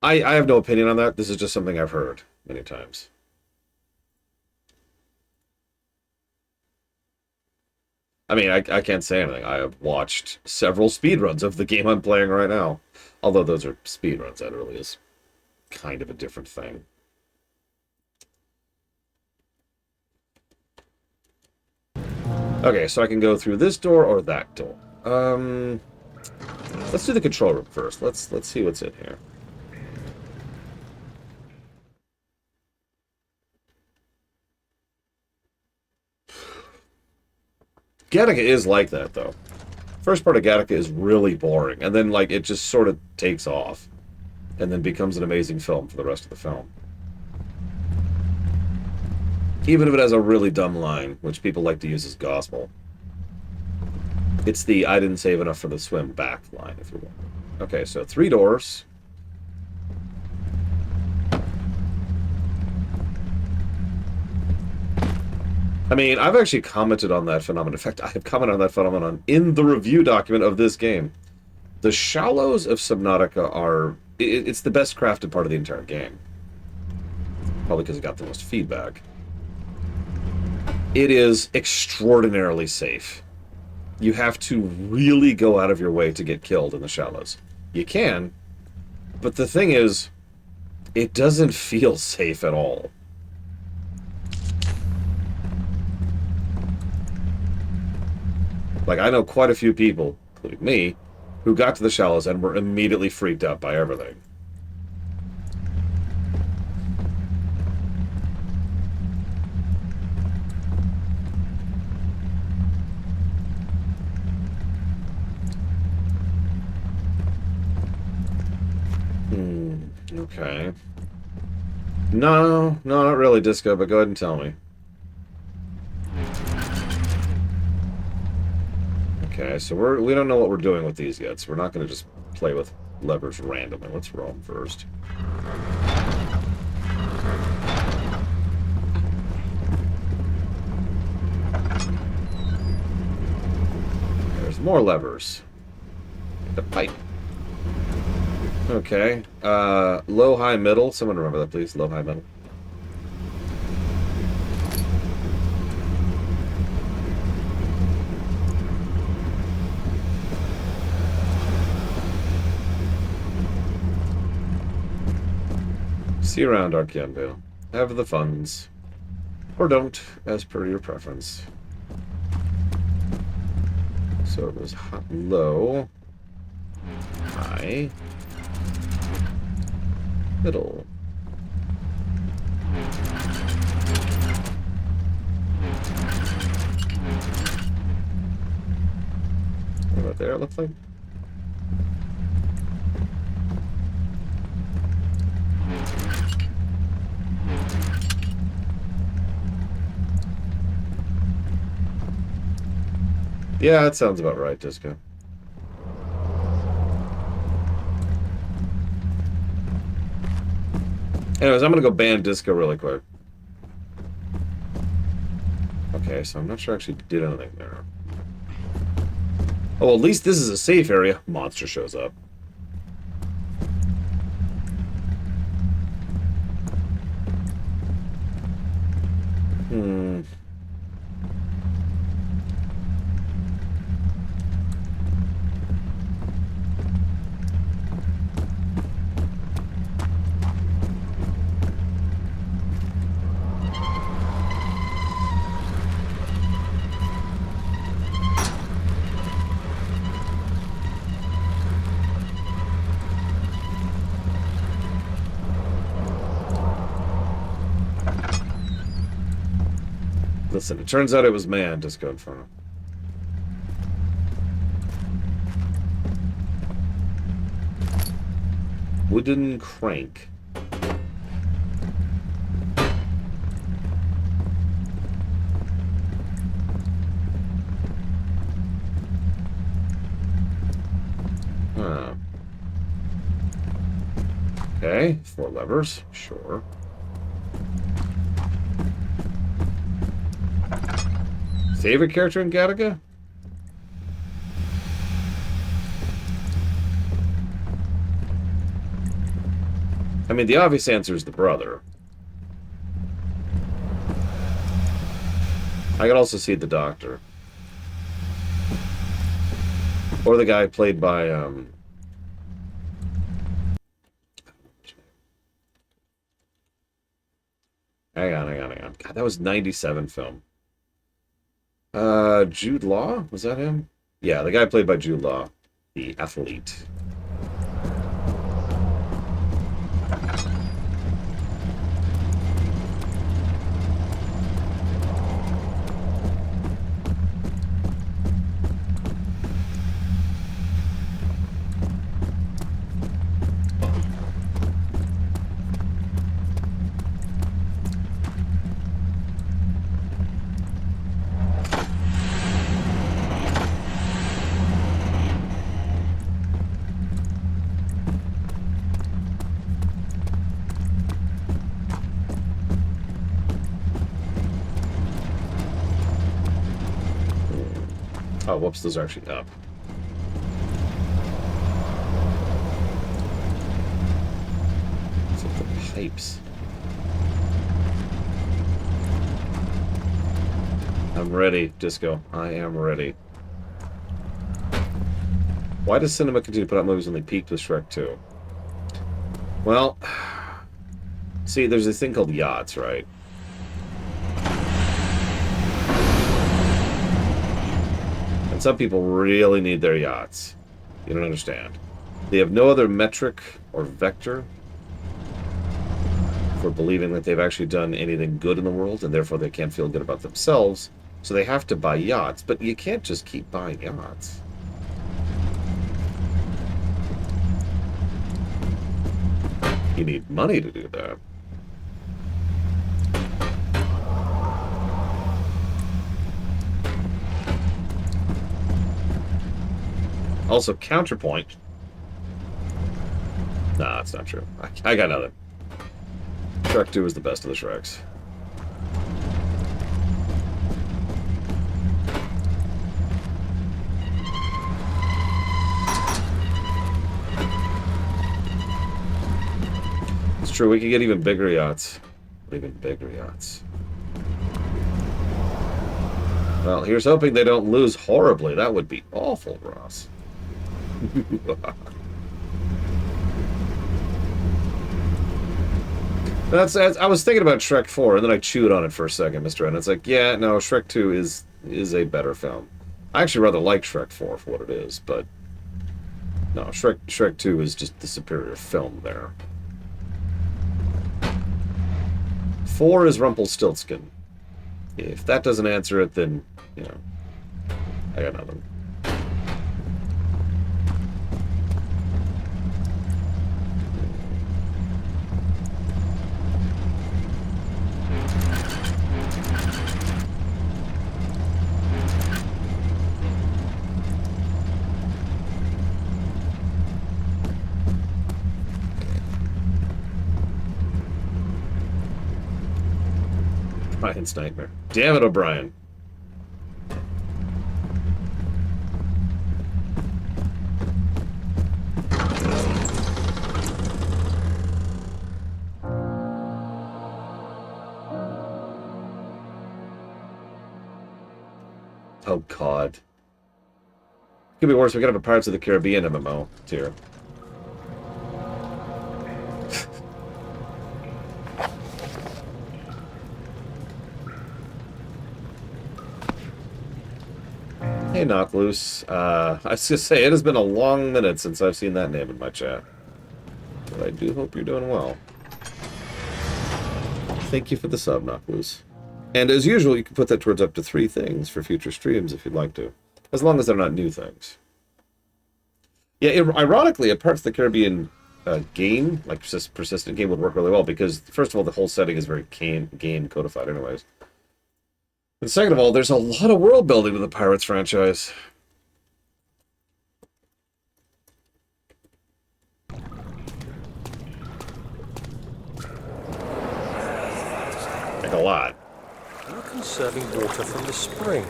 I have no opinion on that. This is just something I've heard many times. I mean, I can't say anything. I have watched several speedruns of the game I'm playing right now. Although those are speedruns, that really is kind of a different thing. Okay, so I can go through this door or that door. Let's do the control room first. Let's see what's in here. Gattaca is like that, though. First part of Gattaca is really boring, and then, like, it just sort of takes off, and then becomes an amazing film for the rest of the film. Even if it has a really dumb line, which people like to use as gospel. It's the I didn't save enough for the swim back line, if you want. Okay, so 3 doors. I mean, I've actually commented on that phenomenon. In fact, I have commented on that phenomenon in the review document of this game. The Shallows of Subnautica are... It's the best crafted part of the entire game. Probably because it got the most feedback. It is extraordinarily safe. You have to really go out of your way to get killed in the Shallows. You can, but the thing is, it doesn't feel safe at all. Like, I know quite a few people, including me, who got to the Shallows and were immediately freaked out by everything. Okay. No, not really, Disco, but go ahead and tell me. Okay, so we don't know what we're doing with these yet, so we're not going to just play with levers randomly. Let's roll them first. There's more levers. The pipe. Okay. Low, high, middle. Someone remember that, please. Low, high, middle. See you around, Archeon Vale. Have the funds. Or don't, as per your preference. So it was low, high, middle. What about there, it looks like? Yeah, that sounds about right, Disco. Anyways, I'm gonna go ban Disco really quick. Okay, so I'm not sure I actually did anything there. Oh, well, at least this is a safe area. Monster shows up. Listen, it turns out it was man, Disco Inferno. Wooden crank. Huh. Okay, 4 levers, sure. Favorite character in Gattaca? I mean, the obvious answer is the brother. I could also see the doctor. Or the guy played by, Hang on. God, that was 97 film. Jude Law? Was that him? Yeah, the guy played by Jude Law. The athlete. Oh, whoops, those are actually up. It's like the pipes. I'm ready, Disco. I am ready. Why does cinema continue to put out movies when they peaked with Shrek 2? Well, see, there's this thing called yachts, right? And some people really need their yachts. You don't understand. They have no other metric or vector for believing that they've actually done anything good in the world, and therefore they can't feel good about themselves, so they have to buy yachts. But you can't just keep buying yachts. You need money to do that. Also, counterpoint. Nah, that's not true. I got nothing. Shrek 2 is the best of the Shreks. It's true, we could get even bigger yachts. Even bigger yachts. Well, here's hoping they don't lose horribly. That would be awful, Ross. I was thinking about Shrek 4, and then I chewed on it for a second, Mr. N. It's like, yeah, no, Shrek 2 is a better film. I actually rather like Shrek 4 for what it is, but no, Shrek 2 is just the superior film there. 4 is Rumpelstiltskin. If that doesn't answer it, then, you know, I got nothing. Brian's nightmare. Damn it, O'Brien. Oh, God. Could be worse. We could have a Pirates of the Caribbean MMO tier. Hey, Knock Loose. I was gonna say, it has been a long minute since I've seen that name in my chat. But I do hope you're doing well. Thank you for the sub, Knock Loose. And as usual, you can put that towards up to 3 things for future streams if you'd like to. As long as they're not new things. Yeah, ironically, a Parts of the Caribbean game, like persistent game, would work really well because, first of all, the whole setting is very game codified anyways. And second of all, there's a lot of world building with the Pirates franchise. Like a lot. You're conserving water from the spring.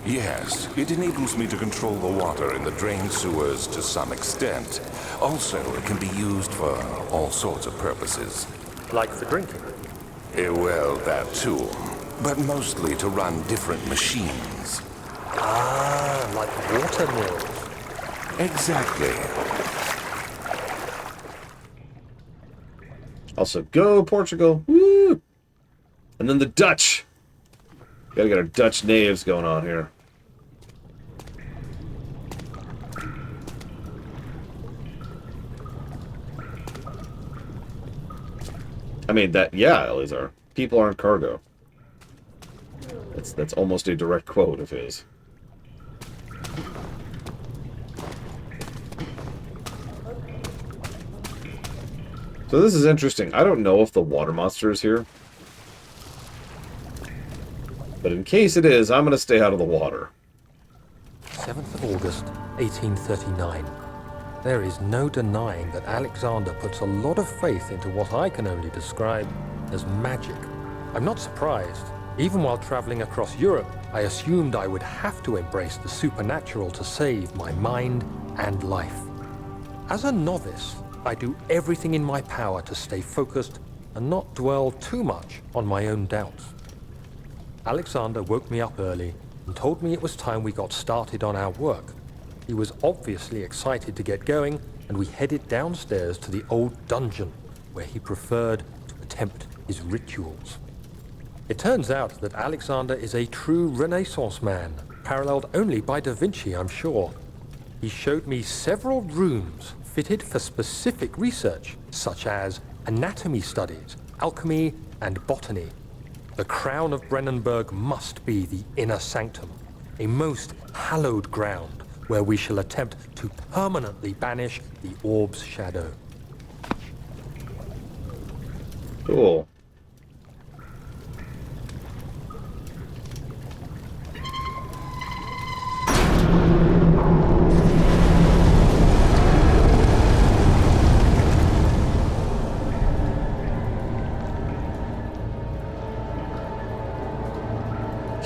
Yes, it enables me to control the water in the drain sewers to some extent. Also, it can be used for all sorts of purposes. Like for drinking. Well, that too. But mostly to run different machines. Ah, like water mills. Exactly. Also, go Portugal. Woo! And then the Dutch. Gotta get our Dutch knaves going on here. I mean, yeah, Elizar. People aren't cargo. That's almost a direct quote of his. So this is interesting. I don't know if the water monster is here. But in case it is, I'm going to stay out of the water. 7th of August, 1839. There is no denying that Alexander puts a lot of faith into what I can only describe as magic. I'm not surprised. Even while traveling across Europe, I assumed I would have to embrace the supernatural to save my mind and life. As a novice, I do everything in my power to stay focused and not dwell too much on my own doubts. Alexander woke me up early and told me it was time we got started on our work. He was obviously excited to get going, and we headed downstairs to the old dungeon, where he preferred to attempt his rituals. It turns out that Alexander is a true Renaissance man, paralleled only by Da Vinci, I'm sure. He showed me several rooms fitted for specific research, such as anatomy studies, alchemy, and botany. The crown of Brennenburg must be the inner sanctum, a most hallowed ground where we shall attempt to permanently banish the orb's shadow. Cool.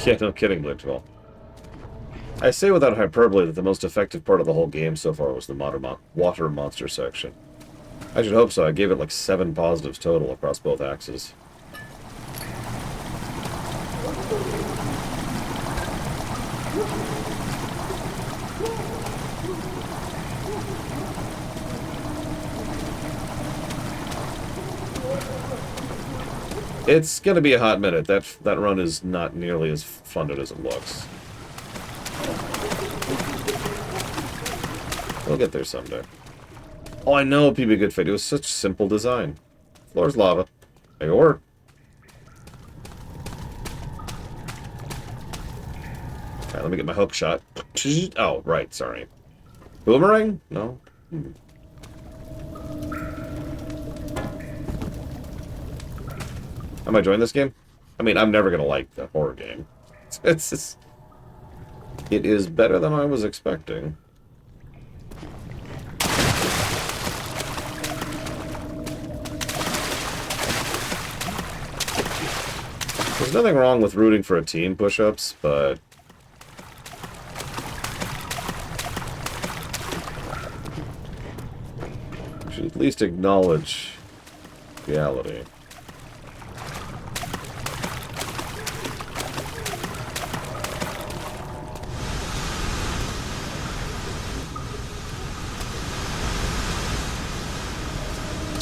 Yeah, no kidding, Glitchwell. I say without hyperbole that the most effective part of the whole game so far was the water monster section. I should hope so. I gave it like 7 positives total across both axes. It's gonna be a hot minute. That run is not nearly as funded as it looks. We'll get there someday. Oh, I know it'd be a good fit. It was such simple design. Floor's lava. Make it work. Alright, let me get my hook shot. Oh, right, sorry. Boomerang? No. Am I enjoying this game? I mean, I'm never gonna like the horror game. It is better than I was expecting. There's nothing wrong with rooting for a team push-ups, but you should at least acknowledge reality.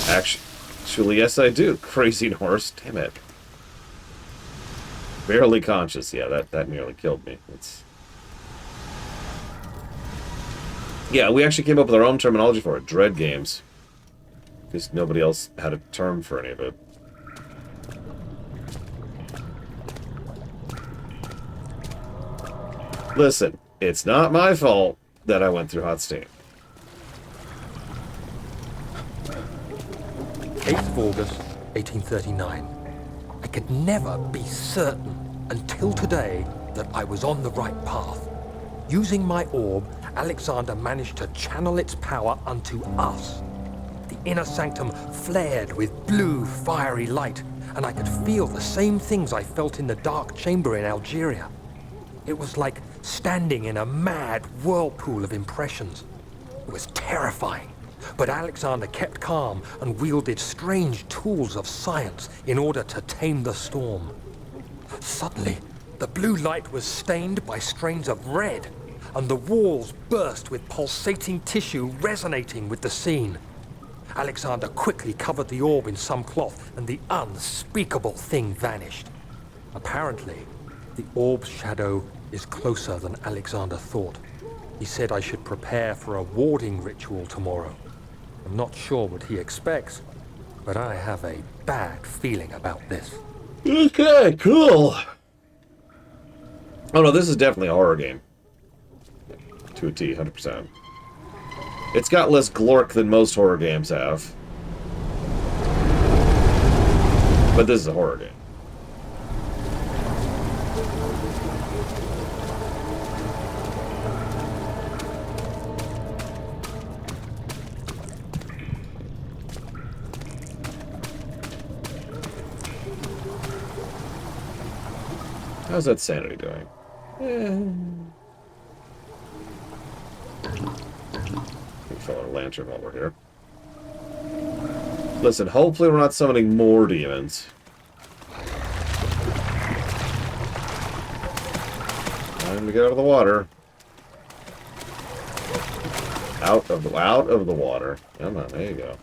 Actually, yes, I do. Crazy horse. Damn it. Barely conscious. Yeah, that nearly killed me. Yeah, we actually came up with our own terminology for it. Dread games. Because nobody else had a term for any of it. Listen, it's not my fault that I went through hot steam. 8th of August, 1839. I could never be certain until today that I was on the right path. Using my orb, Alexander managed to channel its power unto us. The inner sanctum flared with blue, fiery light, and I could feel the same things I felt in the dark chamber in Algeria. It was like standing in a mad whirlpool of impressions. It was terrifying. But Alexander kept calm and wielded strange tools of science in order to tame the storm. Suddenly, the blue light was stained by strains of red, and the walls burst with pulsating tissue resonating with the scene. Alexander quickly covered the orb in some cloth, and the unspeakable thing vanished. Apparently, the orb's shadow is closer than Alexander thought. He said I should prepare for a warding ritual tomorrow. I'm not sure what he expects, but I have a bad feeling about this. Okay, cool. Oh no, this is definitely a horror game. To a T, 100%. It's got less glork than most horror games have. But this is a horror game. How's that sanity doing? We fill our lantern while we're here. Listen, hopefully we're not summoning more demons. Time to get out of the water. Out of the water. Come on, there you go.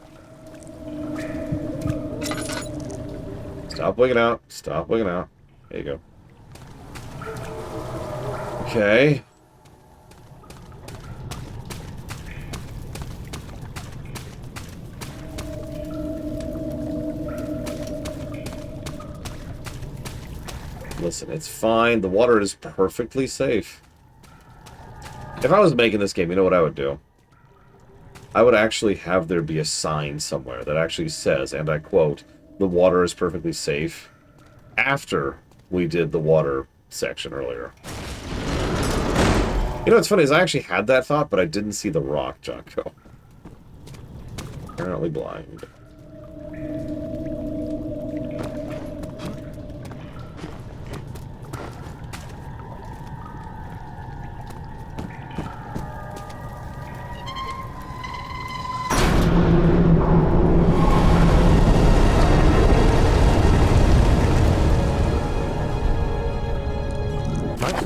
Stop wigging out. Stop wigging out. There you go. Okay. Listen, it's fine. The water is perfectly safe. If I was making this game, you know what I would do? I would actually have there be a sign somewhere that actually says, and I quote, "The water is perfectly safe," after we did the water section earlier. You know what's funny is I actually had that thought, but I didn't see the rock, Jocko. Apparently blind.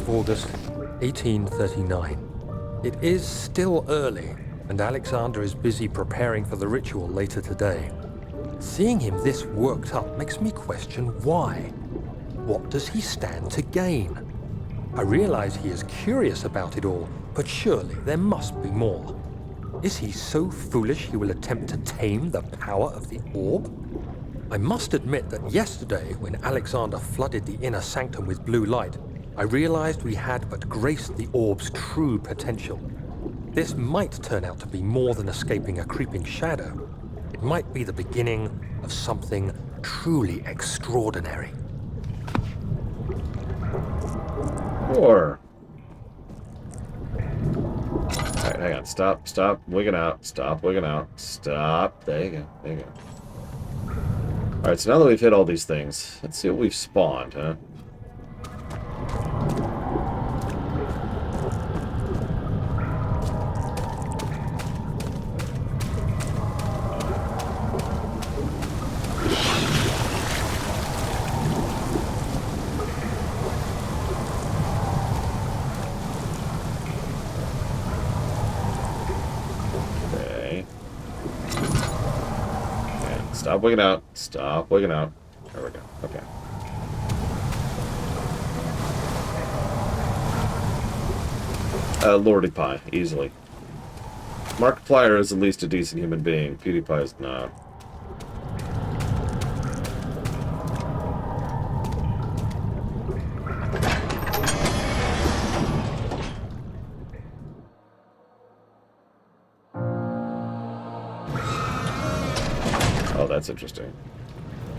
August 1839. It is still early, and Alexander is busy preparing for the ritual later today. Seeing him this worked up makes me question why. What does he stand to gain? I realize he is curious about it all, but surely there must be more. Is he so foolish he will attempt to tame the power of the orb? I must admit that yesterday, when Alexander flooded the inner sanctum with blue light, I realized we had but graced the orb's true potential. This might turn out to be more than escaping a creeping shadow. It might be the beginning of something truly extraordinary. Or... Alright, hang on. Stop wigging out. Stop wigging out. Stop. There you go. There you go. Alright, so now that we've hit all these things, let's see what we've spawned, huh? Stop wigging out. Stop wigging out. There we go. Okay. Lordy Pie, easily. Markiplier is at least a decent human being. PewDiePie is not. Oh, that's interesting.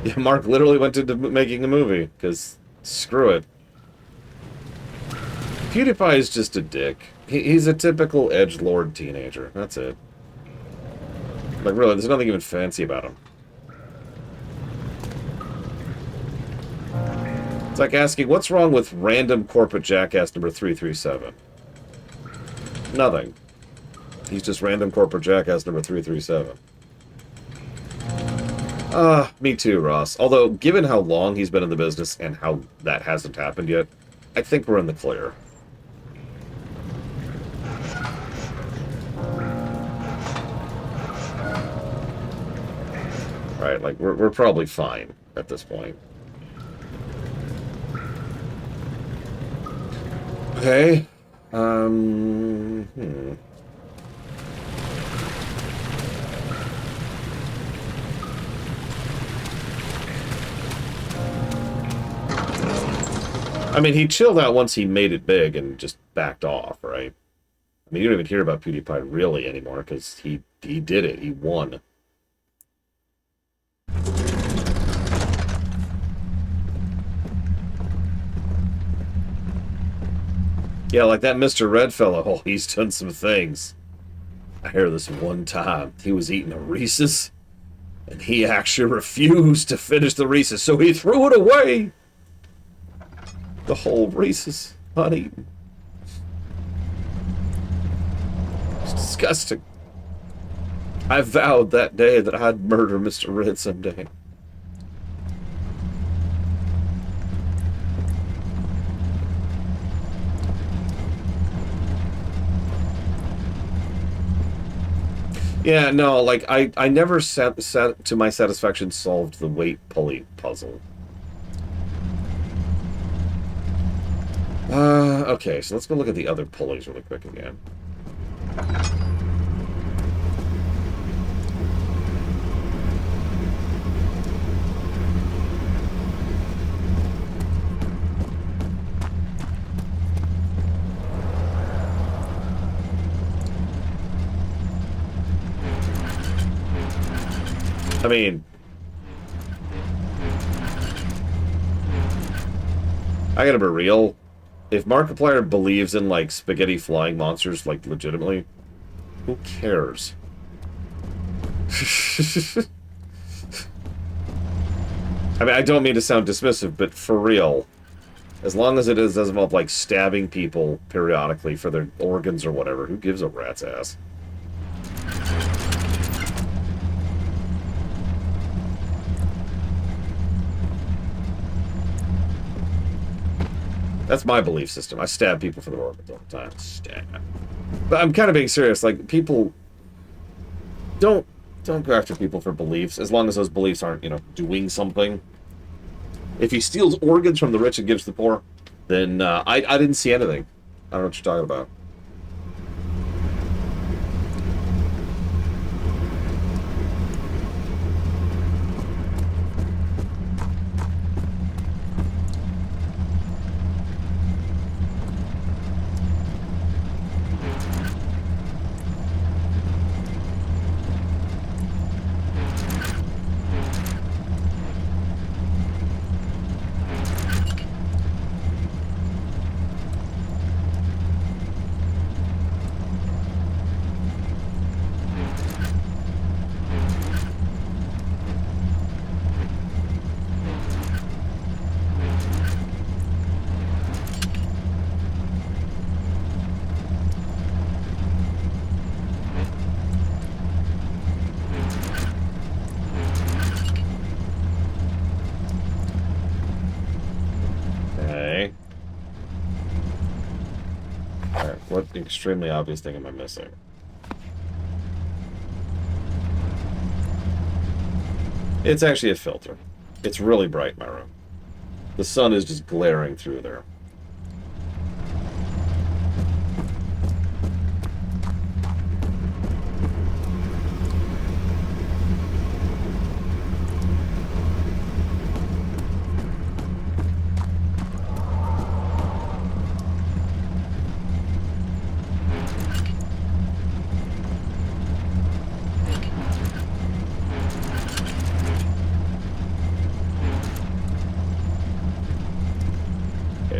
Yeah, Mark literally went into making a movie, because screw it. PewDiePie is just a dick. He's a typical edgelord teenager. That's it. Like, really, there's nothing even fancy about him. It's like asking, what's wrong with random corporate jackass number 337? Nothing. He's just random corporate jackass number 337. Me too, Ross. Although, given how long he's been in the business and how that hasn't happened yet, I think we're in the clear. Right, like, we're probably fine at this point. Okay. I mean, he chilled out once he made it big and just backed off, right? I mean, you don't even hear about PewDiePie really anymore, because he did it. He won. Yeah, like that Mr. Red fellow. Oh, he's done some things. I hear this one time. He was eating a Reese's, and he actually refused to finish the Reese's, so he threw it away. The whole Reese's uneaten. It's disgusting. I vowed that day that I'd murder Mr. Red someday. Yeah, no, like, I never to my satisfaction solved the weight pulley puzzle. Okay, so let's go look at the other pulleys really quick again. I mean, I gotta be real. If Markiplier believes in, like, spaghetti flying monsters, like, legitimately, who cares? I mean, I don't mean to sound dismissive, but for real, as long as it doesn't involve, like, stabbing people periodically for their organs or whatever, who gives a rat's ass? That's my belief system. I stab people for their organs all the time. Stab. But I'm kind of being serious. Like, people don't Don't go after people for beliefs, as long as those beliefs aren't, you know, doing something. If he steals organs from the rich and gives to the poor, then I didn't see anything. I don't know what you're talking about. What extremely obvious thing am I missing? It's actually a filter. It's really bright in my room. The sun is just glaring through there.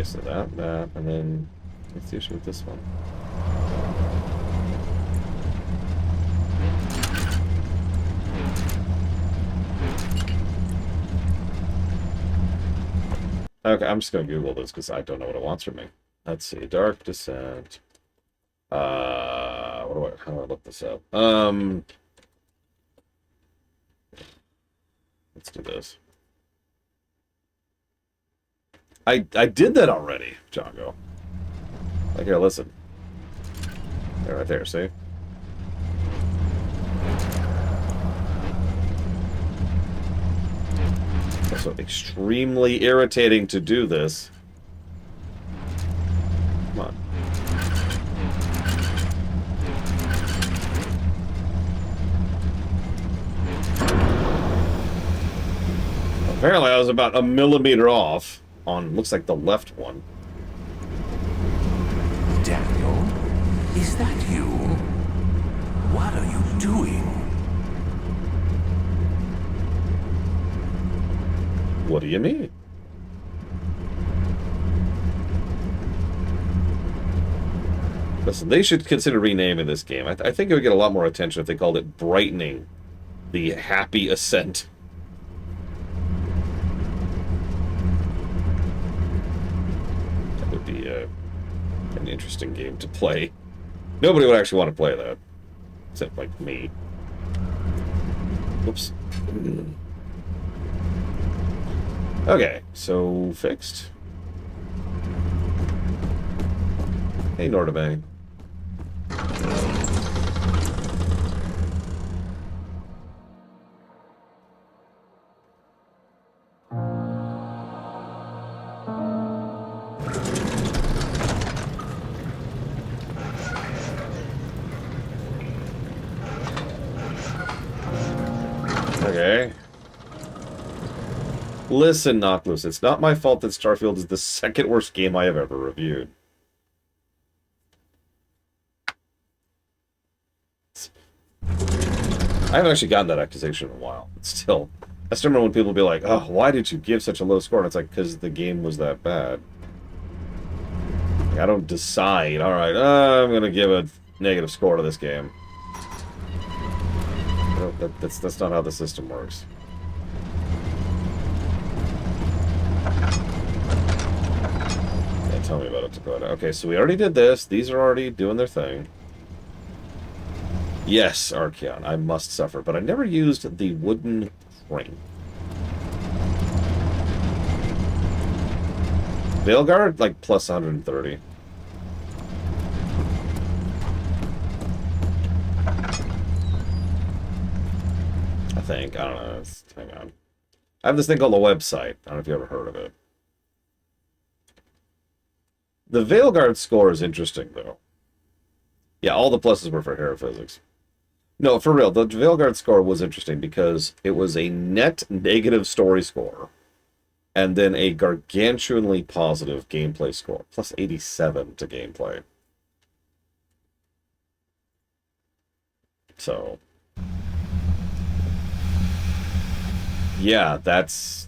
So that, and then let's see with this one. Okay, I'm just gonna Google this because I don't know what it wants from me. Let's see, Dark Descent. How do I look this up? Let's do this. I did that already, Django. Like, here, listen. There, right there, see? Also extremely irritating to do this. Come on. Apparently I was about a millimeter off. On, looks like the left one. Daniel, is that you? What are you doing? What do you mean? Listen, they should consider renaming this game. I think it would get a lot more attention if they called it Brightening the Happy Ascent. Be an interesting game to play. Nobody would actually want to play that, except like me. Oops. Okay, so fixed. Hey, Nordabang. Okay. Listen, Knockloose, it's not my fault that Starfield is the second worst game I have ever reviewed. I haven't actually gotten that accusation in a while. But still, I still remember when people would be like, oh, why did you give such a low score? And it's like, because the game was that bad. Like, I don't decide, alright, I'm going to give a negative score to this game. That's not how the system works. Yeah, tell me about it, Dakota. Okay, so we already did this. These are already doing their thing. Yes, Archeon, I must suffer, but I never used the wooden frame. Veilguard, like, plus 130. think. I don't know. Hang on. I have this thing called a website. I don't know if you ever heard of it. The Veilguard score is interesting, though. Yeah, all the pluses were for hero physics. No, for real, the Veilguard score was interesting because it was a net negative story score and then a gargantuanly positive gameplay score, plus 87 to gameplay. So, yeah, that's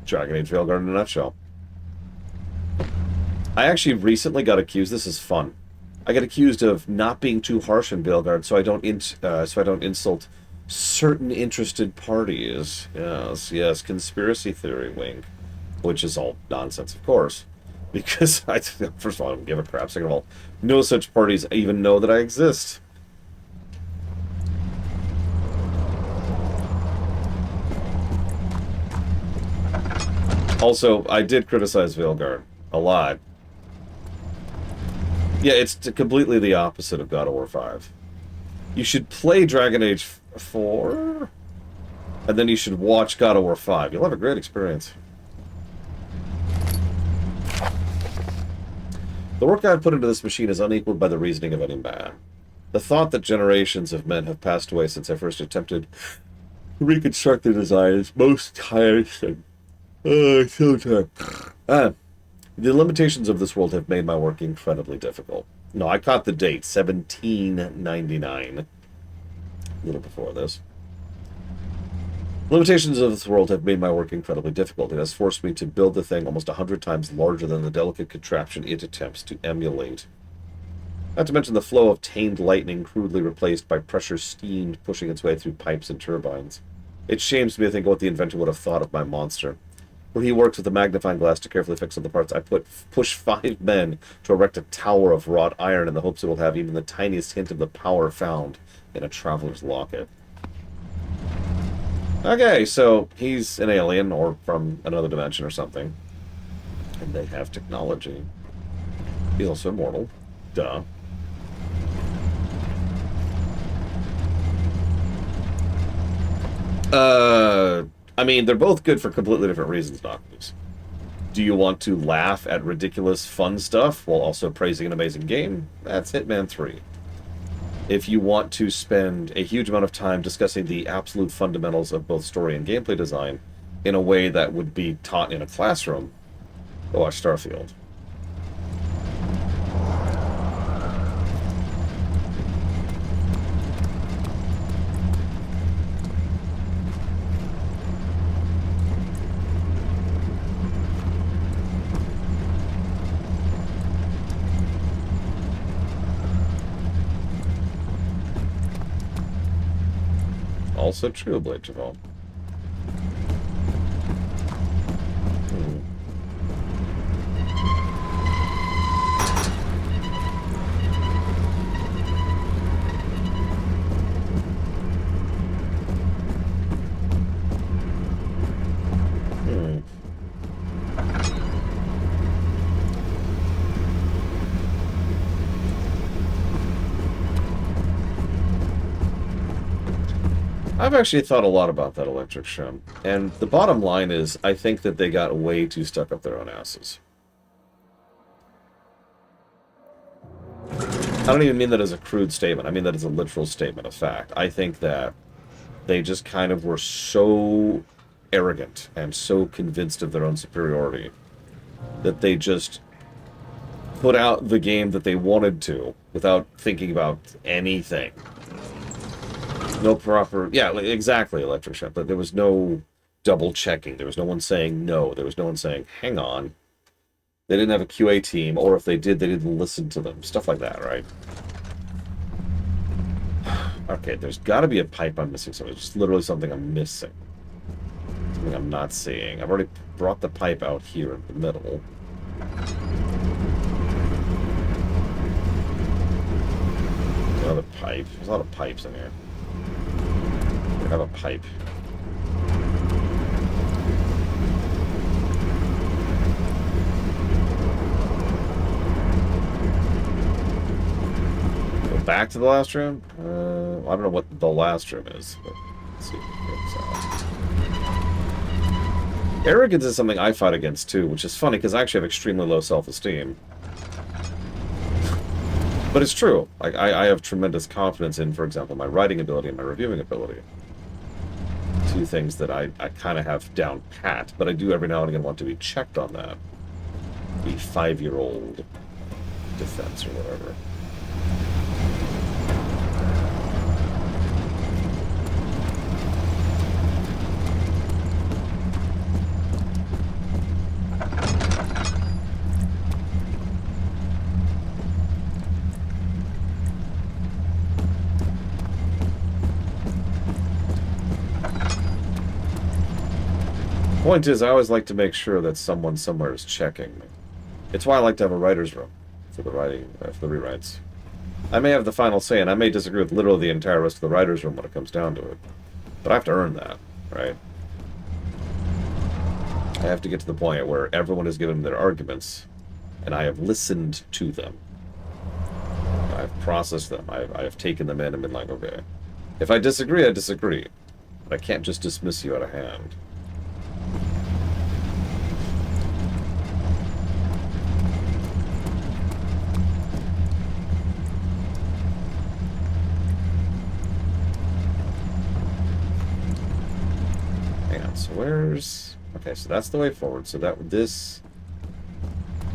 Dragon Age Veilguard in a nutshell. I actually recently got accused. This is fun. I got accused of not being too harsh in Veilguard, so I don't insult certain interested parties. Yes, conspiracy theory, wink. Which is all nonsense, of course. Because, first of all, I don't give a crap. Second of all, no such parties even know that I exist. Also, I did criticize Veilguard a lot. Yeah, it's completely the opposite of God of War 5. You should play Dragon Age 4, and then you should watch God of War 5. You'll have a great experience. The work I've put into this machine is unequaled by the reasoning of any man. The thought that generations of men have passed away since I first attempted to reconstruct the design is most tiresome. So tired. The limitations of this world have made my work incredibly difficult. No, I caught the date, 1799. A little before this. Limitations of this world have made my work incredibly difficult. It has forced me to build the thing almost 100 times larger than the delicate contraption it attempts to emulate. Not to mention the flow of tamed lightning crudely replaced by pressure steam pushing its way through pipes and turbines. It shames me to think what the inventor would have thought of my monster. Where he works with a magnifying glass to carefully fix all the parts, I push 5 men to erect a tower of wrought iron in the hopes it will have even the tiniest hint of the power found in a traveler's locket. Okay, so he's an alien or from another dimension or something. And they have technology. He's also immortal. Duh. I mean, they're both good for completely different reasons, Noctis. Do you want to laugh at ridiculous, fun stuff while also praising an amazing game? That's Hitman 3. If you want to spend a huge amount of time discussing the absolute fundamentals of both story and gameplay design in a way that would be taught in a classroom, go watch Starfield. Also true, Blade Javon. I've actually thought a lot about that electric shim, and the bottom line is, I think that they got way too stuck up their own asses. I don't even mean that as a crude statement, I mean that as a literal statement of fact. I think that they just kind of were so arrogant and so convinced of their own superiority that they just put out the game that they wanted to without thinking about anything. No proper... Yeah, exactly, electric ship. But there was no double checking. There was no one saying no. There was no one saying, hang on. They didn't have a QA team, or if they did, they didn't listen to them. Stuff like that, right? Okay, there's got to be a pipe I'm missing somewhere. It's just literally something I'm missing. Something I'm not seeing. I've already brought the pipe out here in the middle. Another pipe. There's a lot of pipes in here. I have a pipe. Go back to the last room? I don't know what the last room is. But Let's see. Arrogance is something I fight against too, which is funny because I actually have extremely low self-esteem. But it's true. Like I have tremendous confidence in, for example, my writing ability and my reviewing ability. Two things that I kind of have down pat, but I do every now and again want to be checked on that. The 5-year-old defense or whatever. Point is, I always like to make sure that someone somewhere is checking me. It's why I like to have a writer's room for the writing, for the rewrites. I may have the final say, and I may disagree with literally the entire rest of the writer's room when it comes down to it. But I have to earn that, right? I have to get to the point where everyone has given their arguments, and I have listened to them. I've processed them. I have taken them in and been like, okay. If I disagree, I disagree. But I can't just dismiss you out of hand. So where's... Okay, so that's the way forward. So this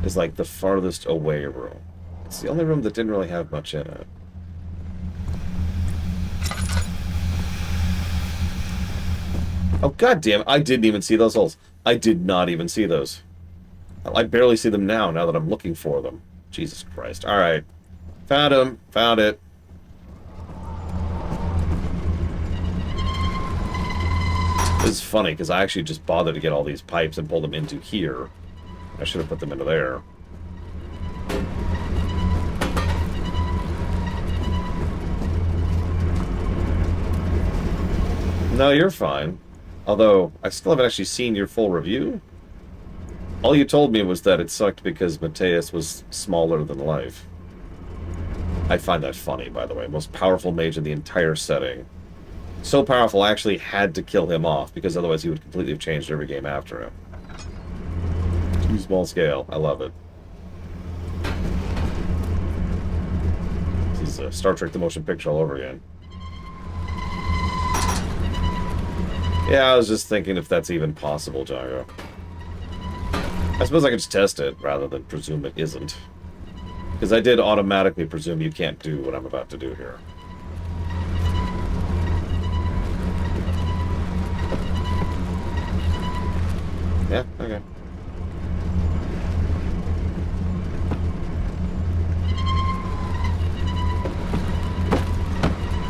is like the farthest away room. It's the only room that didn't really have much in it. Oh, goddamn! I didn't even see those holes. I did not even see those. I barely see them now that I'm looking for them. Jesus Christ. Alright. Found him. Found it. This is funny, because I actually just bothered to get all these pipes and pull them into here. I should have put them into there. No, you're fine. Although, I still haven't actually seen your full review. All you told me was that it sucked because Mateus was smaller than life. I find that funny, by the way. Most powerful mage in the entire setting. So powerful, I actually had to kill him off, because otherwise he would completely have changed every game after him. Too small scale. I love it. This is Star Trek the Motion Picture all over again. Yeah, I was just thinking if that's even possible, Jago. I suppose I could just test it, rather than presume it isn't. Because I did automatically presume you can't do what I'm about to do here. Yeah, okay.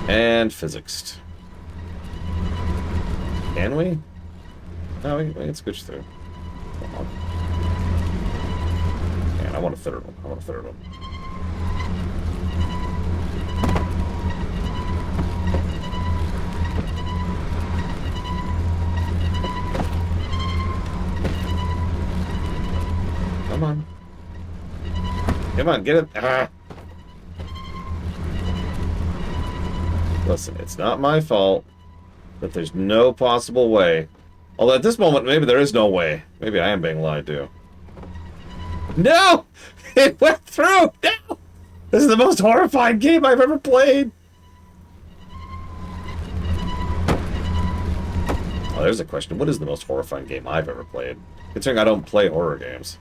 And physics. Can we? No, we can switch through. Man, I want a third one. I want a third one. Come on. Come on, get it. Ah. Listen, it's not my fault that there's no possible way. Although at this moment, maybe there is no way. Maybe I am being lied to. No! It went through! No! This is the most horrifying game I've ever played! Oh, there's a question. What is the most horrifying game I've ever played? Considering I don't play horror games.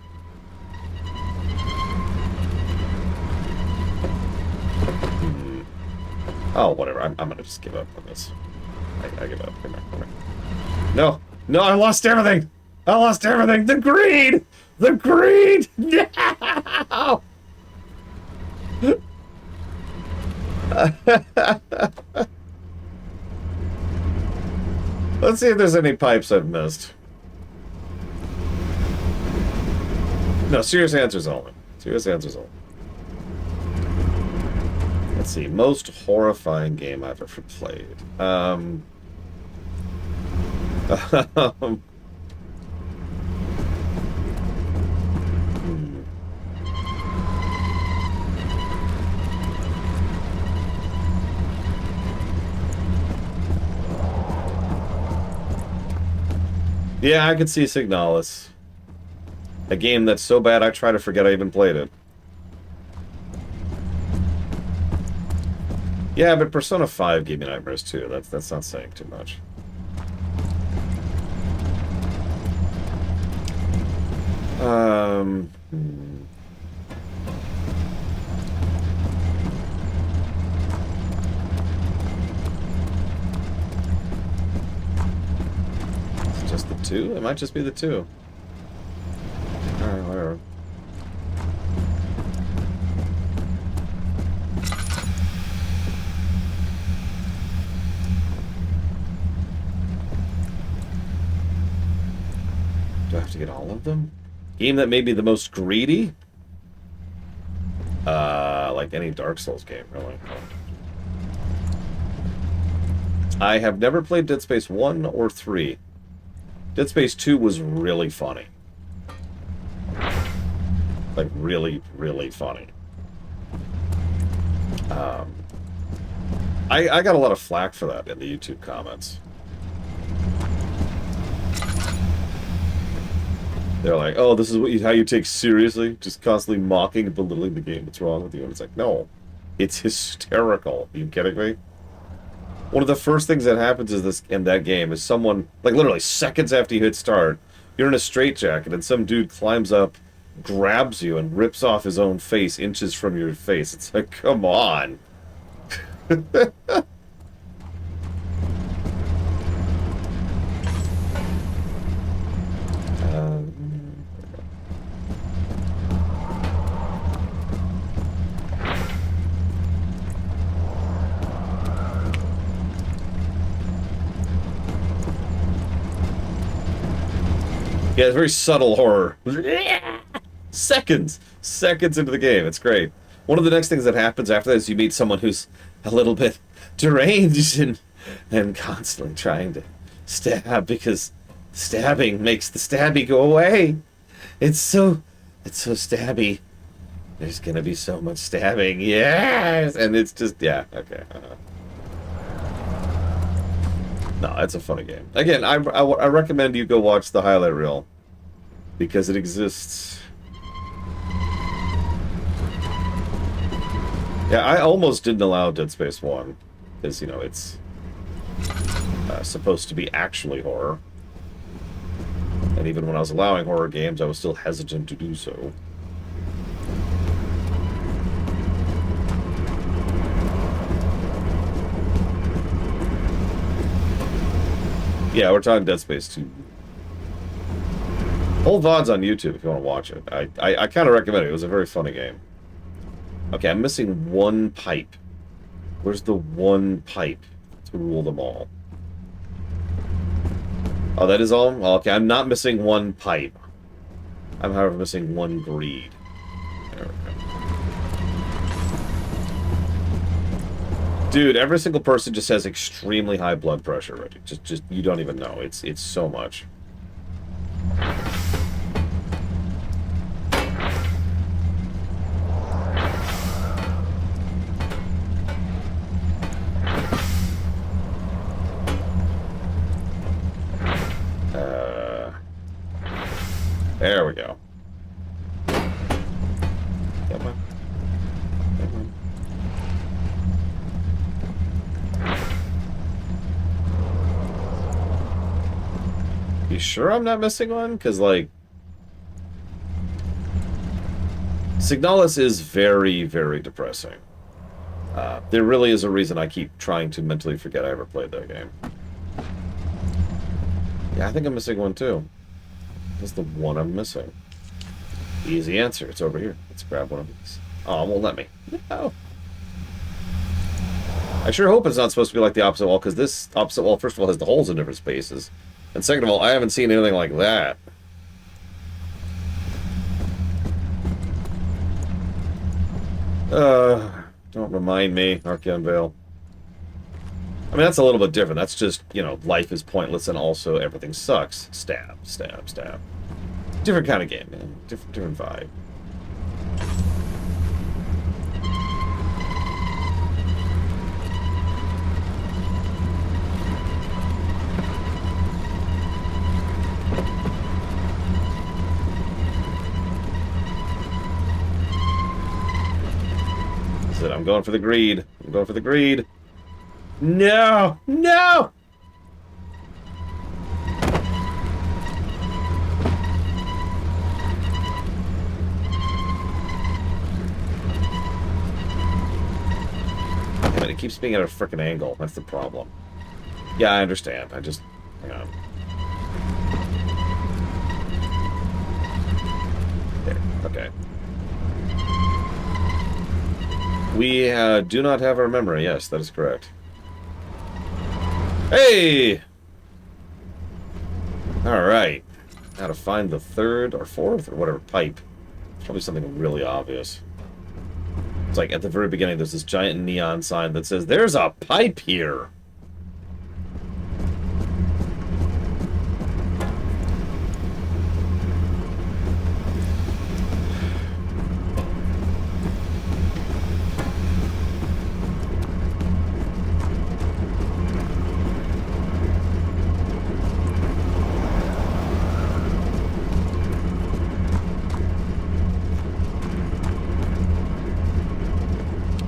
Oh, whatever. I'm gonna just give up on this. I give up. Come here. No! No, I lost everything! I lost everything! The greed! The greed! No! Let's see if there's any pipes I've missed. No, serious answers only. Serious answers only. Let's see. Most horrifying game I've ever played. Yeah, I could see Signalis. A game that's so bad I try to forget I even played it. Yeah, but Persona 5 gave me nightmares too. That's not saying too much. Hmm. It's just the 2? It might just be the 2. Alright, whatever. Do I have to get all of them? Game that may be the most greedy? Like any Dark Souls game, really. I have never played Dead Space 1 or 3. Dead Space 2 was really funny. Like, really, really funny. I got a lot of flack for that in the YouTube comments. They're like, oh, this is how you take seriously? Just constantly mocking and belittling the game. What's wrong with you? And it's like, no. It's hysterical. Are you kidding me? One of the first things that happens in that game is someone, like literally seconds after you hit start, you're in a straitjacket and some dude climbs up, grabs you, and rips off his own face inches from your face. It's like, come on. Yeah, it's very subtle horror. Seconds into the game. It's great. One of the next things that happens after that is you meet someone who's a little bit deranged and constantly trying to stab because stabbing makes the stabby go away. It's so stabby. There's gonna be so much stabbing. Yes! And it's just, yeah, okay. No, it's a funny game. Again, I recommend you go watch the highlight reel because it exists. Yeah, I almost didn't allow Dead Space 1 because, you know, it's supposed to be actually horror. And even when I was allowing horror games, I was still hesitant to do so. Yeah, we're talking Dead Space 2. Whole VOD's on YouTube if you want to watch it. I kind of recommend it. It was a very funny game. Okay, I'm missing one pipe. Where's the one pipe to rule them all? Oh, that is all? Okay, I'm not missing one pipe. I'm, however, missing one greed. There we go. Dude, every single person just has extremely high blood pressure already. Just you don't even know. It's so much. There we go. Come on. Come on. You sure I'm not missing one? Because, like, Signalis is very, very depressing. There really is a reason I keep trying to mentally forget I ever played that game. Yeah, I think I'm missing one, too. That's the one I'm missing. Easy answer. It's over here. Let's grab one of these. Oh, it won't let me. No. I sure hope it's not supposed to be like the opposite wall, because this opposite wall, first of all, has the holes in different spaces. And second of all, I haven't seen anything like that. Don't remind me, Archeon Vale. I mean, that's a little bit different. That's just, you know, life is pointless and also everything sucks. Stab, stab, stab. Different kind of game, man. Different vibe. I'm going for the greed. I'm going for the greed. No! No! Damn it, it keeps being at a frickin' angle. That's the problem. Yeah, I understand. I just... Hang on. There. Okay. We do not have our memory. Yes, that is correct. Hey! Alright. How to find the third or fourth or whatever pipe. It's probably something really obvious. It's like at the very beginning there's this giant neon sign that says, "There's a pipe here!"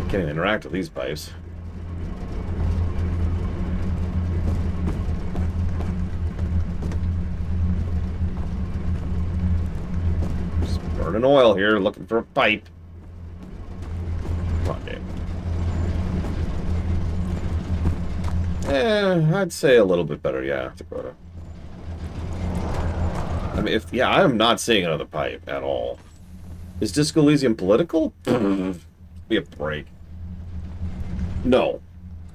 Can't even interact with these pipes. Just burning oil here, looking for a pipe. Come on, game. I'd say a little bit better, yeah, Dakota. I mean, yeah, I am not seeing another pipe at all. Is Disco Elysium political? Be a break. No.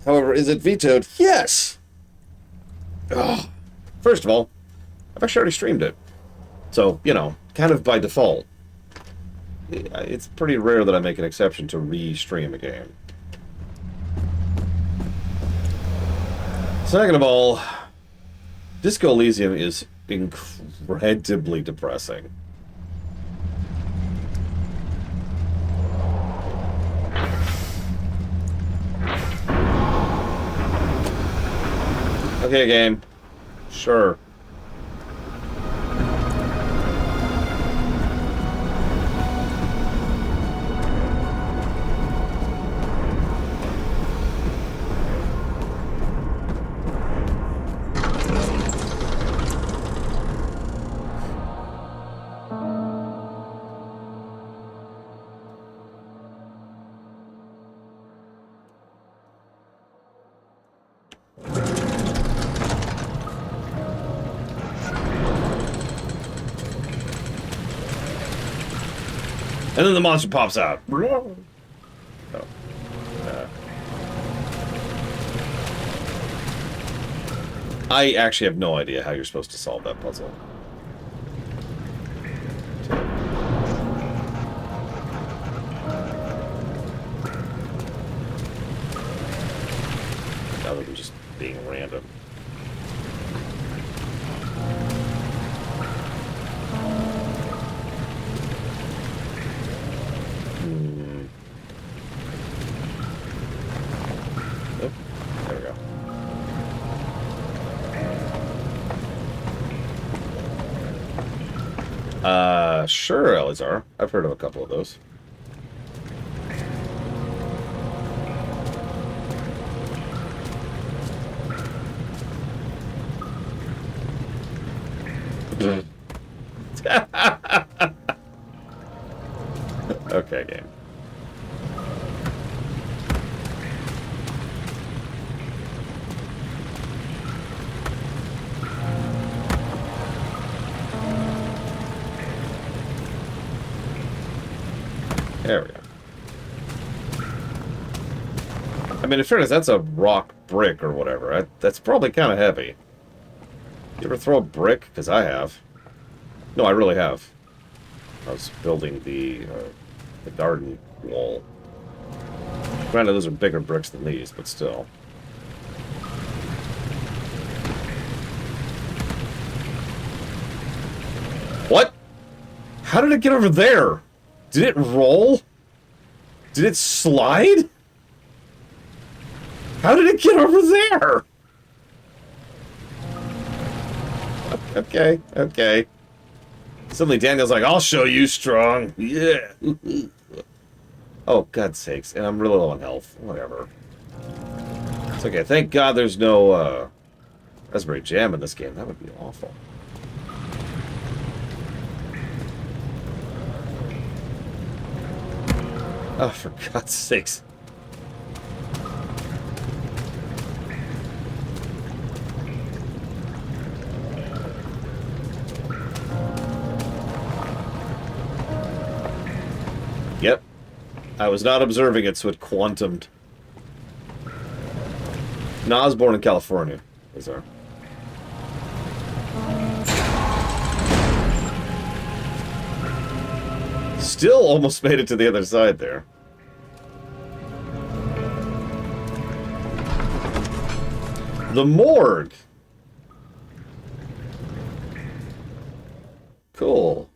However, is it vetoed? Yes! Ugh. First of all, I've actually already streamed it. So, you know, kind of by default. It's pretty rare that I make an exception to re-stream a game. Second of all, Disco Elysium is incredibly depressing. Okay, game. Sure. And then the monster pops out. Oh. I actually have no idea how you're supposed to solve that puzzle. Other than just being random. Oh, there we go. Sure, Elizar. I've heard of a couple of those. Okay, game. There we go. I mean, in fairness, that's a rock brick or whatever. That's probably kind of heavy. You ever throw a brick? Because I have. No, I really have. I was building the garden wall. Granted, those are bigger bricks than these, but still. What? How did it get over there? Did it roll? Did it slide? How did it get over there? Okay, okay. Suddenly Daniel's like, I'll show you strong. Yeah. Oh, God's sakes. And I'm really low on health. Whatever. It's okay. Thank God there's no raspberry jam in this game. That would be awful. Oh, for God's sakes. Yep. I was not observing it, so it quantumed. No, I was born in California. Is there? Still almost made it to the other side there. The morgue. Cool.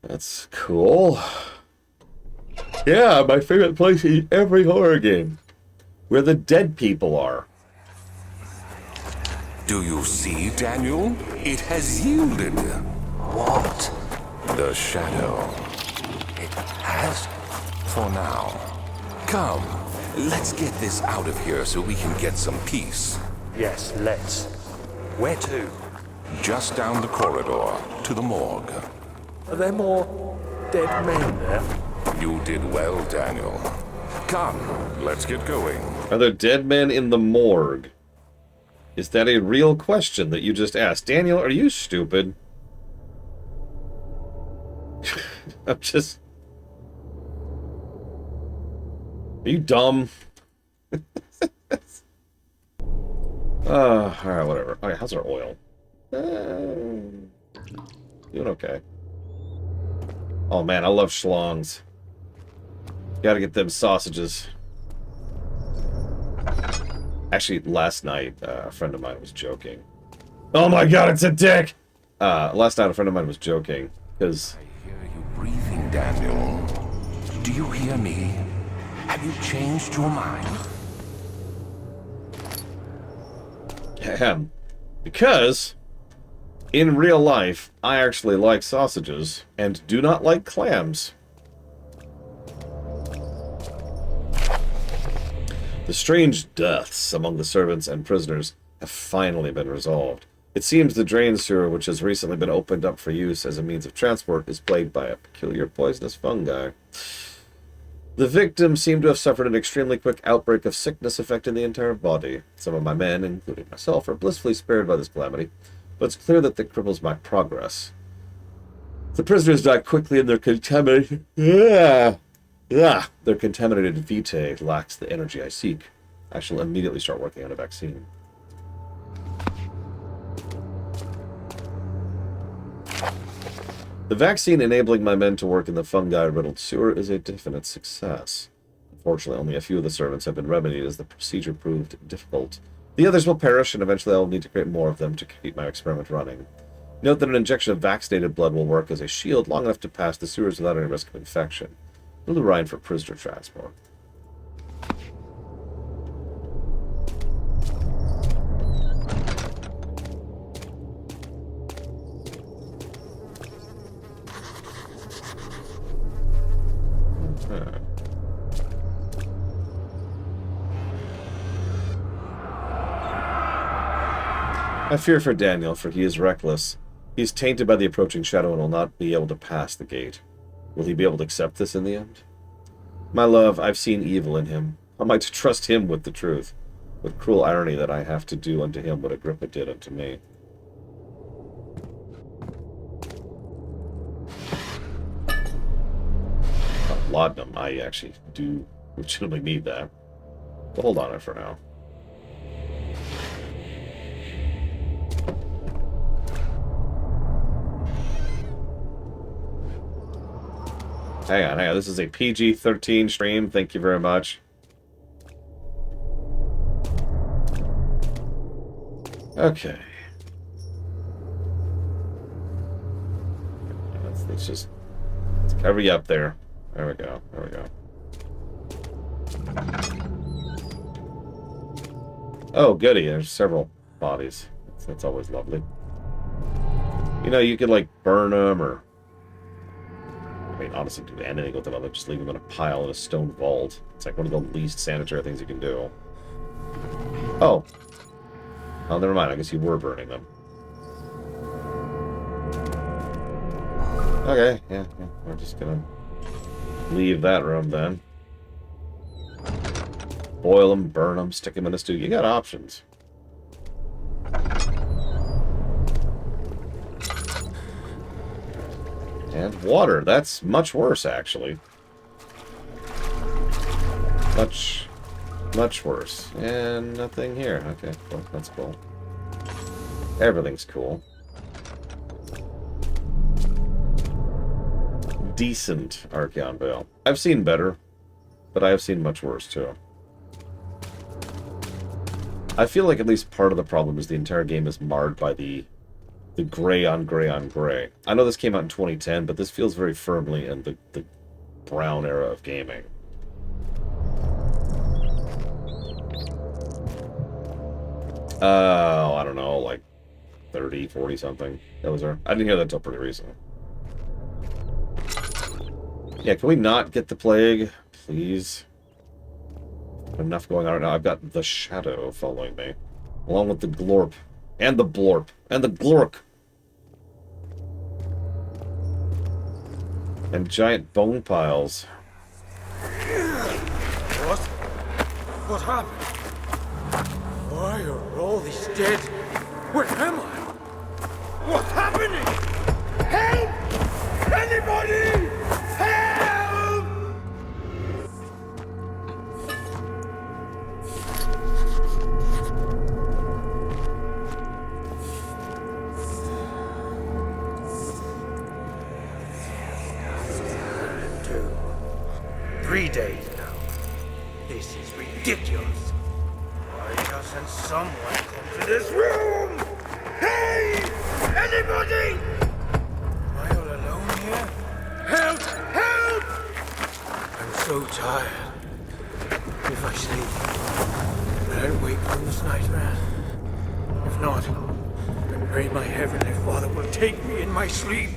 That's cool. Yeah, my favorite place in every horror game. Where the dead people are. Do you see, Daniel? It has yielded. What? The shadow. It has? For now. Come, let's get this out of here so we can get some peace. Yes, let's. Where to? Just down the corridor, to the morgue. Are there more dead men there? You did well, Daniel. Come, let's get going. Are there dead men in the morgue? Is that a real question that you just asked? Daniel, are you stupid? I'm just... Are you dumb? Alright, whatever. Alright, how's our oil? Doing okay. Oh man, I love schlongs. Gotta get them sausages. Actually, last night, a friend of mine was joking. Oh my god, it's a dick! Last night, a friend of mine was joking, because... I hear you breathing, Daniel. Do you hear me? Have you changed your mind? Ahem. Because, in real life, I actually like sausages, and do not like clams. The strange deaths among the servants and prisoners have finally been resolved. It seems the drain sewer, which has recently been opened up for use as a means of transport, is plagued by a peculiar poisonous fungi. The victims seem to have suffered an extremely quick outbreak of sickness affecting the entire body. Some of my men, including myself, are blissfully spared by this calamity, but it's clear that it cripples my progress. The prisoners die quickly and their contaminated... Their contaminated vitae lacks the energy I seek. I shall immediately start working on a vaccine. The vaccine enabling my men to work in the fungi-riddled sewer is a definite success. Unfortunately, only a few of the servants have been remedied as the procedure proved difficult. The others will perish, and eventually I will need to create more of them to keep my experiment running. Note that an injection of vaccinated blood will work as a shield long enough to pass the sewers without any risk of infection. Blue Rhine for prisoner transport. I fear for Daniel, for he is reckless. He is tainted by the approaching shadow and will not be able to pass the gate. Will he be able to accept this in the end? My love, I've seen evil in him. How am I to trust him with the truth? With cruel irony that I have to do unto him what Agrippa did unto me. Laudanum, I actually do legitimately need that. But hold on it for now. Hang on. This is a PG-13 stream. Thank you very much. Okay. Let's cover you up there. There we go. There we go. Oh, goody. There's several bodies. That's always lovely. You know, you could, like, burn them or... really honestly do anything with them other than just leave them in a pile in a stone vault. It's like one of the least sanitary things you can do. Oh. Oh, never mind. I guess you were burning them. Okay, yeah. We're just gonna leave that room then. Boil them, burn them, stick them in a stew. You got options. And water. That's much worse, actually. Much worse. And nothing here. Okay, well, that's cool. Everything's cool. Decent Archeon Vale. I've seen better, but I have seen much worse, too. I feel like at least part of the problem is the entire game is marred by the gray on gray on gray. I know this came out in 2010, but this feels very firmly in the brown era of gaming. I don't know, like 30, 40 something. That was our... I didn't hear that until pretty recently. Yeah, can we not get the plague, please? Enough going on right now. I've got the shadow following me, along with the glorp, and the blorp, and the glork. And giant bone piles. What? What happened? Why are all these dead? Where am I? What's happening? Help! Anybody! Help! Three days now. This is ridiculous. Why doesn't someone come to this room? Hey! Anybody! Am I all alone here? Help! Help! I'm so tired. If I sleep, I don't wake from this nightmare. If not, I pray my Heavenly Father will take me in my sleep.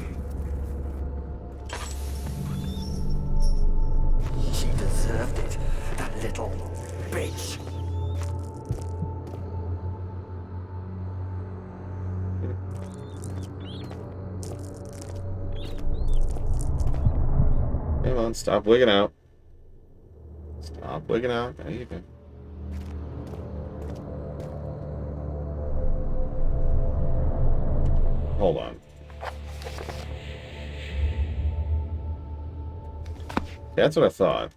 She deserved it, that little bitch. Come on, stop wigging out. Stop wigging out. There you go. Hold on. That's what I thought.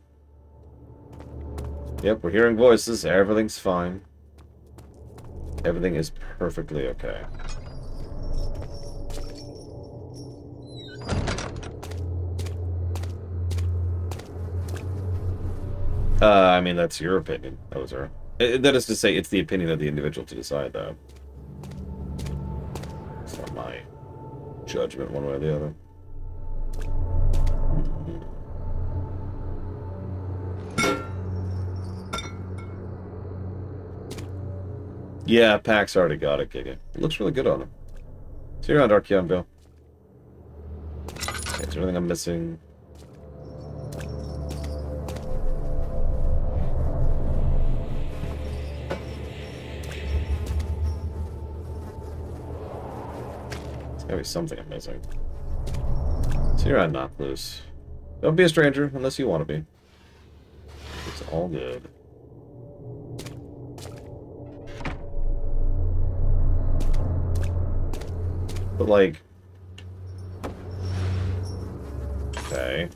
Yep, we're hearing voices. Everything's fine. Everything is perfectly okay. I mean, that's your opinion. That was her. That is to say, it's the opinion of the individual to decide, though. It's not my judgment one way or the other. Yeah, Pax already got it, Giga. It looks really good on him. See you around, Archeon Bill. Okay, is there anything I'm missing? There's gotta be something I'm missing. See you around, Knock Loose. Don't be a stranger unless you want to be. It's all good. But, like... Okay.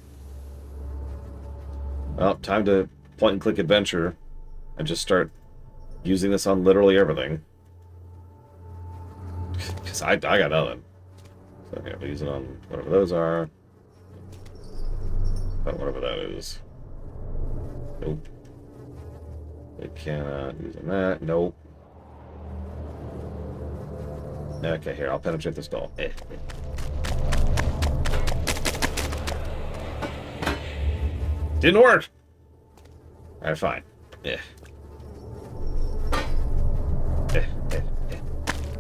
Well, time to point-and-click adventure and just start using this on literally everything. Because I got nothing. So, okay, I'll use it on whatever those are. But whatever that is. Nope. They cannot use on that. Nope. Okay, here, I'll penetrate this door. Didn't work! Alright, fine.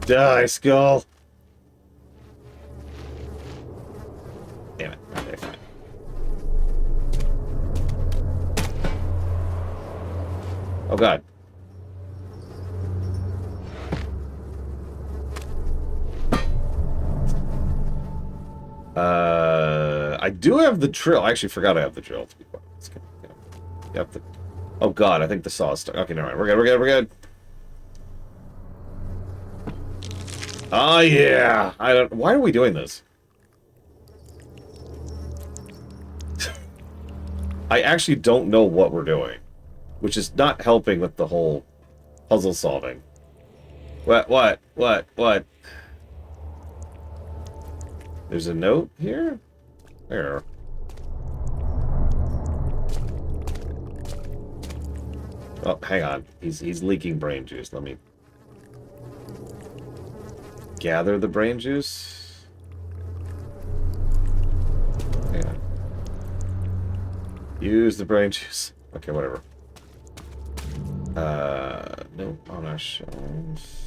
Die, skull! Damn it. Okay, fine. God. I do have the drill. I actually forgot I have the drill. To be quite honest. Yep. Oh God, I think the saw is stuck. Okay, never mind. We're good. We're good. We're good. Oh yeah. I don't. Why are we doing this? I actually don't know what we're doing, which is not helping with the whole puzzle solving. What? There's a note here? Where? Oh, hang on. He's leaking brain juice. Let me gather the brain juice. Hang on. Use the brain juice. Okay, whatever. Nope, on our shelves.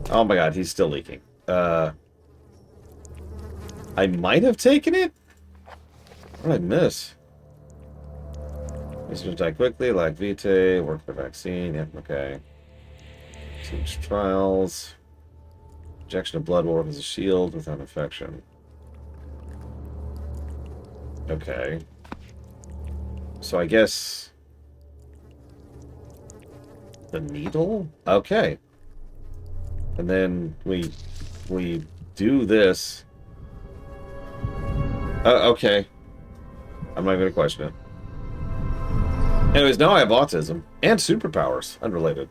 Oh my God, he's still leaking. I might have taken it? What did I miss? Research die quickly, like Vitae, work the vaccine, yep, okay. Teach trials. Injection of blood will work as a shield without infection. Okay. So I guess... the needle? Okay. And then we do this. Okay. I'm not going to question it. Anyways, now I have autism and superpowers. Unrelated.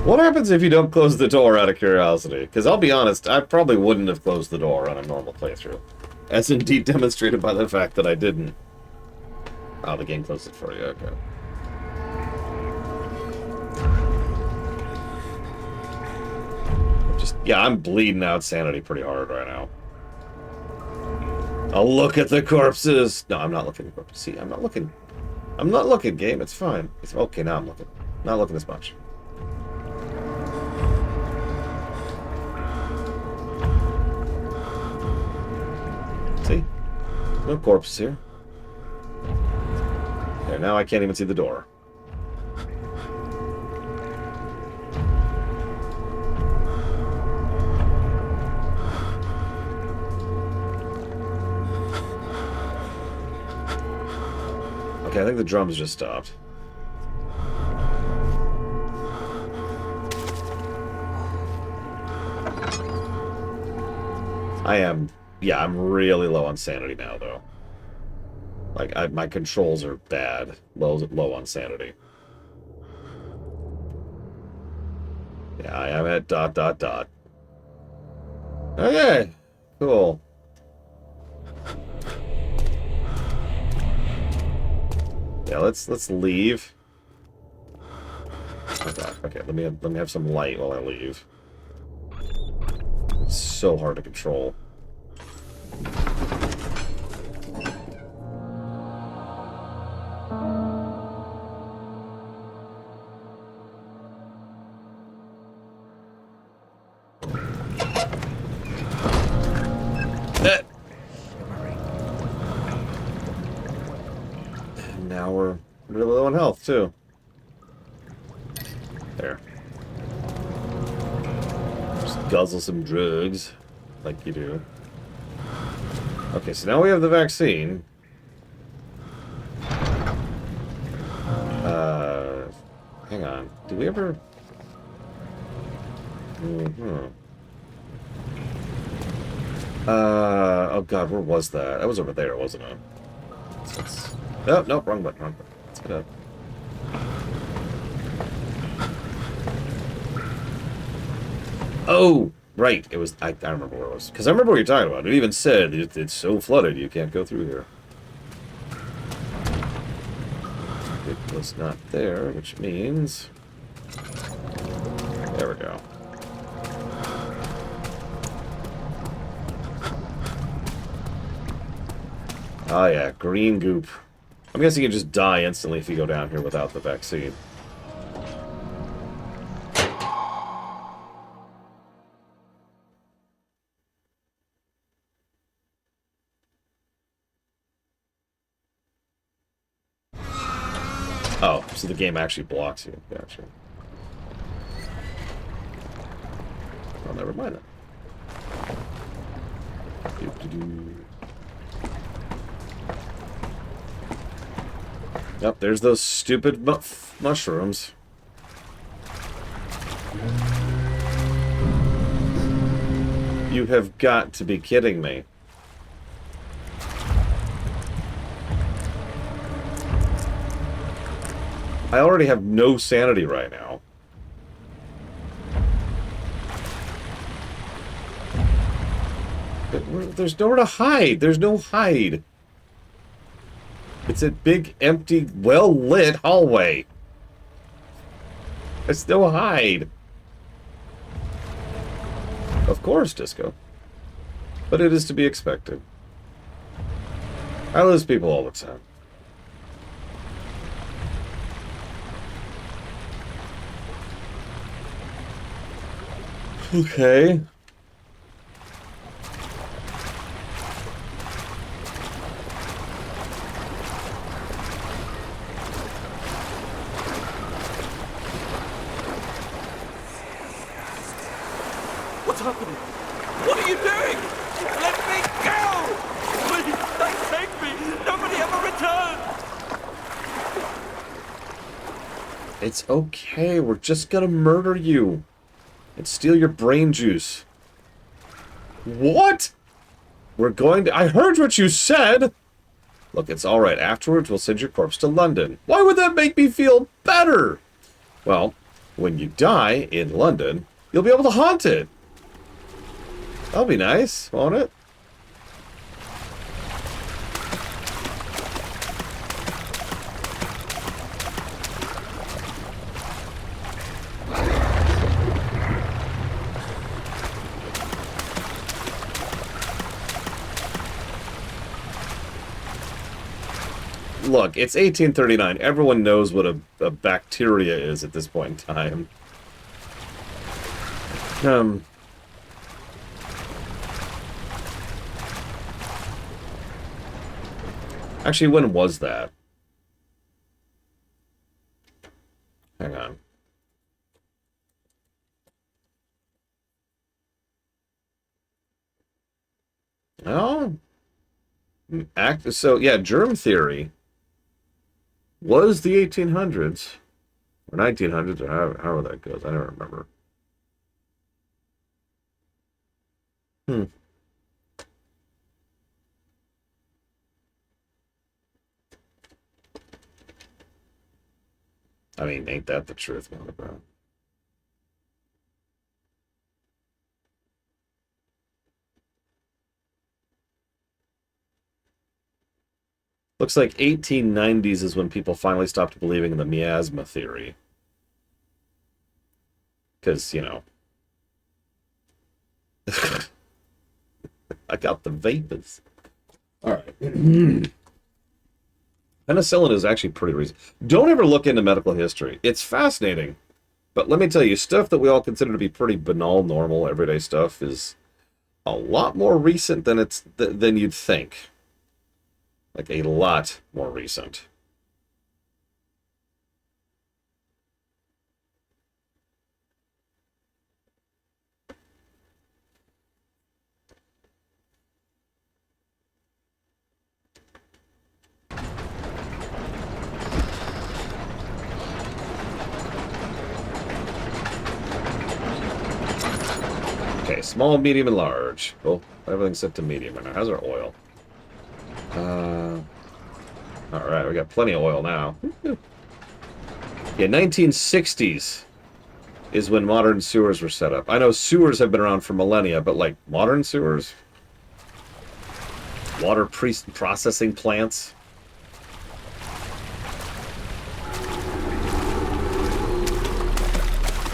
What happens if you don't close the door out of curiosity? Because I'll be honest, I probably wouldn't have closed the door on a normal playthrough. As indeed demonstrated by the fact that I didn't. Oh, the game closed it for you, okay. Yeah, I'm bleeding out sanity pretty hard right now. I'll look at the corpses! No, I'm not looking at the corpses. See, I'm not looking, game, it's fine. It's okay, now I'm looking. Not looking as much. See? No corpses here. There, now I can't even see the door. Okay, I think the drums just stopped. Yeah, I'm really low on sanity now, though. Like, my controls are bad. Low on sanity. Yeah, I am at ... Okay, cool. Yeah, let's leave. Oh God. Okay, let me have some light while I leave. It's so hard to control. Now we're really low on health, too. There. Just guzzle some drugs, like you do. Okay, so now we have the vaccine. Hang on. Did we ever... oh God, where was that? That was over there, wasn't it? Nope, wrong button, wrong button. Get up. Oh, right. It was. I remember where it was. Because I remember what you're talking about. It even said it's so flooded you can't go through here. It was not there, which means... There we go. Oh yeah, green goop. I'm guessing you just die instantly if you go down here without the vaccine. Oh, so the game actually blocks you. Gotcha. Well, never mind that. Yep, there's those stupid mushrooms. You have got to be kidding me. I already have no sanity right now. There's nowhere to hide. There's no hide. It's a big, empty, well-lit hallway. There's no hide. Of course, Disco. But it is to be expected. I lose people all the time. Okay. What's happening? What are you doing? Let me go! Please, don't take me! Nobody ever returned! It's okay. We're just gonna murder you. And steal your brain juice. What? We're going to... I heard what you said! Look, it's alright. Afterwards, we'll send your corpse to London. Why would that make me feel better? Well, when you die in London, you'll be able to haunt it. That'll be nice, won't it? Look, it's 1839. Everyone knows what a bacteria is at this point in time. Actually, when was that? Hang on. Oh. So, yeah, germ theory was the 1800s. Or 1900s, or however that goes. I don't remember. I mean, ain't that the truth, man, bro? Looks like 1890s is when people finally stopped believing in the miasma theory. Because, you know... I got the vapors. Alright. Penicillin is actually pretty recent. Don't ever look into medical history. It's fascinating. But let me tell you, stuff that we all consider to be pretty banal, normal, everyday stuff is a lot more recent than you'd think. Like, a lot more recent. Okay, small, medium, and large. Well, everything's set to medium right now. How's our oil? Alright, we got plenty of oil now. Yeah, 1960s is when modern sewers were set up. I know sewers have been around for millennia, but like modern sewers? Water processing plants?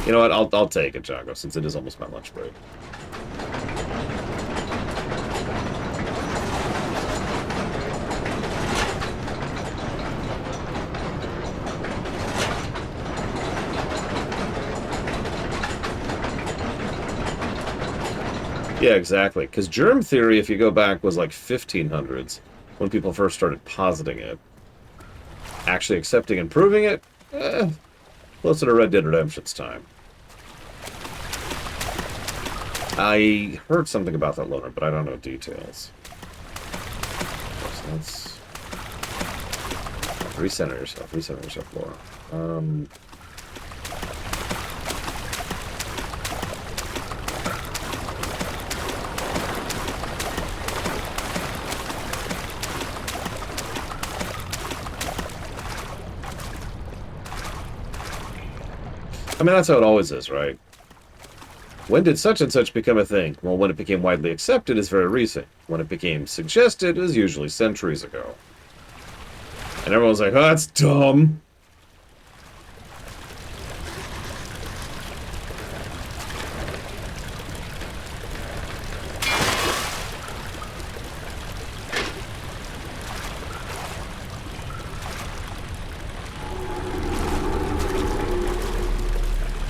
You know what? I'll take it, Jago, since it is almost my lunch break. Yeah, exactly. Because germ theory, if you go back, was like 1500s, when people first started positing it. Actually accepting and proving it? Closer to Red Dead Redemption's time. I heard something about that loaner, but I don't know details. So let's recenter yourself, Laura. I mean, that's how it always is, right? When did such and such become a thing? Well, when it became widely accepted is very recent. When it became suggested is usually centuries ago. And everyone's like, oh, that's dumb.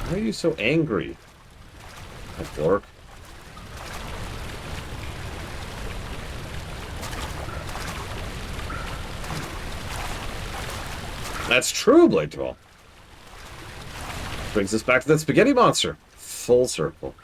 Why are you so angry? Dork. That's true, Blade Dwell. Brings us back to that spaghetti monster. Full circle.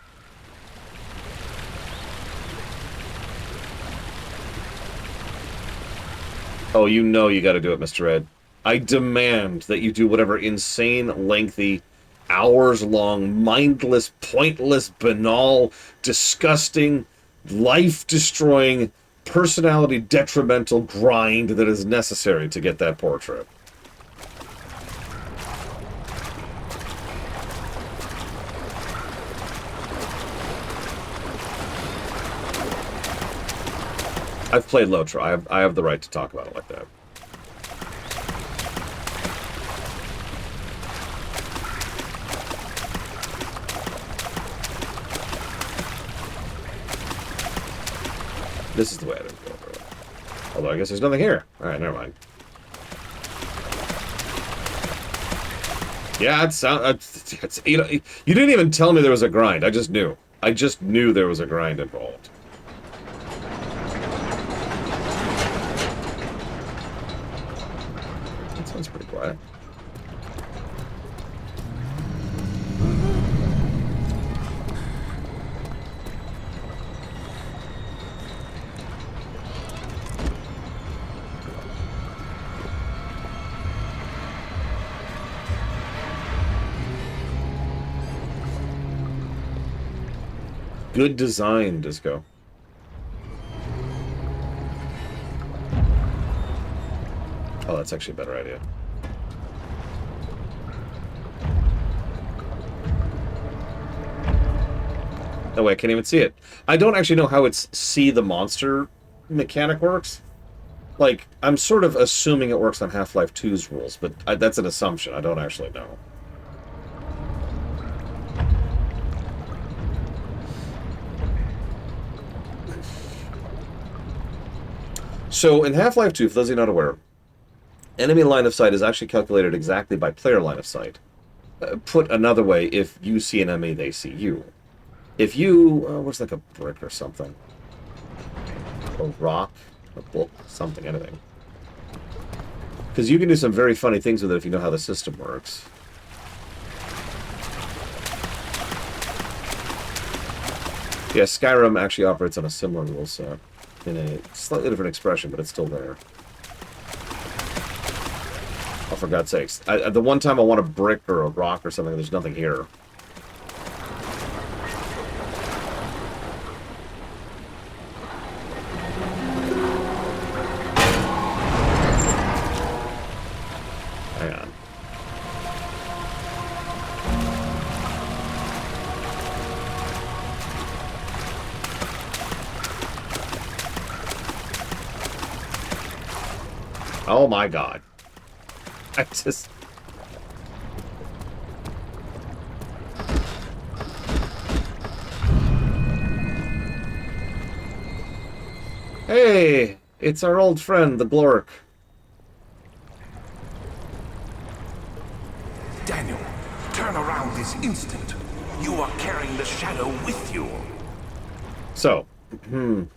Oh, you know you gotta do it, Mr. Ed. I demand that you do whatever insane, lengthy, hours-long, mindless, pointless, banal, disgusting, life-destroying, personality-detrimental grind that is necessary to get that portrait. I've played Lotra. I have the right to talk about it like that. This is the way I didn't go over it. Although I guess there's nothing here. Alright, never mind. Yeah, it's you know, you didn't even tell me there was a grind. I just knew. I just knew there was a grind involved. That sounds pretty quiet. Good design, Disco. Oh, that's actually a better idea. No way, I can't even see it. I don't actually know how its see the monster mechanic works. Like, I'm sort of assuming it works on Half-Life 2's rules, but that's an assumption. I don't actually know. So, in Half-Life 2, for those of you not aware, enemy line of sight is actually calculated exactly by player line of sight. Put another way, if you see an enemy, they see you. If you... what's like a brick or something? A rock? A book? Something, anything. Because you can do some very funny things with it if you know how the system works. Yeah, Skyrim actually operates on a similar rule set. In a slightly different expression, but it's still there. Oh, for God's sakes. The one time I want a brick or a rock or something, there's nothing here. Oh my god. I just... Hey! It's our old friend, the Glork. Daniel, turn around this instant. You are carrying the shadow with you. So, you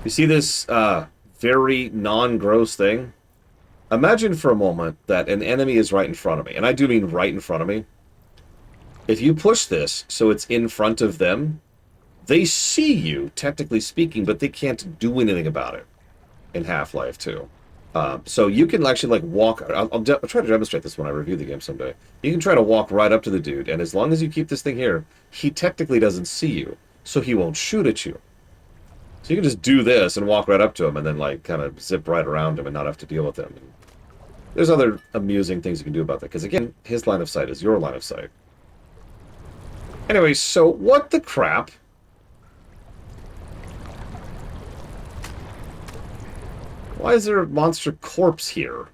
see this very non-gross thing? Imagine for a moment that an enemy is right in front of me, and I do mean right in front of me. If you push this so it's in front of them, they see you, technically speaking, but they can't do anything about it in Half-Life 2. So you can actually, like, walk... I'll try to demonstrate this when I review the game someday. You can try to walk right up to the dude, and as long as you keep this thing here, he technically doesn't see you, so he won't shoot at you. So you can just do this and walk right up to him and then, like, kind of zip right around him and not have to deal with him. And there's other amusing things you can do about that, because, again, his line of sight is your line of sight. Anyway, so what the crap... Why is there a monster corpse here?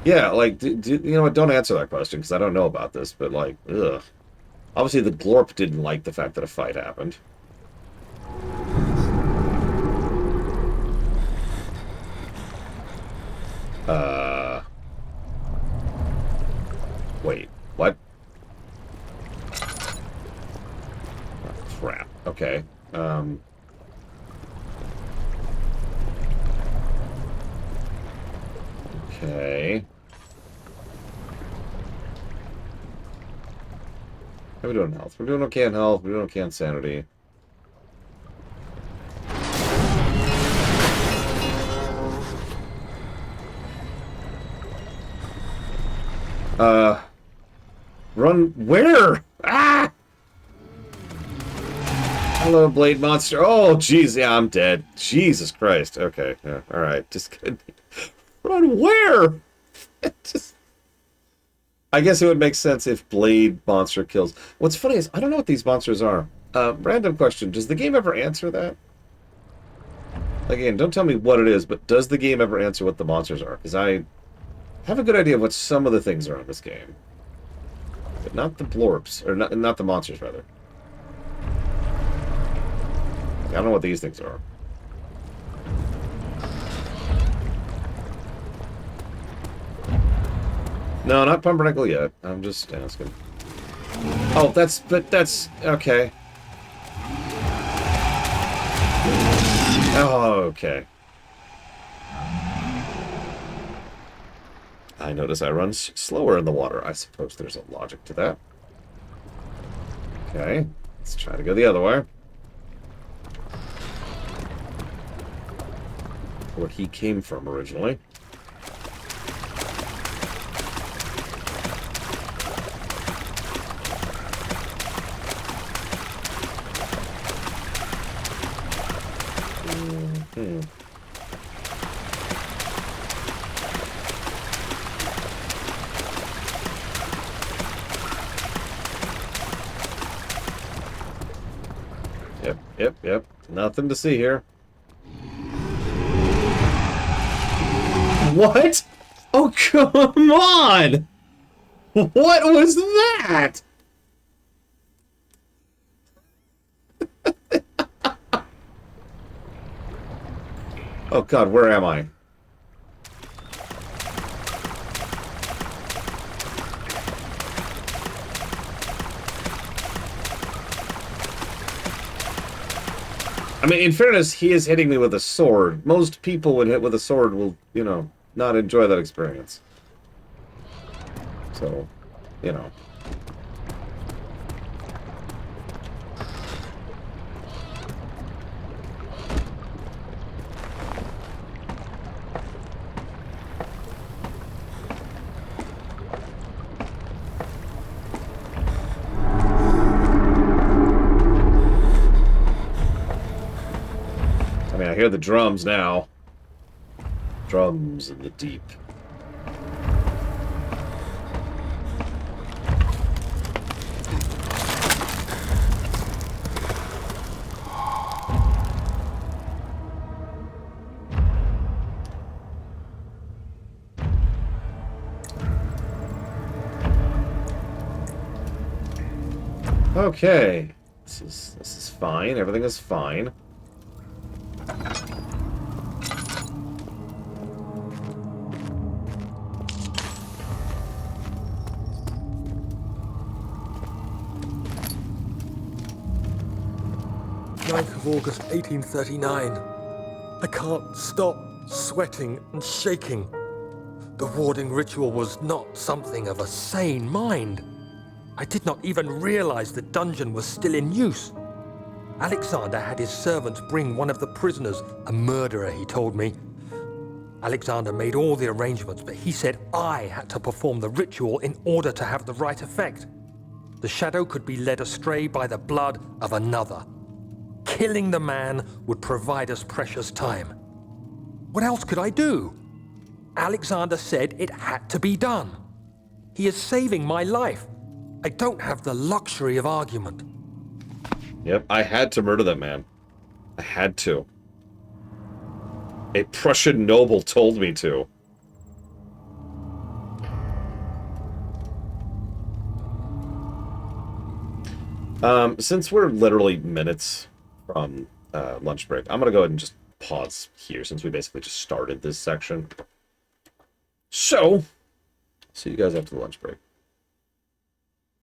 Yeah, like, you know what, don't answer that question, because I don't know about this, but, like, ugh. Obviously, the Glorp didn't like the fact that a fight happened. Wait, what? Oh, crap. Okay. Okay. How are we doing in health? We're doing okay in health. We're doing okay in sanity. Run where? Ah! Hello, Blade Monster. Oh, jeez. Yeah, I'm dead. Jesus Christ. Okay. Yeah, all right. Just kidding. Run where? Just... I guess it would make sense if Blade Monster kills. What's funny is I don't know what these monsters are. Random question. Does the game ever answer that? Again, don't tell me what it is, but does the game ever answer what the monsters are? Because I have a good idea of what some of the things are in this game. But not the blorps. Or not the monsters, rather. I don't know what these things are. No, not Pumpernickel yet. I'm just asking. Oh, that's okay. Oh, okay. I notice I run slower in the water. I suppose there's a logic to that. Okay, let's try to go the other way. Where he came from originally. Yep. Nothing to see here. What? Oh, come on! What was that? Oh God, where am I? I mean, in fairness, he is hitting me with a sword. Most people when hit with a sword will, you know, not enjoy that experience. So, you know. I mean, I hear the drums now. Drums in the deep. Okay. This is fine. Everything is fine. August 1839. I can't stop sweating and shaking. The warding ritual was not something of a sane mind. I did not even realize the dungeon was still in use. Alexander had his servants bring one of the prisoners, a murderer, he told me. Alexander made all the arrangements, but he said I had to perform the ritual in order to have the right effect. The shadow could be led astray by the blood of another. Killing the man would provide us precious time. What else could I do? Alexander said it had to be done. He is saving my life. I don't have the luxury of argument. Yep, I had to murder that man. I had to. A Prussian noble told me to. Since we're literally minutes from lunch break, I'm going to go ahead and just pause here since we basically just started this section. So, see you guys after the lunch break.